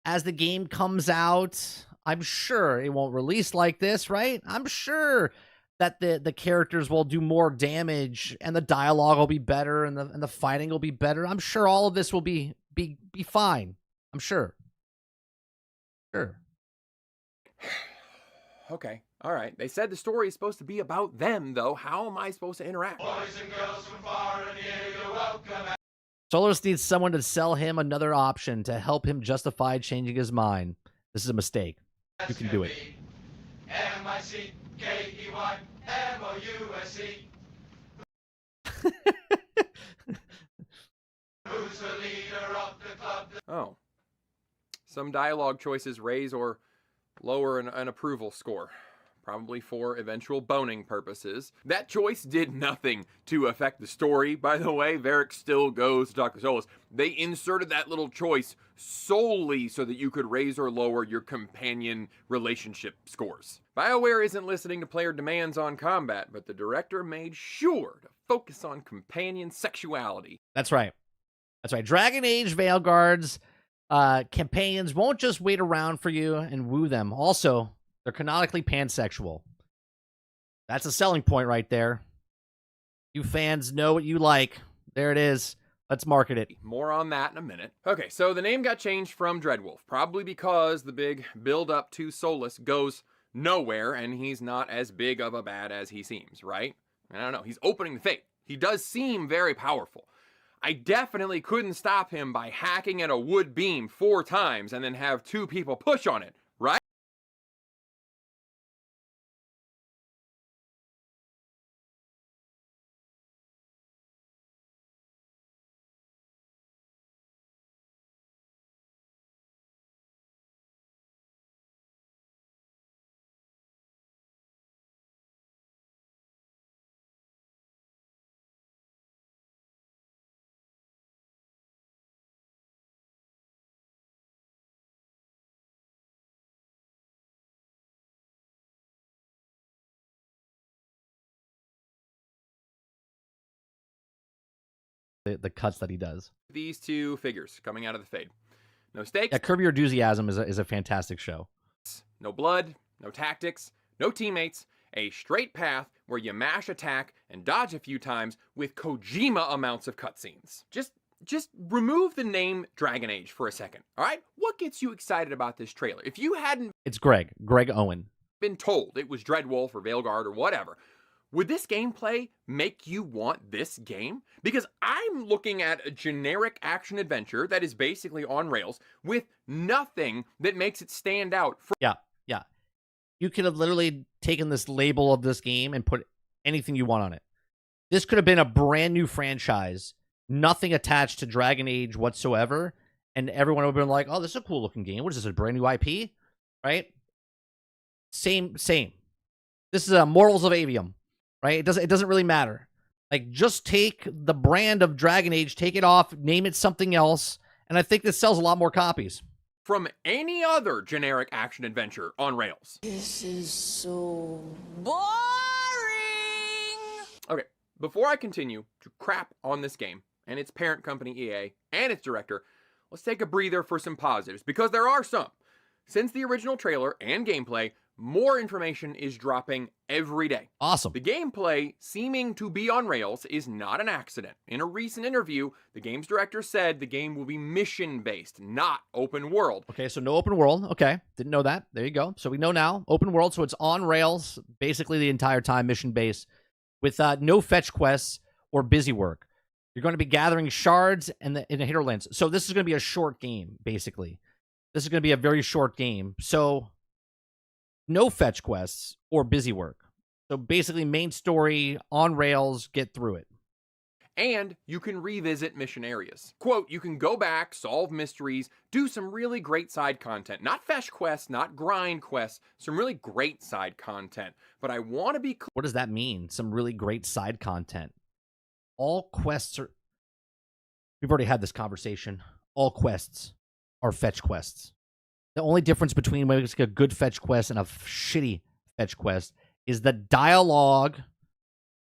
as the game comes out. I'm sure it won't release like this, right? I'm sure that the characters will do more damage and the dialogue will be better and the fighting will be better. I'm sure all of this will be fine. I'm sure. Sure. Okay, all right. They said the story is supposed to be about them, though. How am I supposed to interact? Boys and girls from far and near, you're welcome. Solarus needs someone to sell him another option to help him justify changing his mind. This is a mistake. You can do it. M-I-C-K-E-Y M-O-U-S-E. Who's the leader of the club? Oh. Some dialogue choices raise or lower an approval score. Probably for eventual boning purposes. That choice did nothing to affect the story, by the way. Varric still goes to Dr. Solus. They inserted that little choice solely so that you could raise or lower your companion relationship scores. BioWare isn't listening to player demands on combat, but the director made sure to focus on companion sexuality. That's right. That's right. Dragon Age Veilguard's companions won't just wait around for you and woo them. Also, they're canonically pansexual. That's a selling point right there. You fans know what you like. There it is. Let's market it. More on that in a minute. Okay, so the name got changed from Dreadwolf, probably because the big build-up to Solus goes nowhere, and he's not as big of a bad as he seems, right? I don't know. He's opening the fate. He does seem very powerful. I definitely couldn't stop him by hacking at a wood beam 4 times and then have 2 people push on it, right? The cuts that he does. These 2 figures coming out of the fade. No stakes. Yeah, Curb Your Enthusiasm is a fantastic show. No blood, no tactics, no teammates, a straight path where you mash attack and dodge a few times with Kojima amounts of cutscenes. Just remove the name Dragon Age for a second, all right? What gets you excited about this trailer? If you hadn't It's Greg Owen. been told it was Dreadwolf or Veilguard or whatever, Would this gameplay make you want this game? Because I'm looking at a generic action adventure that is basically on rails with nothing that makes it stand out. Yeah. You could have literally taken this label of this game and put anything you want on it. This could have been a brand new franchise, nothing attached to Dragon Age whatsoever, and everyone would have been like, oh, this is a cool looking game. What is this, a brand new IP? Right? Same. This is a Mortals of Avium, right? It doesn't really matter. Like, just take the brand of Dragon Age, take it off, name it something else, and I think this sells a lot more copies. From any other generic action adventure on rails. This is so boring! Okay, before I continue to crap on this game and its parent company EA and its director, let's take a breather for some positives, because there are some. Since the original trailer and gameplay, more information is dropping every day. Awesome. The gameplay seeming to be on rails is not an accident. In a recent interview, the game's director said the game will be mission-based, not open world. Okay, so no open world. Okay, didn't know that. There you go. So we know now. Open world, so it's on rails basically the entire time, mission-based, with no fetch quests or busy work. You're going to be gathering shards in the hinterlands. So this is going to be a short game, basically. This is going to be a very short game. So no fetch quests or busy work. So basically main story, on rails, get through it. And you can revisit mission areas. Quote, you can go back, solve mysteries, do some really great side content. Not fetch quests, not grind quests, some really great side content. But I want to be clear. What does that mean? Some really great side content. All quests are... We've already had this conversation. All quests are fetch quests. The only difference between when it's a good fetch quest and a shitty fetch quest is the dialogue,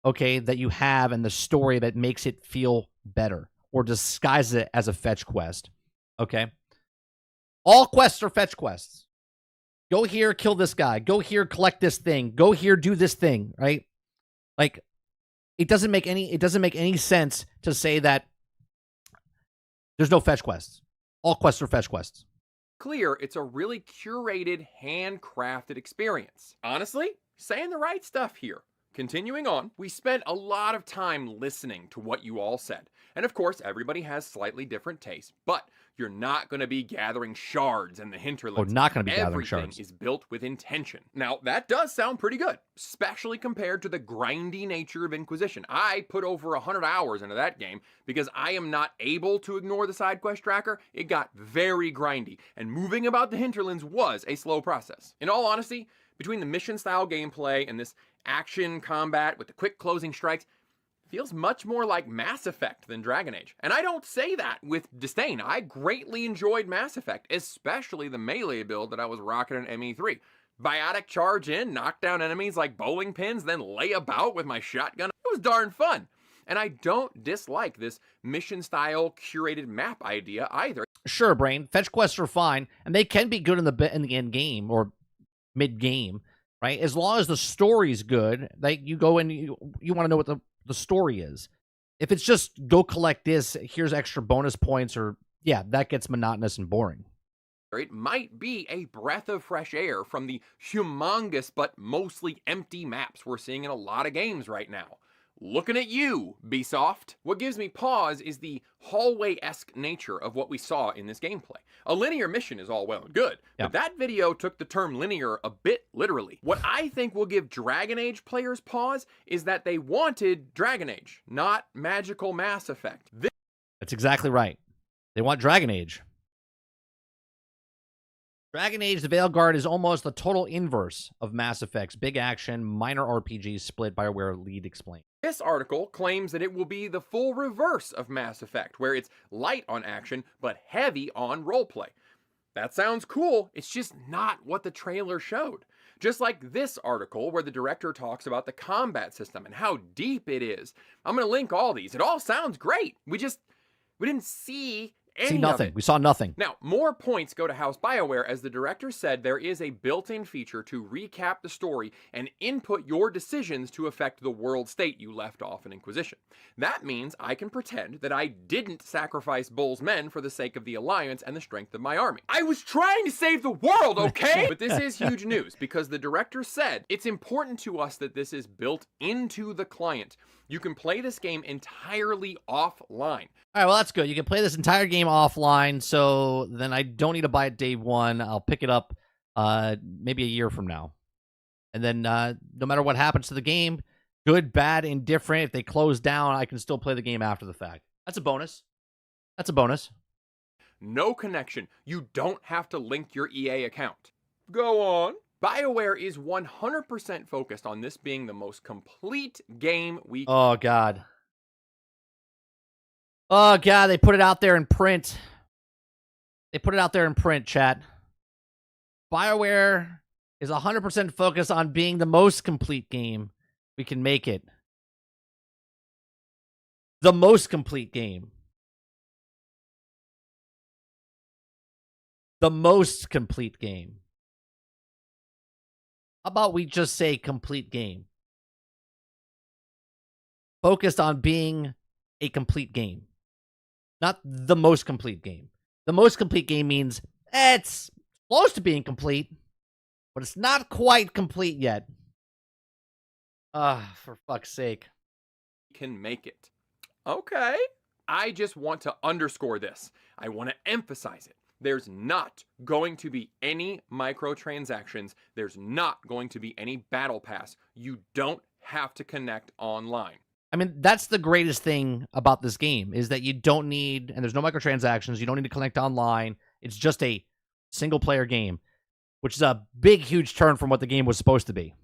okay, that you have and the story that makes it feel better or disguises it as a fetch quest, okay? All quests are fetch quests. Go here, kill this guy. Go here, collect this thing. Go here, do this thing, right? Like, it doesn't make any sense to say that there's no fetch quests. All quests are fetch quests. Clear, it's a really curated, handcrafted experience. Honestly, saying the right stuff here. Continuing on, we spent a lot of time listening to what you all said. And of course, everybody has slightly different tastes, but you're not going to be gathering shards in the hinterlands. Oh, not going to be gathering shards. Everything is built with intention. Now, that does sound pretty good, especially compared to the grindy nature of Inquisition. I put over 100 hours into that game because I am not able to ignore the side quest tracker. It got very grindy, and moving about the hinterlands was a slow process. In all honesty, between the mission-style gameplay and this action combat with the quick closing strikes, feels much more like Mass Effect than Dragon Age. And I don't say that with disdain. I greatly enjoyed Mass Effect, especially the melee build that I was rocking in ME3. Biotic charge in, knock down enemies like bowling pins, then lay about with my shotgun. It was darn fun. And I don't dislike this mission-style curated map idea either. Sure, Brain. Fetch quests are fine, and they can be good in the end game or mid-game, right? As long as the story's good, like you go in, you want to know what the story is. If it's just go collect this, here's extra bonus points, or yeah, that gets monotonous and boring. It might be a breath of fresh air from the humongous but mostly empty maps we're seeing in a lot of games right now. Looking at you, Ubisoft. What gives me pause is the hallway-esque nature of what we saw in this gameplay. A linear mission is all well and good, but that video took the term linear a bit literally. What I think will give Dragon Age players pause is that they wanted Dragon Age, not magical Mass Effect. That's exactly right. They want Dragon Age. Dragon Age, the Veilguard, is almost the total inverse of Mass Effect's big action, minor RPGs split BioWare lead explained. This article claims that it will be the full reverse of Mass Effect, where it's light on action, but heavy on roleplay. That sounds cool, it's just not what the trailer showed. Just like this article, where the director talks about the combat system and how deep it is. I'm going to link all these. It all sounds great. We didn't see any See nothing. of it. We saw nothing. Now, more points go to House BioWare, as the director said there is a built-in feature to recap the story and input your decisions to affect the world state you left off in Inquisition. That means I can pretend that I didn't sacrifice Bull's men for the sake of the Alliance and the strength of my army. I was trying to save the world, okay? But this is huge news, because the director said it's important to us that this is built into the client. You can play this game entirely offline. All right, well, that's good. You can play this entire game offline, so then I don't need to buy it day one. I'll pick it up maybe a year from now. And then no matter what happens to the game, good, bad, indifferent, if they close down, I can still play the game after the fact. That's a bonus. That's a bonus. No connection. You don't have to link your EA account. Go on. BioWare is 100% focused on this being the most complete game we can. Oh, God. Oh, God, they put it out there in print. They put it out there in print, chat. BioWare is 100% focused on being the most complete game we can make it. The most complete game. The most complete game. How about we just say complete game? Focused on being a complete game. Not the most complete game. The most complete game means it's close to being complete, but it's not quite complete yet. For fuck's sake. Can make it. Okay. I just want to underscore this. I want to emphasize it. There's not going to be any microtransactions. There's not going to be any battle pass. You don't have to connect online. I mean, that's the greatest thing about this game, is that you don't need, and there's no microtransactions, you don't need to connect online. It's just a single-player game, which is a big, huge turn from what the game was supposed to be.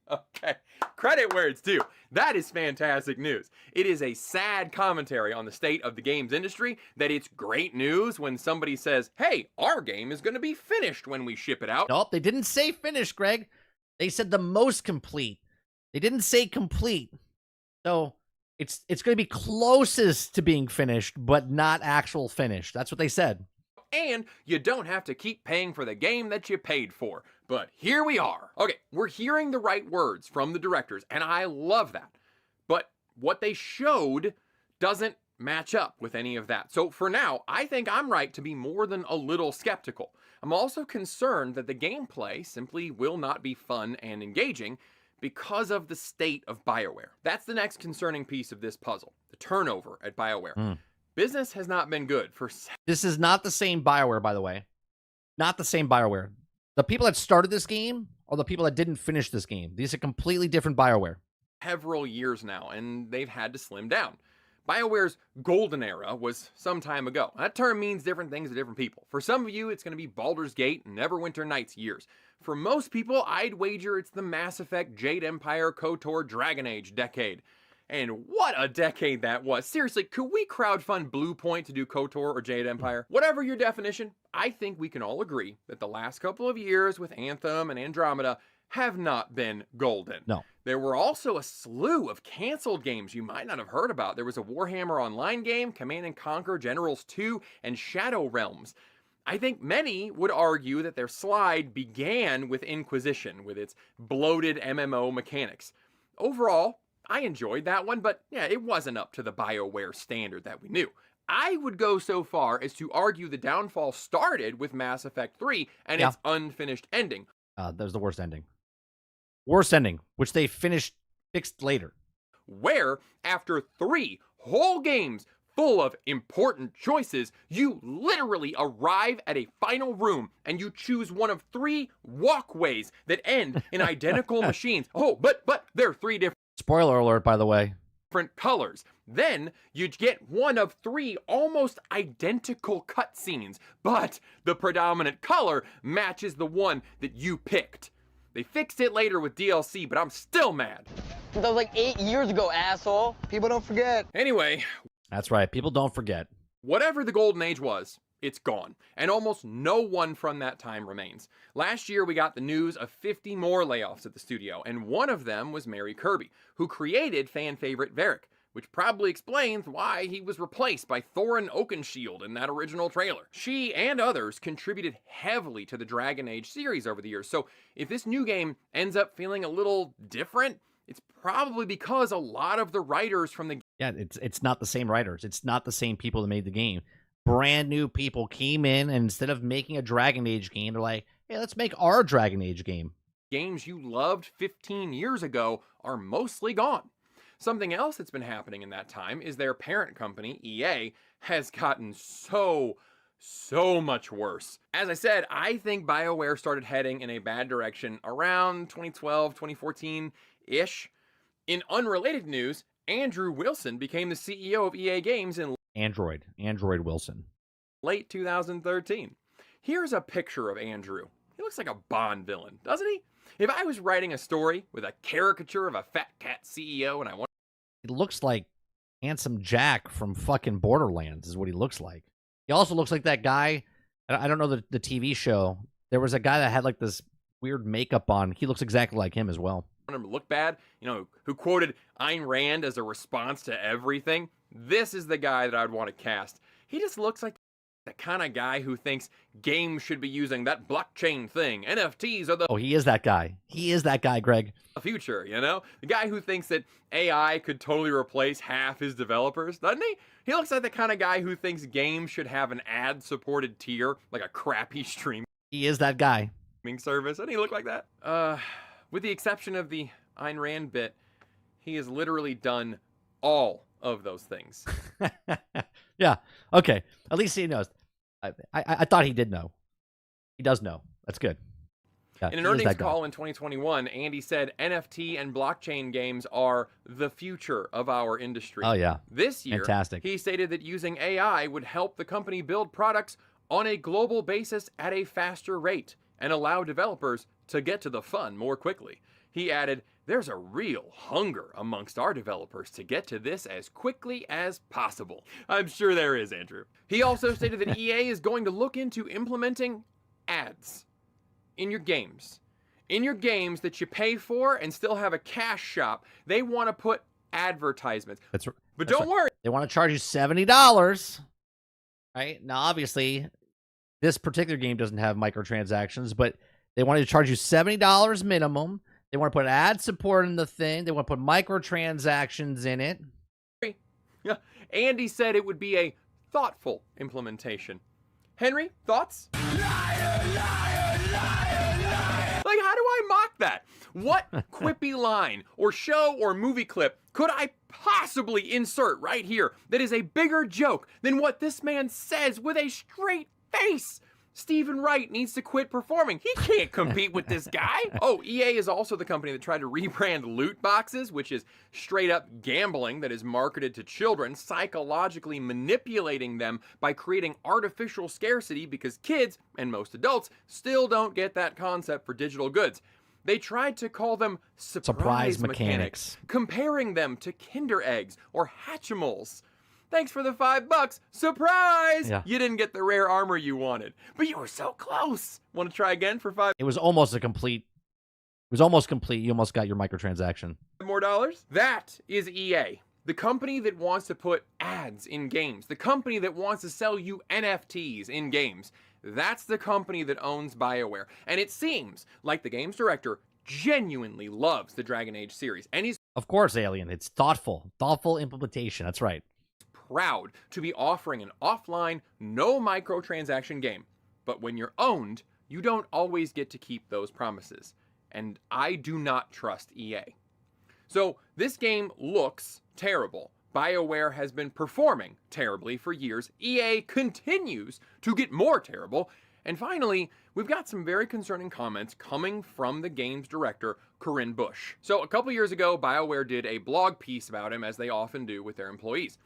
Okay, credit where it's due. That is fantastic news. It is a sad commentary on the state of the games industry that it's great news when somebody says, hey, our game is going to be finished when we ship it out. Nope, they didn't say finished, Greg. They said the most complete. They didn't say complete. So it's going to be closest to being finished, but not actual finished. That's what they said. And you don't have to keep paying for the game that you paid for. But here we are. Okay, we're hearing the right words from the directors, and I love that. But what they showed doesn't match up with any of that. So for now, I think I'm right to be more than a little skeptical. I'm also concerned that the gameplay simply will not be fun and engaging because of the state of BioWare. That's the next concerning piece of this puzzle, the turnover at BioWare. Business has not been good for... This is not the same BioWare, by the way. Not the same BioWare. The people that started this game are the people that didn't finish this game. These are completely different BioWare. Several years now, and they've had to slim down. BioWare's golden era was some time ago. That term means different things to different people. For some of you, it's going to be Baldur's Gate and Neverwinter Nights years. For most people, I'd wager it's the Mass Effect, Jade Empire, KOTOR, Dragon Age decade. And what a decade that was. Seriously, could we crowdfund Blue Point to do KOTOR or Jade Empire? Whatever your definition, I think we can all agree that the last couple of years with Anthem and Andromeda have not been golden. No. There were also a slew of canceled games you might not have heard about. There was a Warhammer Online game, Command & Conquer, Generals 2, and Shadow Realms. I think many would argue that their slide began with Inquisition, with its bloated MMO mechanics. Overall, I enjoyed that one, but yeah, it wasn't up to the BioWare standard that we knew. I would go so far as to argue the downfall started with Mass Effect 3 and its unfinished ending. That was the worst ending. Worst ending, which they fixed later. Where, after 3 whole games full of important choices, you literally arrive at a final room and you choose one of 3 walkways that end in identical machines. Oh, but they're 3 different... Spoiler alert, by the way. Different colors. Then you get one of 3 almost identical cutscenes, but the predominant color matches the one that you picked. They fixed it later with DLC, but I'm still mad. That was like 8 years ago, asshole. People don't forget. Anyway. That's right. People don't forget. Whatever the golden age was, it's gone. And almost no one from that time remains. Last year, we got the news of 50 more layoffs at the studio, and one of them was Mary Kirby, who created fan favorite Varric. which probably explains why he was replaced by Thorin Oakenshield in that original trailer. She and others contributed heavily to the Dragon Age series over the years, so if this new game ends up feeling a little different, it's probably because a lot of the writers from the Yeah, it's not the same writers. It's not the same people that made the game. Brand new people came in, and instead of making a Dragon Age game, they're like, hey, let's make our Dragon Age game. games you loved 15 years ago are mostly gone. Something else that's been happening in that time is their parent company, EA, has gotten so much worse. As I said, I think BioWare started heading in a bad direction around 2012, 2014-ish. In unrelated news, Andrew Wilson became the CEO of EA Games in Android Wilson. late 2013. Here's a picture of Andrew. He looks like a Bond villain, doesn't he? If I was writing a story with a caricature of a fat cat CEO and I wanted... He looks like Handsome Jack from fucking Borderlands is what he looks like. He also looks like that guy, I don't know the TV show. There was a guy that had like this weird makeup on. He looks exactly like him as well. him to look bad, who quoted Ayn Rand as a response to everything. This is the guy that I'd want to cast. He just looks like the kind of guy who thinks games should be using that blockchain thing. NFTs are the... Oh, he is that guy. He is that guy, Greg. future, The guy who thinks that AI could totally replace half his developers, doesn't he? He looks like the kind of guy who thinks games should have an ad-supported tier, like a crappy streaming He is that guy. service. Doesn't he look like that? With the exception of the Ayn Rand bit, he has literally done all of those things. Yeah. Okay. At least he knows. I thought he did know. He does know. That's good. Yeah, in an earnings call in 2021, Andy said NFT and blockchain games are the future of our industry. Oh, yeah. This year, fantastic. He stated that using AI would help the company build products on a global basis at a faster rate and allow developers to get to the fun more quickly. He added, there's a real hunger amongst our developers to get to this as quickly as possible. I'm sure there is, Andrew. He also stated that EA is going to look into implementing ads in your games. In your games that you pay for and still have a cash shop, they want to put advertisements. But don't worry. They want to charge you $70. Right? Now, obviously, this particular game doesn't have microtransactions, but they want to charge you $70 minimum. They want to put ad support in the thing. They want to put microtransactions in it. Yeah. Andy said it would be a thoughtful implementation. Henry, thoughts? Like, how do I mock that? What quippy line or show or movie clip could I possibly insert right here that is a bigger joke than what this man says with a straight face? Stephen Wright needs to quit performing. He can't compete with this guy. Oh, EA is also the company that tried to rebrand loot boxes, which is straight up gambling that is marketed to children, psychologically manipulating them by creating artificial scarcity because kids, and most adults, still don't get that concept for digital goods. They tried to call them surprise mechanics, comparing them to Kinder eggs or Hatchimals. Thanks for the $5. Surprise! Yeah. You didn't get the rare armor you wanted, but you were so close. Want to try again for $5? It was almost complete. You almost got your microtransaction. More dollars? That is EA. The company that wants to put ads in games. The company that wants to sell you NFTs in games. That's the company that owns BioWare. And it seems like the game's director genuinely loves the Dragon Age series. And he's... Of course, Alien. It's thoughtful implementation. That's right. Proud to be offering an offline, no microtransaction game. But when you're owned, you don't always get to keep those promises. And I do not trust EA. So this game looks terrible. BioWare has been performing terribly for years. EA continues to get more terrible. And finally, we've got some very concerning comments coming from the game's director, Corinne Bush. So a couple years ago, BioWare did a blog piece about him, as they often do with their employees.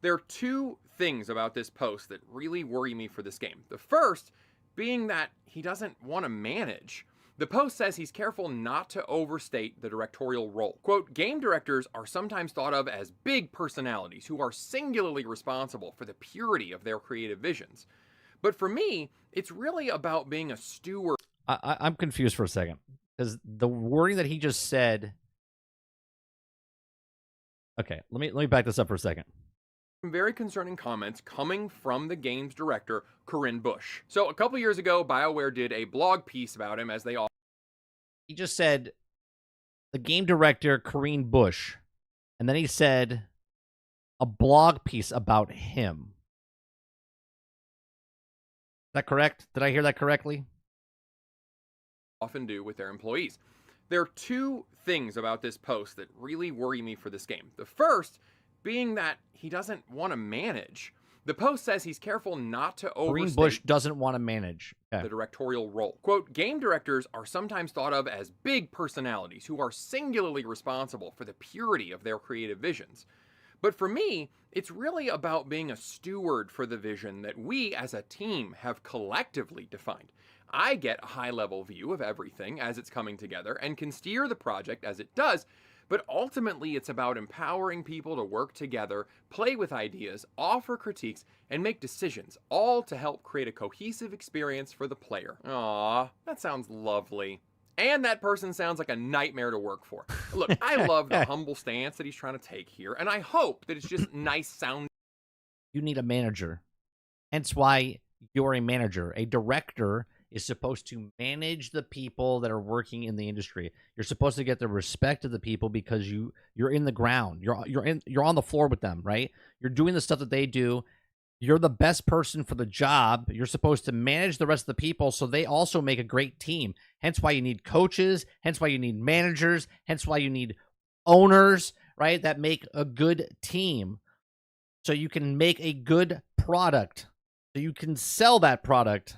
There are two things about this post that really worry me for this game. The first being that he doesn't want to manage. The post says he's careful not to overstate the directorial role. Quote, game directors are sometimes thought of as big personalities who are singularly responsible for the purity of their creative visions. But for me, it's really about being a steward. I'm confused for a second, because the wording that he just said Okay, let me back this up for a second. Some very concerning comments coming from the game's director, Corinne Bush. So a couple years ago, BioWare did a blog piece about him, as they all. He just said the game director, Corinne Bush, and then he said a blog piece about him. Is that correct? Did I hear that correctly? Often do with their employees. There are two things about this post that really worry me for this game. The first being that he doesn't want to manage. The post says he's careful not to overstate Corinne Bush doesn't want to manage the directorial role. Quote, game directors are sometimes thought of as big personalities who are singularly responsible for the purity of their creative visions. But for me, it's really about being a steward for the vision that we as a team have collectively defined. I get a high-level view of everything as it's coming together and can steer the project as it does, but ultimately it's about empowering people to work together, play with ideas, offer critiques, and make decisions, all to help create a cohesive experience for the player. Aww, that sounds lovely. And that person sounds like a nightmare to work for. Look, I love the humble stance that he's trying to take here, and I hope that it's just nice sound. You need a manager. Hence why you're a manager. A director is supposed to manage the people that are working in the industry. You're supposed to get the respect of the people because you're in the ground. You're on the floor with them, right? You're doing the stuff that they do. You're the best person for the job. You're supposed to manage the rest of the people so they also make a great team. Hence why you need coaches, hence why you need managers, hence why you need owners, right? That make a good team so you can make a good product. So you can sell that product.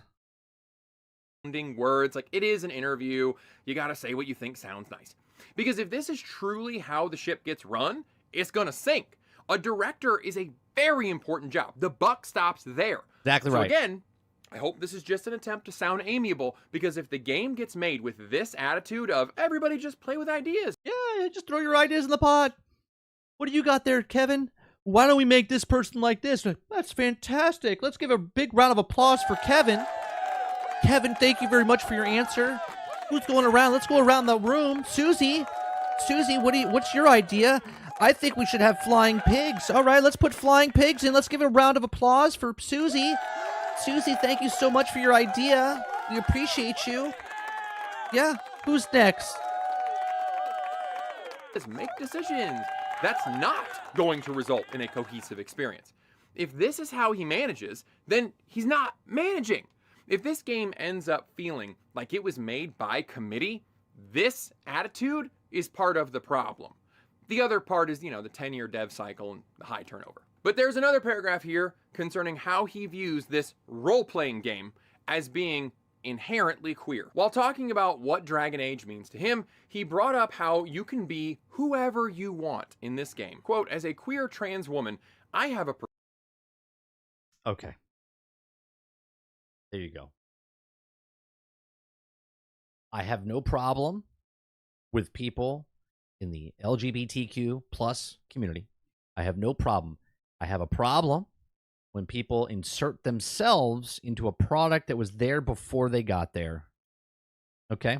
Words, like it is an interview, you gotta say what you think sounds nice. Because if this is truly how the ship gets run, it's gonna sink. A director is a very important job. The buck stops there. Exactly right. So again, I hope this is just an attempt to sound amiable, because if the game gets made with this attitude of everybody just play with ideas. Yeah, just throw your ideas in the pot. What do you got there, Kevin? Why don't we make this person like this? That's fantastic. Let's give a big round of applause for Kevin. Kevin, thank you very much for your answer. Who's going around? Let's go around the room. Susie, what's your idea? I think we should have flying pigs. All right, let's put flying pigs in. Let's give a round of applause for Susie. Susie, thank you so much for your idea. We appreciate you. Yeah, who's next? Just make decisions. That's not going to result in a cohesive experience. If this is how he manages, then he's not managing. If this game ends up feeling like it was made by committee, this attitude is part of the problem. The other part is, the 10-year dev cycle and the high turnover. But there's another paragraph here concerning how he views this role-playing game as being inherently queer. While talking about what Dragon Age means to him, he brought up how you can be whoever you want in this game. Quote, as a queer trans woman, I have a... Okay. There you go. I have no problem with people in the LGBTQ plus community. I have no problem. I have a problem when people insert themselves into a product that was there before they got there. Okay?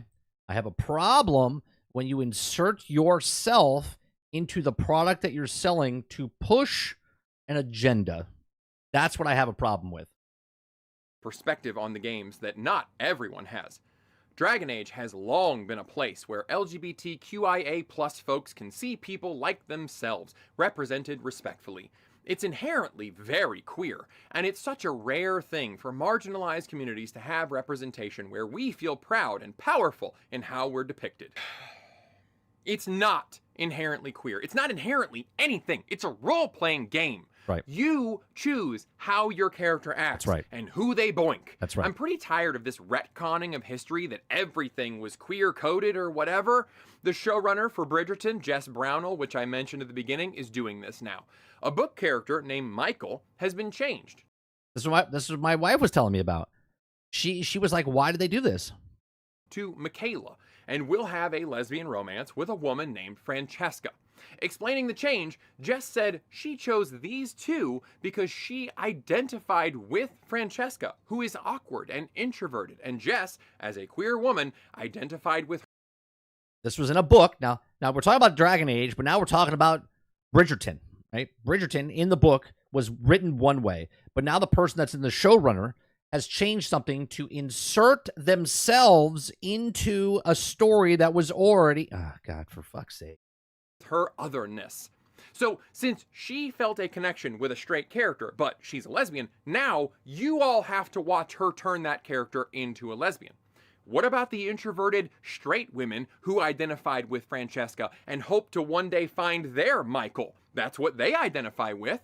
I have a problem when you insert yourself into the product that you're selling to push an agenda. That's what I have a problem with. Perspective on the games that not everyone has. Dragon Age has long been a place where LGBTQIA+ folks can see people like themselves, represented respectfully. It's inherently very queer, and it's such a rare thing for marginalized communities to have representation where we feel proud and powerful in how we're depicted. It's not inherently queer. It's not inherently anything. It's a role-playing game. Right. You choose how your character acts. That's right. And who they boink. That's right. I'm pretty tired of this retconning of history that everything was queer-coded or whatever. The showrunner for Bridgerton, Jess Brownell, which I mentioned at the beginning, is doing this now. A book character named Michael has been changed. This is what my wife was telling me about. She was like, why did they do this? To Michaela, and will have a lesbian romance with a woman named Francesca. Explaining the change, Jess said she chose these two because she identified with Francesca, who is awkward and introverted, and Jess, as a queer woman, identified with her. This was in a book. Now we're talking about Dragon Age, but now we're talking about Bridgerton, right? Bridgerton in the book was written one way, but now the person that's in the showrunner has changed something to insert themselves into a story that was already, oh God, for fuck's sake. Her otherness. So, since she felt a connection with a straight character, but she's a lesbian, now you all have to watch her turn that character into a lesbian. What about the introverted straight women who identified with Francesca and hope to one day find their Michael? That's what they identify with.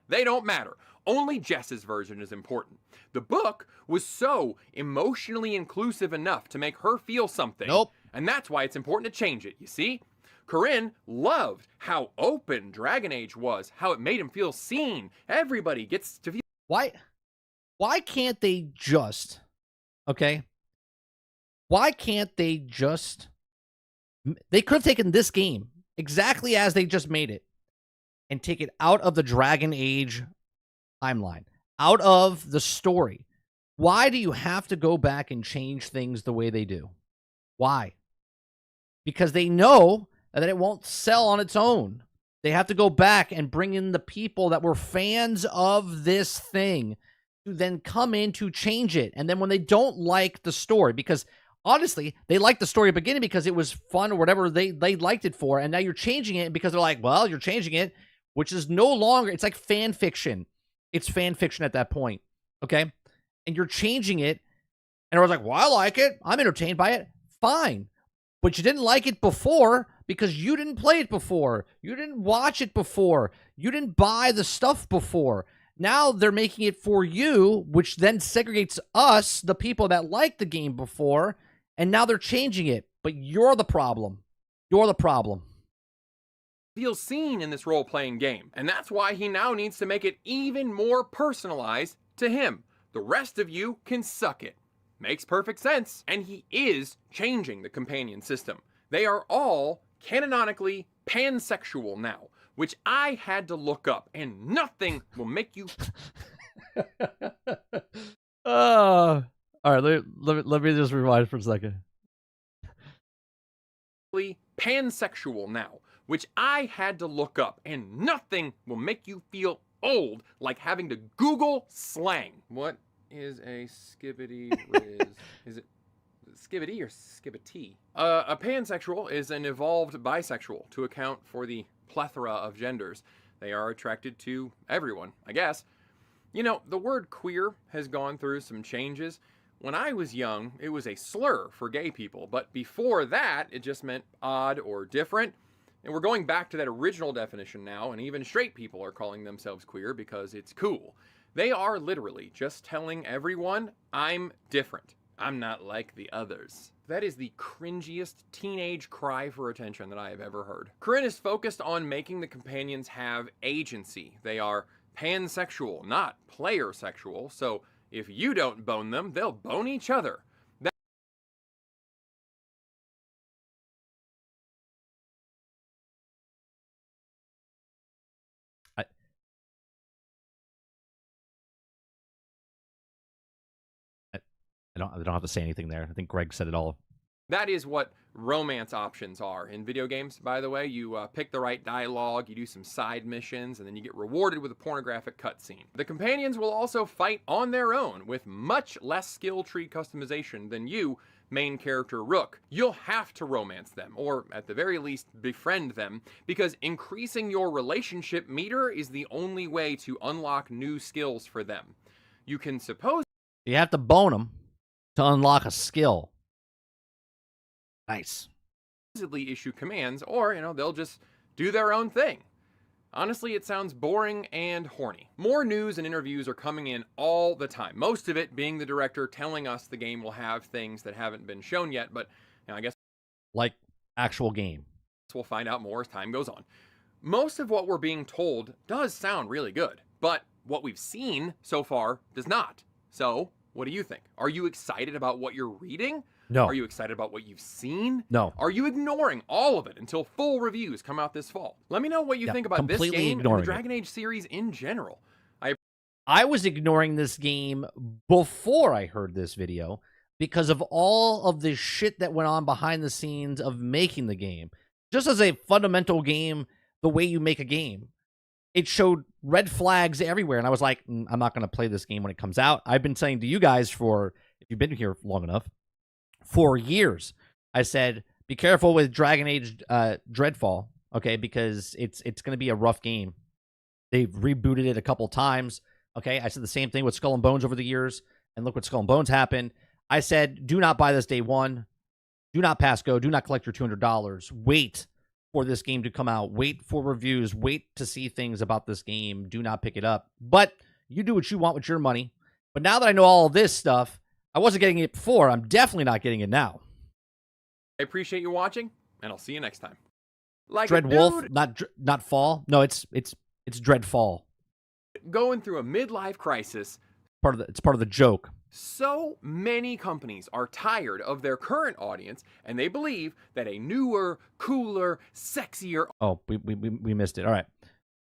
They don't matter. Only Jess's version is important. The book was so emotionally inclusive enough to make her feel something. Nope. And that's why it's important to change it, you see? Corinne loved how open Dragon Age was, how it made him feel seen. Everybody gets to feel... Why can't they just, okay? Why can't they just... They could have taken this game exactly as they just made it and take it out of the Dragon Age timeline, out of the story. Why do you have to go back and change things the way they do? Why? Because they know that it won't sell on its own. They have to go back and bring in the people that were fans of this thing to then come in to change it. And then when they don't like the story, because honestly, they liked the story at the beginning because it was fun or whatever they liked it for, and now you're changing it because they're like, well, you're changing it, which is no longer, it's like fan fiction. It's fan fiction at that point, okay? And you're changing it, and I was like, well, I like it. I'm entertained by it. Fine. But you didn't like it before because you didn't play it before. You didn't watch it before. You didn't buy the stuff before. Now they're making it for you, which then segregates us, the people that liked the game before, and now they're changing it. But you're the problem. You're the problem. Feel seen in this role-playing game, and that's why he now needs to make it even more personalized to him. The rest of you can suck it. Makes perfect sense. And he is changing the companion system. They are all canonically pansexual now, which I had to look up, and nothing will make you... All right, let me just rewind for a second. Pansexual now, which I had to look up, and nothing will make you feel old like having to Google slang. What is a skibbity riz? Is it skibbity or skibbity? A pansexual is an evolved bisexual to account for the plethora of genders. They are attracted to everyone, I guess. You know, the word queer has gone through some changes. When I was young, it was a slur for gay people, but before that, it just meant odd or different. And we're going back to that original definition now, and even straight people are calling themselves queer because it's cool. They are literally just telling everyone, I'm different. I'm not like the others. That is the cringiest teenage cry for attention that I have ever heard. Corinne is focused on making the companions have agency. They are pansexual, not player sexual, so if you don't bone them, they'll bone each other. I don't have to say anything there. I think Greg said it all. That is what romance options are in video games, by the way. You pick the right dialogue, you do some side missions, and then you get rewarded with a pornographic cutscene. The companions will also fight on their own with much less skill tree customization than you, main character Rook. You'll have to romance them, or at the very least befriend them, because increasing your relationship meter is the only way to unlock new skills for them. You can suppose... You have to bone them to unlock a skill. Nice. Issue commands, or, they'll just do their own thing. Honestly, it sounds boring and horny. More news and interviews are coming in all the time, most of it being the director telling us the game will have things that haven't been shown yet, but I guess... Like actual game. We'll find out more as time goes on. Most of what we're being told does sound really good, but what we've seen so far does not. So, what do you think? Are you excited about what you're reading? No. Are you excited about what you've seen? No. Are you ignoring all of it until full reviews come out this fall? Let me know what you think about this game and the Dragon Age series in general. I was ignoring this game before I heard this video because of all of the shit that went on behind the scenes of making the game. Just as a fundamental game the way you make a game. It showed red flags everywhere, and I was like, I'm not going to play this game when it comes out. I've been saying to you guys for, if you've been here long enough, for years, I said, be careful with Dragon Age Dreadfall, okay, because it's going to be a rough game. They've rebooted it a couple times, okay? I said the same thing with Skull and Bones over the years, and look what Skull and Bones happened. I said, do not buy this day one. Do not pass go. Do not collect your $200. Wait for this game to come out. Wait for reviews. Wait to see things about this game. Do not pick it up. But you do what you want with your money. But now that I know all of this stuff, I wasn't getting it before. I'm definitely not getting it now. I appreciate you watching, and I'll see you next time. Like Dread Wolf, not Fall. No, it's Dreadfall. Going through a midlife crisis. It's part of the joke. So many companies are tired of their current audience, and they believe that a newer, cooler, sexier. Oh, we missed it. All right.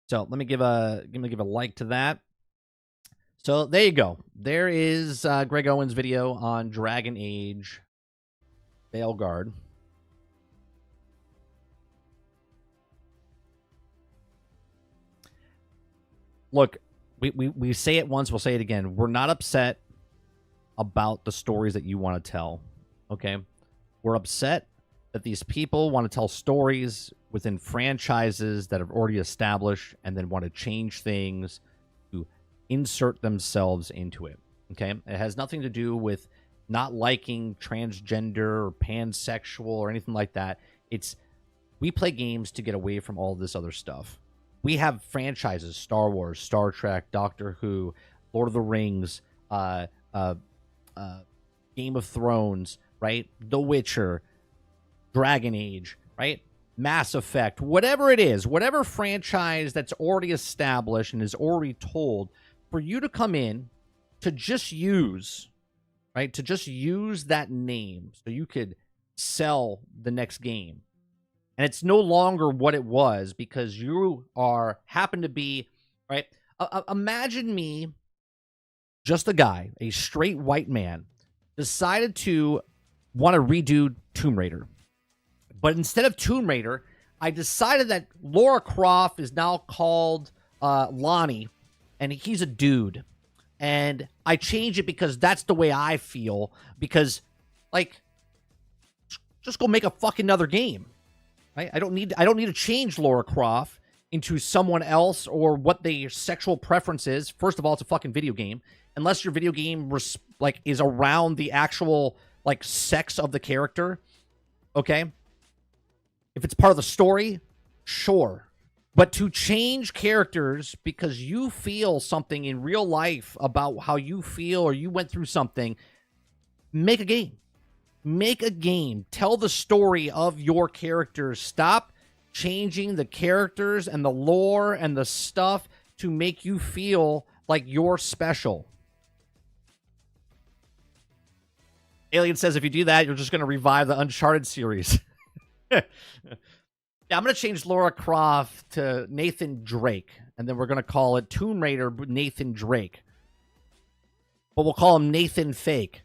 So let me give a like to that. So there you go. There is Greg Owen's video on Dragon Age Veilguard. Look, we say it once, we'll say it again. We're not upset about the stories that you want to tell, okay? We're upset that these people want to tell stories within franchises that have already established and then want to change things to insert themselves into it, okay? It has nothing to do with not liking transgender or pansexual or anything like that. It's, we play games to get away from all this other stuff. We have franchises, Star Wars, Star Trek, Doctor Who, Lord of the Rings, Game of Thrones, right? The Witcher, Dragon Age, right? Mass Effect, whatever it is, whatever franchise that's already established and is already told, for you to come in to just use, right? To just use that name so you could sell the next game. And it's no longer what it was because you happen to be, right? Imagine me, just a guy, a straight white man, decided to want to redo Tomb Raider. But instead of Tomb Raider, I decided that Lara Croft is now called Lonnie, and he's a dude. And I change it because that's the way I feel. Because, like, just go make a fucking another game. Right? I don't need to change Lara Croft into someone else or what their sexual preference is. First of all, it's a fucking video game. Unless your video game is around the actual sex of the character, okay? If it's part of the story, sure. But to change characters because you feel something in real life about how you feel or you went through something, make a game. Make a game. Tell the story of your characters. Stop changing the characters and the lore and the stuff to make you feel like you're special. Alien says if you do that, you're just going to revive the Uncharted series. Yeah, I'm going to change Lara Croft to Nathan Drake, and then we're going to call it Tomb Raider Nathan Drake. But we'll call him Nathan Fake.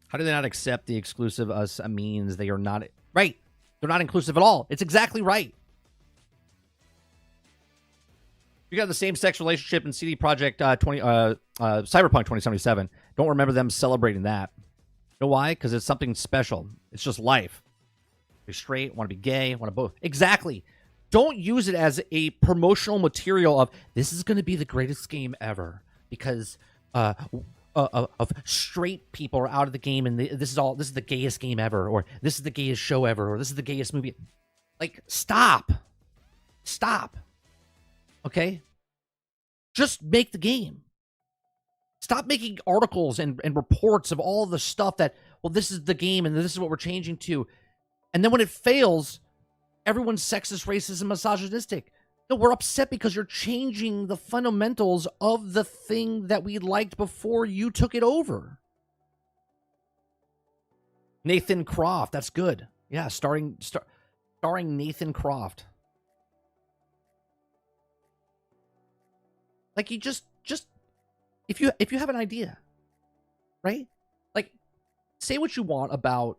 How do they not accept the exclusive us means they are not... Right. They're not inclusive at all. It's exactly right. You got the same sex relationship in CD Projekt Cyberpunk 2077. Don't remember them celebrating that. You know why? Because it's something special. It's just life. You're straight, want to be gay, want to both. Exactly. Don't use it as a promotional material of, this is going to be the greatest game ever. Because... of straight people are out of the game and this is the gayest game ever, or this is the gayest show ever, or this is the gayest movie. Like, stop. Okay? Just make the game. Stop making articles and reports of all the stuff that, well, this is the game and this is what we're changing to. And then when it fails, everyone's sexist, racist, and misogynistic. No, we're upset because you're changing the fundamentals of the thing that we liked before you took it over. Nathan Croft, that's good. Yeah, starring Nathan Croft. Like, you just if you have an idea, right? Like, say what you want about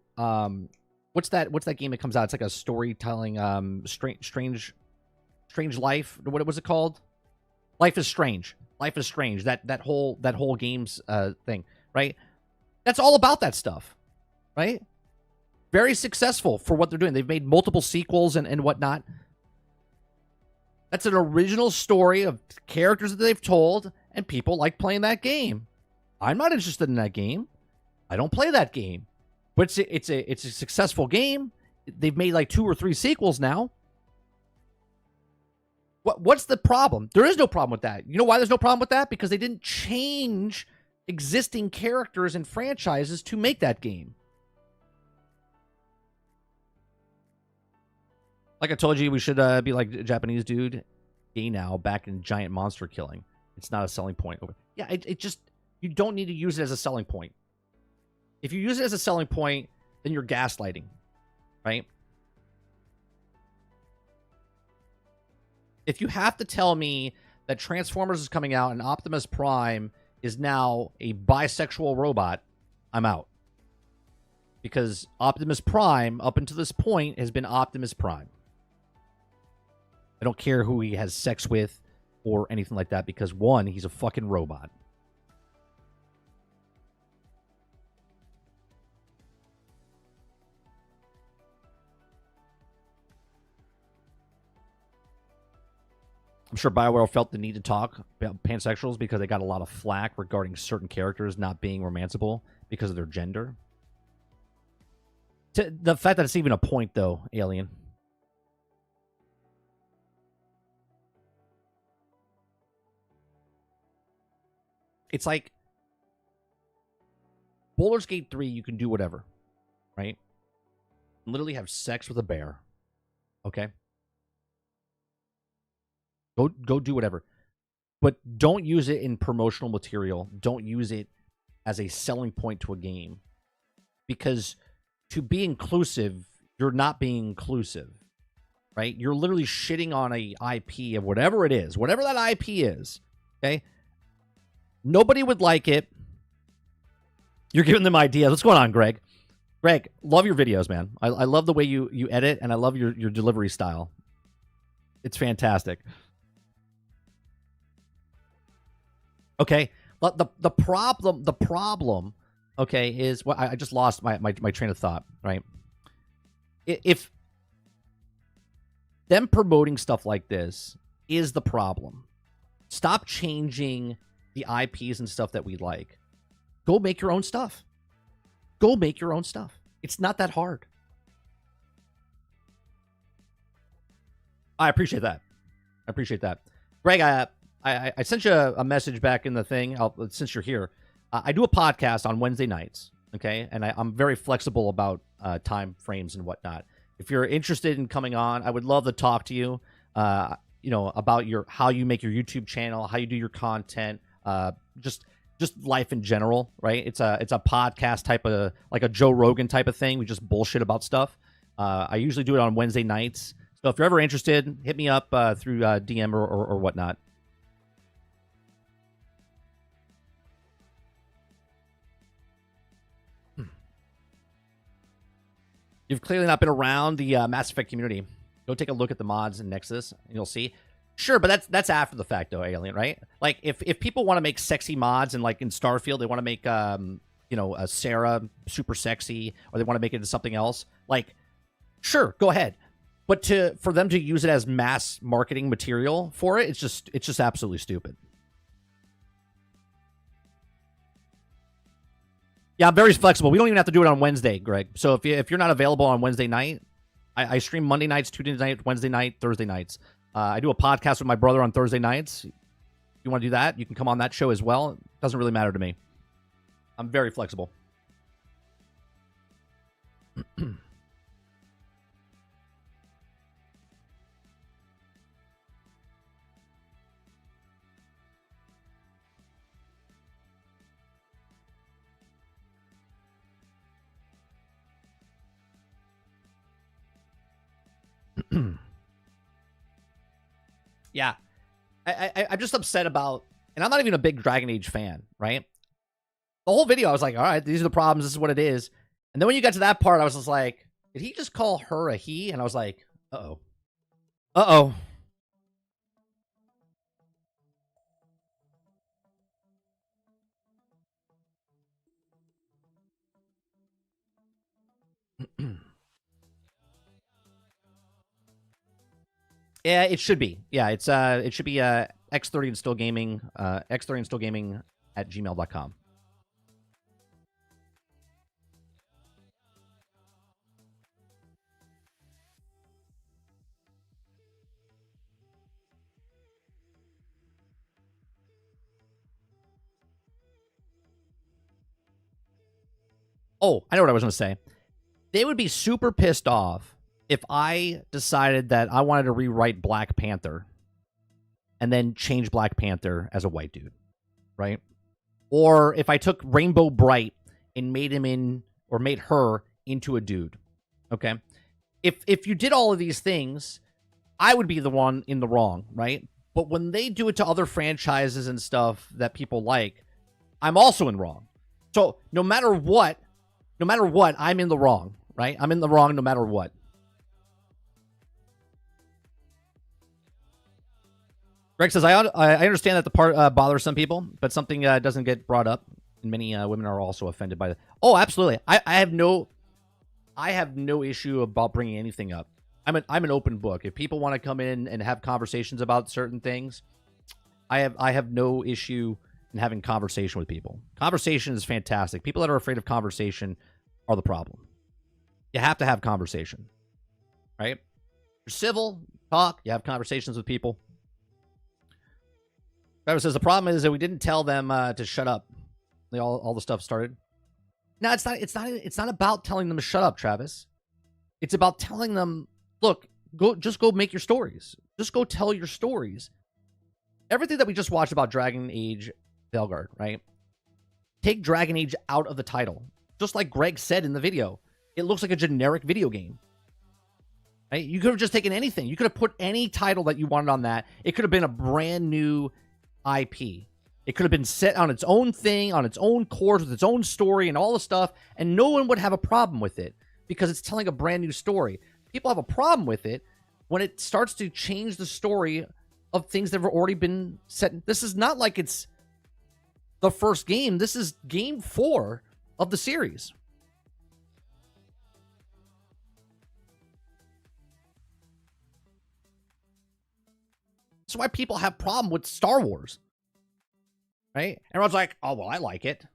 what's that game that comes out? It's like a storytelling strange life. What was it called? Life is Strange. Life is Strange. That whole game's thing, right? That's all about that stuff, right? Very successful for what they're doing. They've made multiple sequels and whatnot. That's an original story of characters that they've told, and people like playing that game. I'm not interested in that game. I don't play that game. But it's a successful game. They've made like 2 or 3 sequels now. What's the problem? There is no problem with that. You know why there's no problem with that? Because they didn't change existing characters and franchises to make that game. Like I told you, we should be like a Japanese dude, gay now, back in giant monster killing. It's not a selling point. Yeah, it just, you don't need to use it as a selling point. If you use it as a selling point, then you're gaslighting, right? If you have to tell me that Transformers is coming out and Optimus Prime is now a bisexual robot, I'm out. Because Optimus Prime, up until this point, has been Optimus Prime. I don't care who he has sex with or anything like that, because one, he's a fucking robot. I'm sure BioWare felt the need to talk about pansexuals because they got a lot of flack regarding certain characters not being romanceable because of their gender. The fact that it's even a point, though, Alien. It's like Baldur's Gate 3, you can do whatever, right? Literally have sex with a bear, okay? Go do whatever. But don't use it in promotional material. Don't use it as a selling point to a game. Because to be inclusive, you're not being inclusive, right? You're literally shitting on a IP of whatever it is, whatever that IP is, okay? Nobody would like it. You're giving them ideas. What's going on, Greg? Greg, love your videos, man. I love the way you edit, and I love your delivery style. It's fantastic. Okay, the problem, okay, is what I just lost my train of thought, right? If them promoting stuff like this is the problem, stop changing the IPs and stuff that we like. Go make your own stuff. Go make your own stuff. It's not that hard. I appreciate that. Greg, I sent you a message back in the thing, since you're here. I do a podcast on Wednesday nights, okay? And I'm very flexible about time frames and whatnot. If you're interested in coming on, I would love to talk to you, about how you make your YouTube channel, how you do your content, just life in general, right? It's a podcast type of, like a Joe Rogan type of thing. We just bullshit about stuff. I usually do it on Wednesday nights. So if you're ever interested, hit me up through DM or whatnot. You've clearly not been around the Mass Effect community. Go take a look at the mods in Nexus, and you'll see. Sure, but that's after the fact, though, Alien, right? Like, if people want to make sexy mods, and like in Starfield, they want to make a Sarah super sexy, or they want to make it into something else, like, sure, go ahead. But for them to use it as mass marketing material for it, it's just absolutely stupid. Yeah, I'm very flexible. We don't even have to do it on Wednesday, Greg. So if you're not available on Wednesday night, I stream Monday nights, Tuesday night, Wednesday night, Thursday nights. I do a podcast with my brother on Thursday nights. If you want to do that, you can come on that show as well. It doesn't really matter to me. I'm very flexible. Yeah. I'm just upset about, and I'm not even a big Dragon Age fan, right? The whole video, I was like, all right, these are the problems. This is what it is. And then when you got to that part, I was just like, did he just call her a he? And I was like, uh-oh. Uh-oh. Yeah, it should be. Yeah, it should be X30 and still gaming, X30 and still gaming at gmail.com. Oh, I know what I was going to say. They would be super pissed off if I decided that I wanted to rewrite Black Panther and then change Black Panther as a white dude, right? Or if I took Rainbow Bright and made her into a dude, okay? If you did all of these things, I would be the one in the wrong, right? But when they do it to other franchises and stuff that people like, I'm also in wrong. So no matter what, I'm in the wrong, right? I'm in the wrong no matter what. Greg says, I understand that the part bothers some people, but something doesn't get brought up, and many women are also offended by that. Oh, absolutely. I have no issue about bringing anything up. I'm an open book. If people want to come in and have conversations about certain things, I have no issue in having conversation with people. Conversation is fantastic. People that are afraid of conversation are the problem. You have to have conversation, right? You're civil, talk, you have conversations with people. Trevor says the problem is that we didn't tell them to shut up. All the stuff started. No, it's not about telling them to shut up, Travis. It's about telling them, look, just go make your stories. Just go tell your stories. Everything that we just watched about Dragon Age Veilguard, right? Take Dragon Age out of the title. Just like Greg said in the video, it looks like a generic video game. Right? You could have just taken anything. You could have put any title that you wanted on that. It could have been a brand new IP. It could have been set on its own thing, on its own course, with its own story and all the stuff, and no one would have a problem with it because it's telling a brand new story. People have a problem with it when it starts to change the story of things that have already been set. This is not like it's the first game. This is game 4 of the series. That's why people have problem with Star Wars. Right? Everyone's like, oh, well, I like it.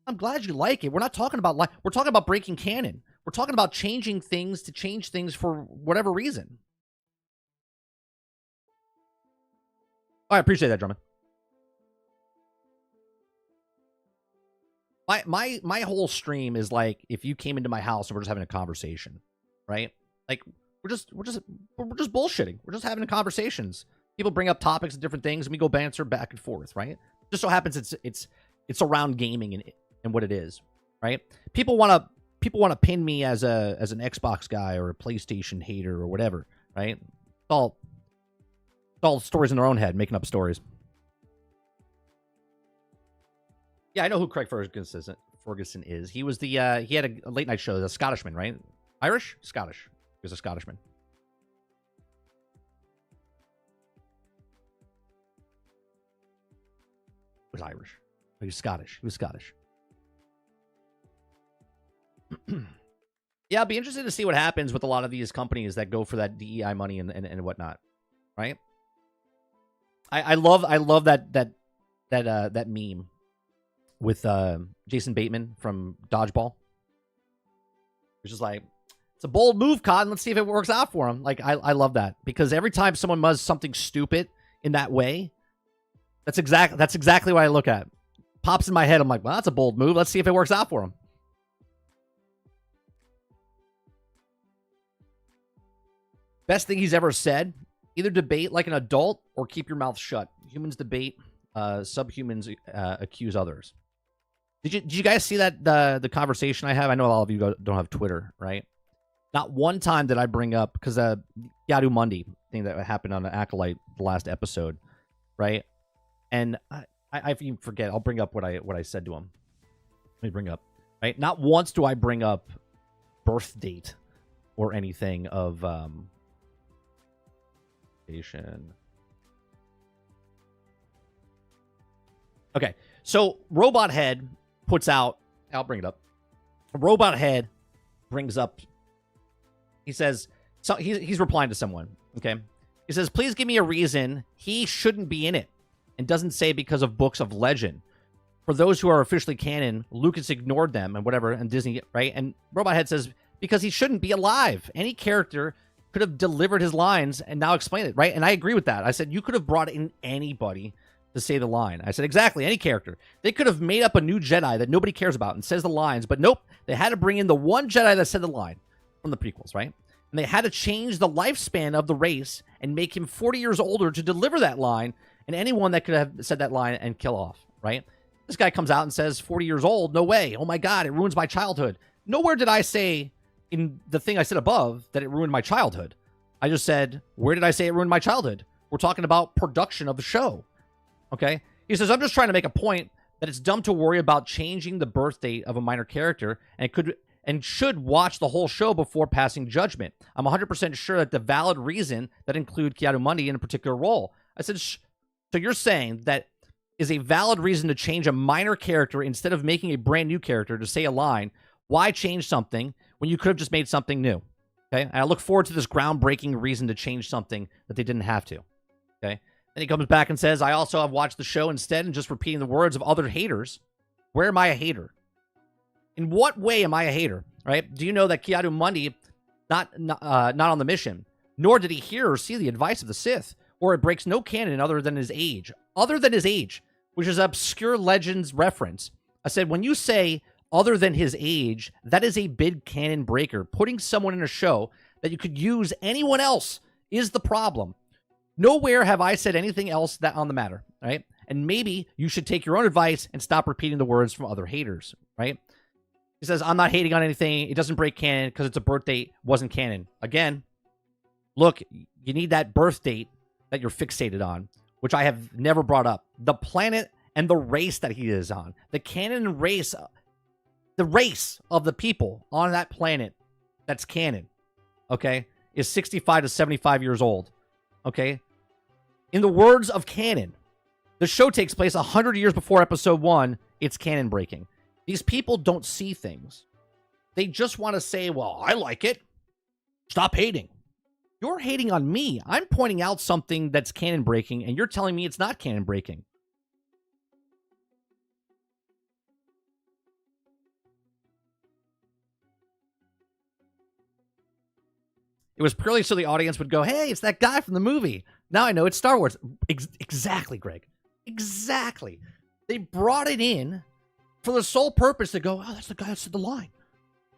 I'm glad you like it. We're not talking about we're talking about breaking canon. We're talking about changing things to change things for whatever reason. I appreciate that, Drummond. My whole stream is like if you came into my house and we're just having a conversation, right? Like we're just bullshitting. We're just having conversations. People bring up topics and different things, and we go banter back and forth, right? Just so happens it's around gaming and what it is, right? People want to pin me as an Xbox guy or a PlayStation hater or whatever, right? It's all stories in their own head, making up stories. Yeah, I know who Craig Ferguson is. He was he had a late night show, the Scottishman, right? Irish? Scottish. He was a Scottishman. He was Irish. He was Scottish. He was Scottish. Yeah, I'll be interested to see what happens with a lot of these companies that go for that DEI money and whatnot, right? I love that meme with Jason Bateman from Dodgeball. It's just like, it's a bold move, Cotton. Let's see if it works out for him. Like, I love that because every time someone does something stupid in that way, that's exactly what I look at. Pops in my head. I'm like, well, that's a bold move. Let's see if it works out for him. Best thing he's ever said: either debate like an adult or keep your mouth shut. Humans debate, subhumans accuse others. Did you guys see that the conversation I have? I know a lot of you don't have Twitter, right? Not one time did I bring up because Yadu Mundi thing that happened on the Acolyte the last episode, right? And I even forget. I'll bring up what I said to him. Let me bring up, right? Not once do I bring up birth date or anything of station. Okay, so Robot Head puts out, I'll bring it up. Robot Head brings up, he says, so he's replying to someone, okay? He says, please give me a reason he shouldn't be in it, and doesn't say because of books of legend. For those who are officially canon, Lucas ignored them and whatever, and Disney, right? And Robot Head says, because he shouldn't be alive. Any character could have delivered his lines and now explained it, right? And I agree with that. I said, you could have brought in anybody to say the line. I said, exactly, any character. They could have made up a new Jedi that nobody cares about and says the lines, but nope, they had to bring in the one Jedi that said the line from the prequels, right? And they had to change the lifespan of the race and make him 40 years older to deliver that line, and anyone that could have said that line and kill off, right? This guy comes out and says, 40 years old, no way. Oh my God, it ruins my childhood. Nowhere did I say in the thing I said above that it ruined my childhood. I just said, where did I say it ruined my childhood? We're talking about production of the show. Okay? He says, I'm just trying to make a point that it's dumb to worry about changing the birth date of a minor character and should watch the whole show before passing judgment. I'm 100% sure that the valid reason that include Ki-Adi-Mundi in a particular role. I said, so you're saying that is a valid reason to change a minor character instead of making a brand new character to say a line. Why change something when you could have just made something new? Okay? And I look forward to this groundbreaking reason to change something that they didn't have to. Okay? Then he comes back and says, I also have watched the show instead and just repeating the words of other haters. Where am I a hater? In what way am I a hater? Right? Do you know that Ki-Adi-Mundi not on the mission, nor did he hear or see the advice of the Sith, or it breaks no canon other than his age. Other than his age, which is obscure legends reference. I said, when you say other than his age, that is a big canon breaker. Putting someone in a show that you could use anyone else is the problem. Nowhere have I said anything else that on the matter, right? And maybe you should take your own advice and stop repeating the words from other haters, right? He says, I'm not hating on anything. It doesn't break canon because it's a birth date. Wasn't canon. Again, look, you need that birth date that you're fixated on, which I have never brought up. The planet and the race that he is on. The canon race, the race of the people on that planet that's canon, okay, is 65 to 75 years old, okay? In the words of canon, the show takes place 100 years before episode 1. It's canon breaking. These people don't see things. They just want to say, well, I like it. Stop hating. You're hating on me. I'm pointing out something that's canon breaking, and you're telling me it's not canon breaking. It was purely so the audience would go, hey, it's that guy from the movie. Now I know it's Star Wars. Exactly, Greg. Exactly. They brought it in for the sole purpose to go, oh, that's the guy that said the line.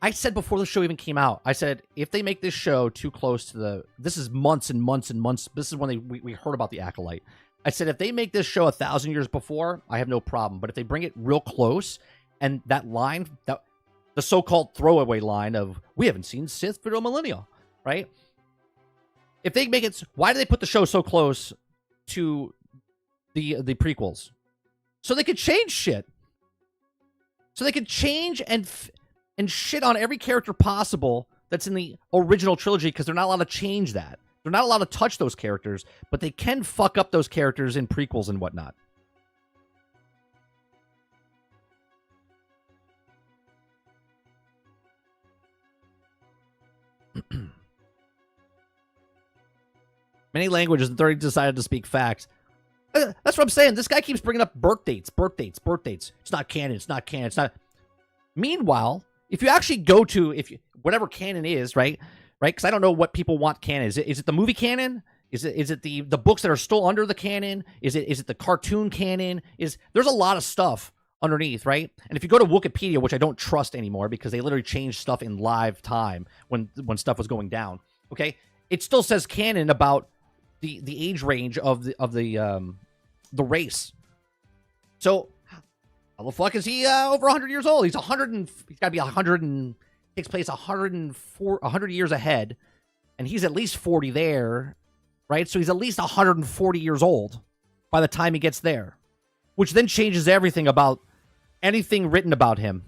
I said before the show even came out, I said, if they make this show too close to the... This is months and months and months. This is when we heard about the Acolyte. I said, if they make this show 1,000 years before, I have no problem. But if they bring it real close, and that line, the so-called throwaway line of, we haven't seen Sith for a millennia, right? If they make it... Why do they put the show so close to the prequels? So they could change shit. So they could change and shit on every character possible that's in the original trilogy because they're not allowed to change that. They're not allowed to touch those characters, but they can fuck up those characters in prequels and whatnot. Many languages, and 30 decided to speak facts. That's what I'm saying. This guy keeps bringing up birth dates. It's not canon. It's not canon. It's not. Meanwhile, if you actually go to whatever canon is, right? Because I don't know what people want canon. Is it the movie canon? Is it the books that are still under the canon? Is it the cartoon canon? There's a lot of stuff underneath, right? And if you go to Wikipedia, which I don't trust anymore because they literally changed stuff in live time when stuff was going down, okay? It still says canon about the age range of the race. So how the fuck is he over 100 years old? He's got to be 100 and takes place 100 years ahead, and he's at least 40 there, right? So he's at least 140 years old by the time he gets there, which then changes everything about anything written about him.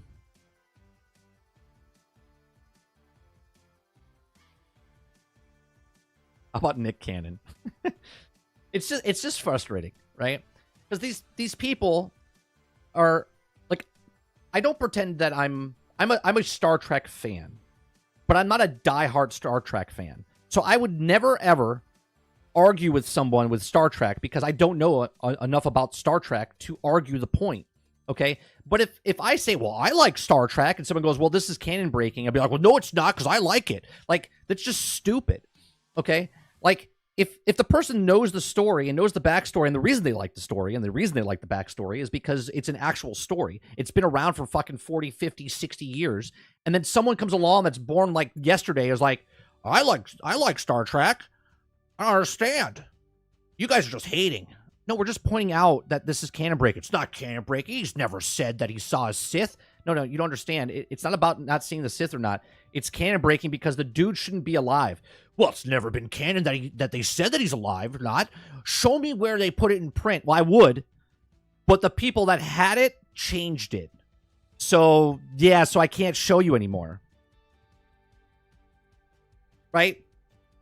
How about Nick Cannon? It's just frustrating, right? Because these people are like, I don't pretend that I'm a Star Trek fan, but I'm not a diehard Star Trek fan. So I would never ever argue with someone with Star Trek because I don't know enough about Star Trek to argue the point. Okay, but if I say, well, I like Star Trek, and someone goes, well, this is canon breaking, I'd be like, well, no, it's not, because I like it. Like, that's just stupid. Okay, like if the person knows the story and knows the backstory, and the reason they like the story and the reason they like the backstory is because it's an actual story. It's been around for fucking 40, 50, 60 years, and then someone comes along that's born like yesterday is like, I like Star Trek. I don't understand. You guys are just hating. No, we're just pointing out that this is canon breaking. It's not canon breaking. He's never said that he saw a Sith. No, you don't understand. It's not about not seeing the Sith or not. It's canon breaking because the dude shouldn't be alive. Well, it's never been canon that they said that he's alive or not. Show me where they put it in print. Well, I would, but the people that had it changed it. So, yeah, so I can't show you anymore. Right?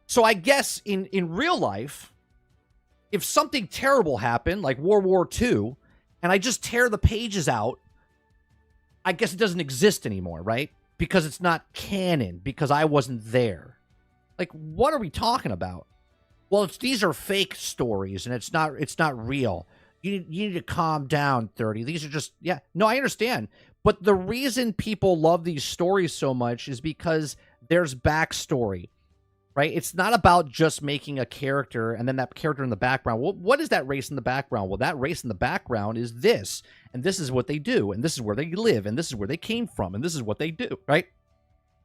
So I guess in real life, if something terrible happened, like World War II, and I just tear the pages out, I guess it doesn't exist anymore, right? Because it's not canon, because I wasn't there. Like, what are we talking about? Well, these are fake stories, and it's not real. You need to calm down, 30. These are just, yeah. No, I understand. But the reason people love these stories so much is because there's backstory. Right? It's not about just making a character and then that character in the background. Well, what is that race in the background? Well, that race in the background is this, and this is what they do, and this is where they live, and this is where they came from, and this is what they do, right?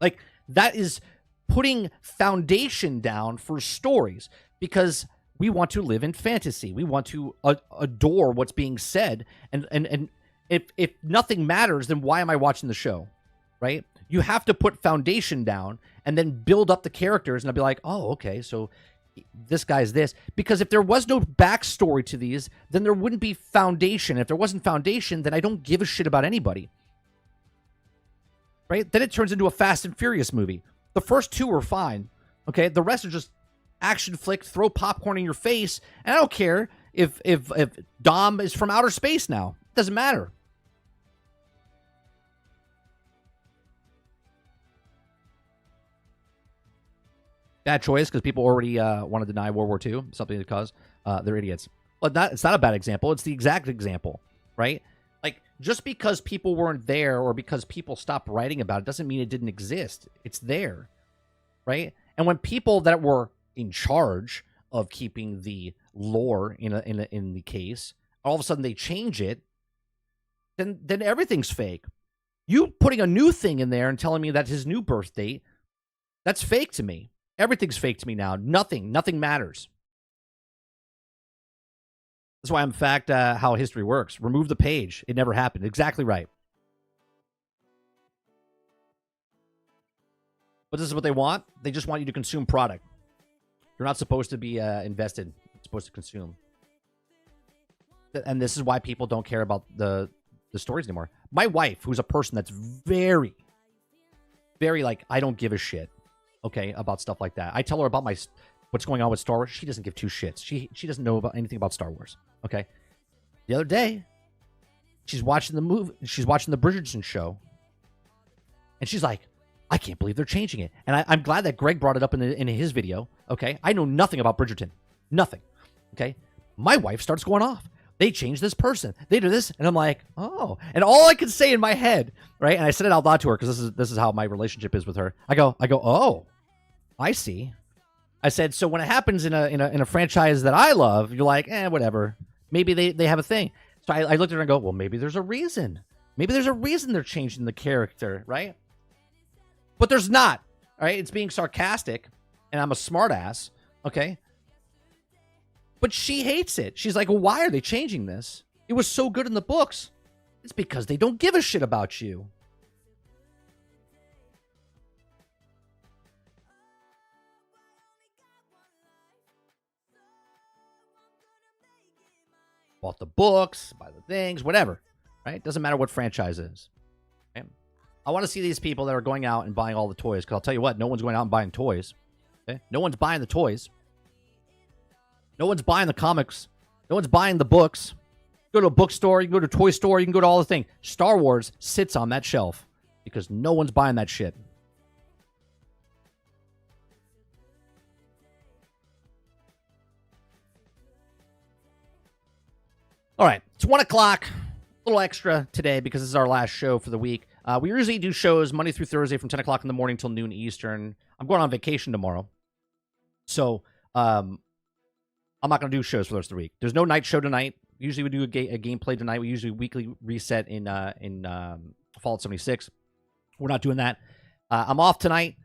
Like, that is putting foundation down for stories because we want to live in fantasy. We want to adore what's being said, and if nothing matters, then why am I watching the show, right? You have to put foundation down and then build up the characters, and I'll be like, oh, okay, so this guy's this. Because if there was no backstory to these, then there wouldn't be foundation. If there wasn't foundation, then I don't give a shit about anybody. Right? Then it turns into a Fast and Furious movie. The first two are fine. Okay? The rest are just action flick, throw popcorn in your face, and I don't care if Dom is from outer space now. It doesn't matter. Bad choice because people already want to deny World War II, something because they're idiots. But it's not a bad example. It's the exact example, right? Like, just because people weren't there or because people stopped writing about it doesn't mean it didn't exist. It's there, right? And when people that were in charge of keeping the lore in the case, all of a sudden they change it, then everything's fake. You putting a new thing in there and telling me that's his new birth date, that's fake to me. Everything's fake to me now. Nothing matters. That's why, in fact, how history works. Remove the page. It never happened. Exactly right. But this is what they want. They just want you to consume product. You're not supposed to be invested. You're supposed to consume. And this is why people don't care about the stories anymore. My wife, who's a person that's very, very like, I don't give a shit. Okay, about stuff like that. I tell her about what's going on with Star Wars. She doesn't give two shits. She doesn't know about anything about Star Wars. Okay. The other day, she's watching the movie. She's watching the Bridgerton show, and she's like, "I can't believe they're changing it." And I'm glad that Greg brought it up in his video. Okay, I know nothing about Bridgerton, nothing. Okay, my wife starts going off. They changed this person. They do this, and I'm like, oh. And all I can say in my head, right? And I said it out loud to her because this is how my relationship is with her. I go, oh. I see. I said, so when it happens in a franchise that I love, you're like, whatever. Maybe they have a thing. So I looked at her and go, well, maybe there's a reason. Maybe there's a reason they're changing the character, right? But there's not, all right? It's being sarcastic, and I'm a smartass, okay? But she hates it. She's like, well, why are they changing this? It was so good in the books. It's because they don't give a shit about you. Bought the books, buy the things, whatever, right? Doesn't matter what franchise it is. Okay? I want to see these people that are going out and buying all the toys, because I'll tell you what, no one's going out and buying toys. Okay? No one's buying the toys. No one's buying the comics. No one's buying the books. You go to a bookstore, you can go to a toy store, you can go to all the things. Star Wars sits on that shelf because no one's buying that shit. All right, it's 1 o'clock. A little extra today because this is our last show for the week. We usually do shows Monday through Thursday from 10 o'clock in the morning till noon Eastern. I'm going on vacation tomorrow. So I'm not going to do shows for the rest of the week. There's no night show tonight. Usually we do a gameplay tonight. We usually weekly reset in Fallout 76. We're not doing that. I'm off tonight.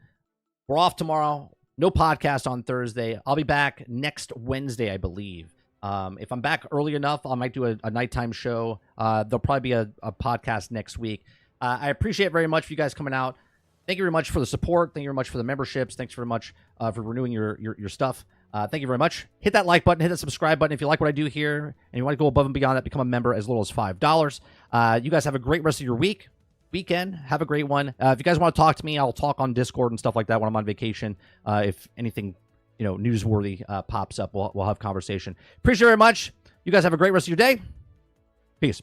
We're off tomorrow. No podcast on Thursday. I'll be back next Wednesday, I believe. If I'm back early enough, I might do a nighttime show. There'll probably be a podcast next week. I appreciate very much for you guys coming out. Thank you very much for the support. Thank you very much for the memberships. Thanks very much for renewing your stuff. Thank you very much. Hit that like button. Hit that subscribe button if you like what I do here and you want to go above and beyond that. Become a member as little as $5. You guys have a great rest of your weekend. Have a great one. If you guys want to talk to me, I'll talk on Discord and stuff like that when I'm on vacation. If anything newsworthy pops up, we'll have conversation. Appreciate it very much. You guys have a great rest of your day. Peace.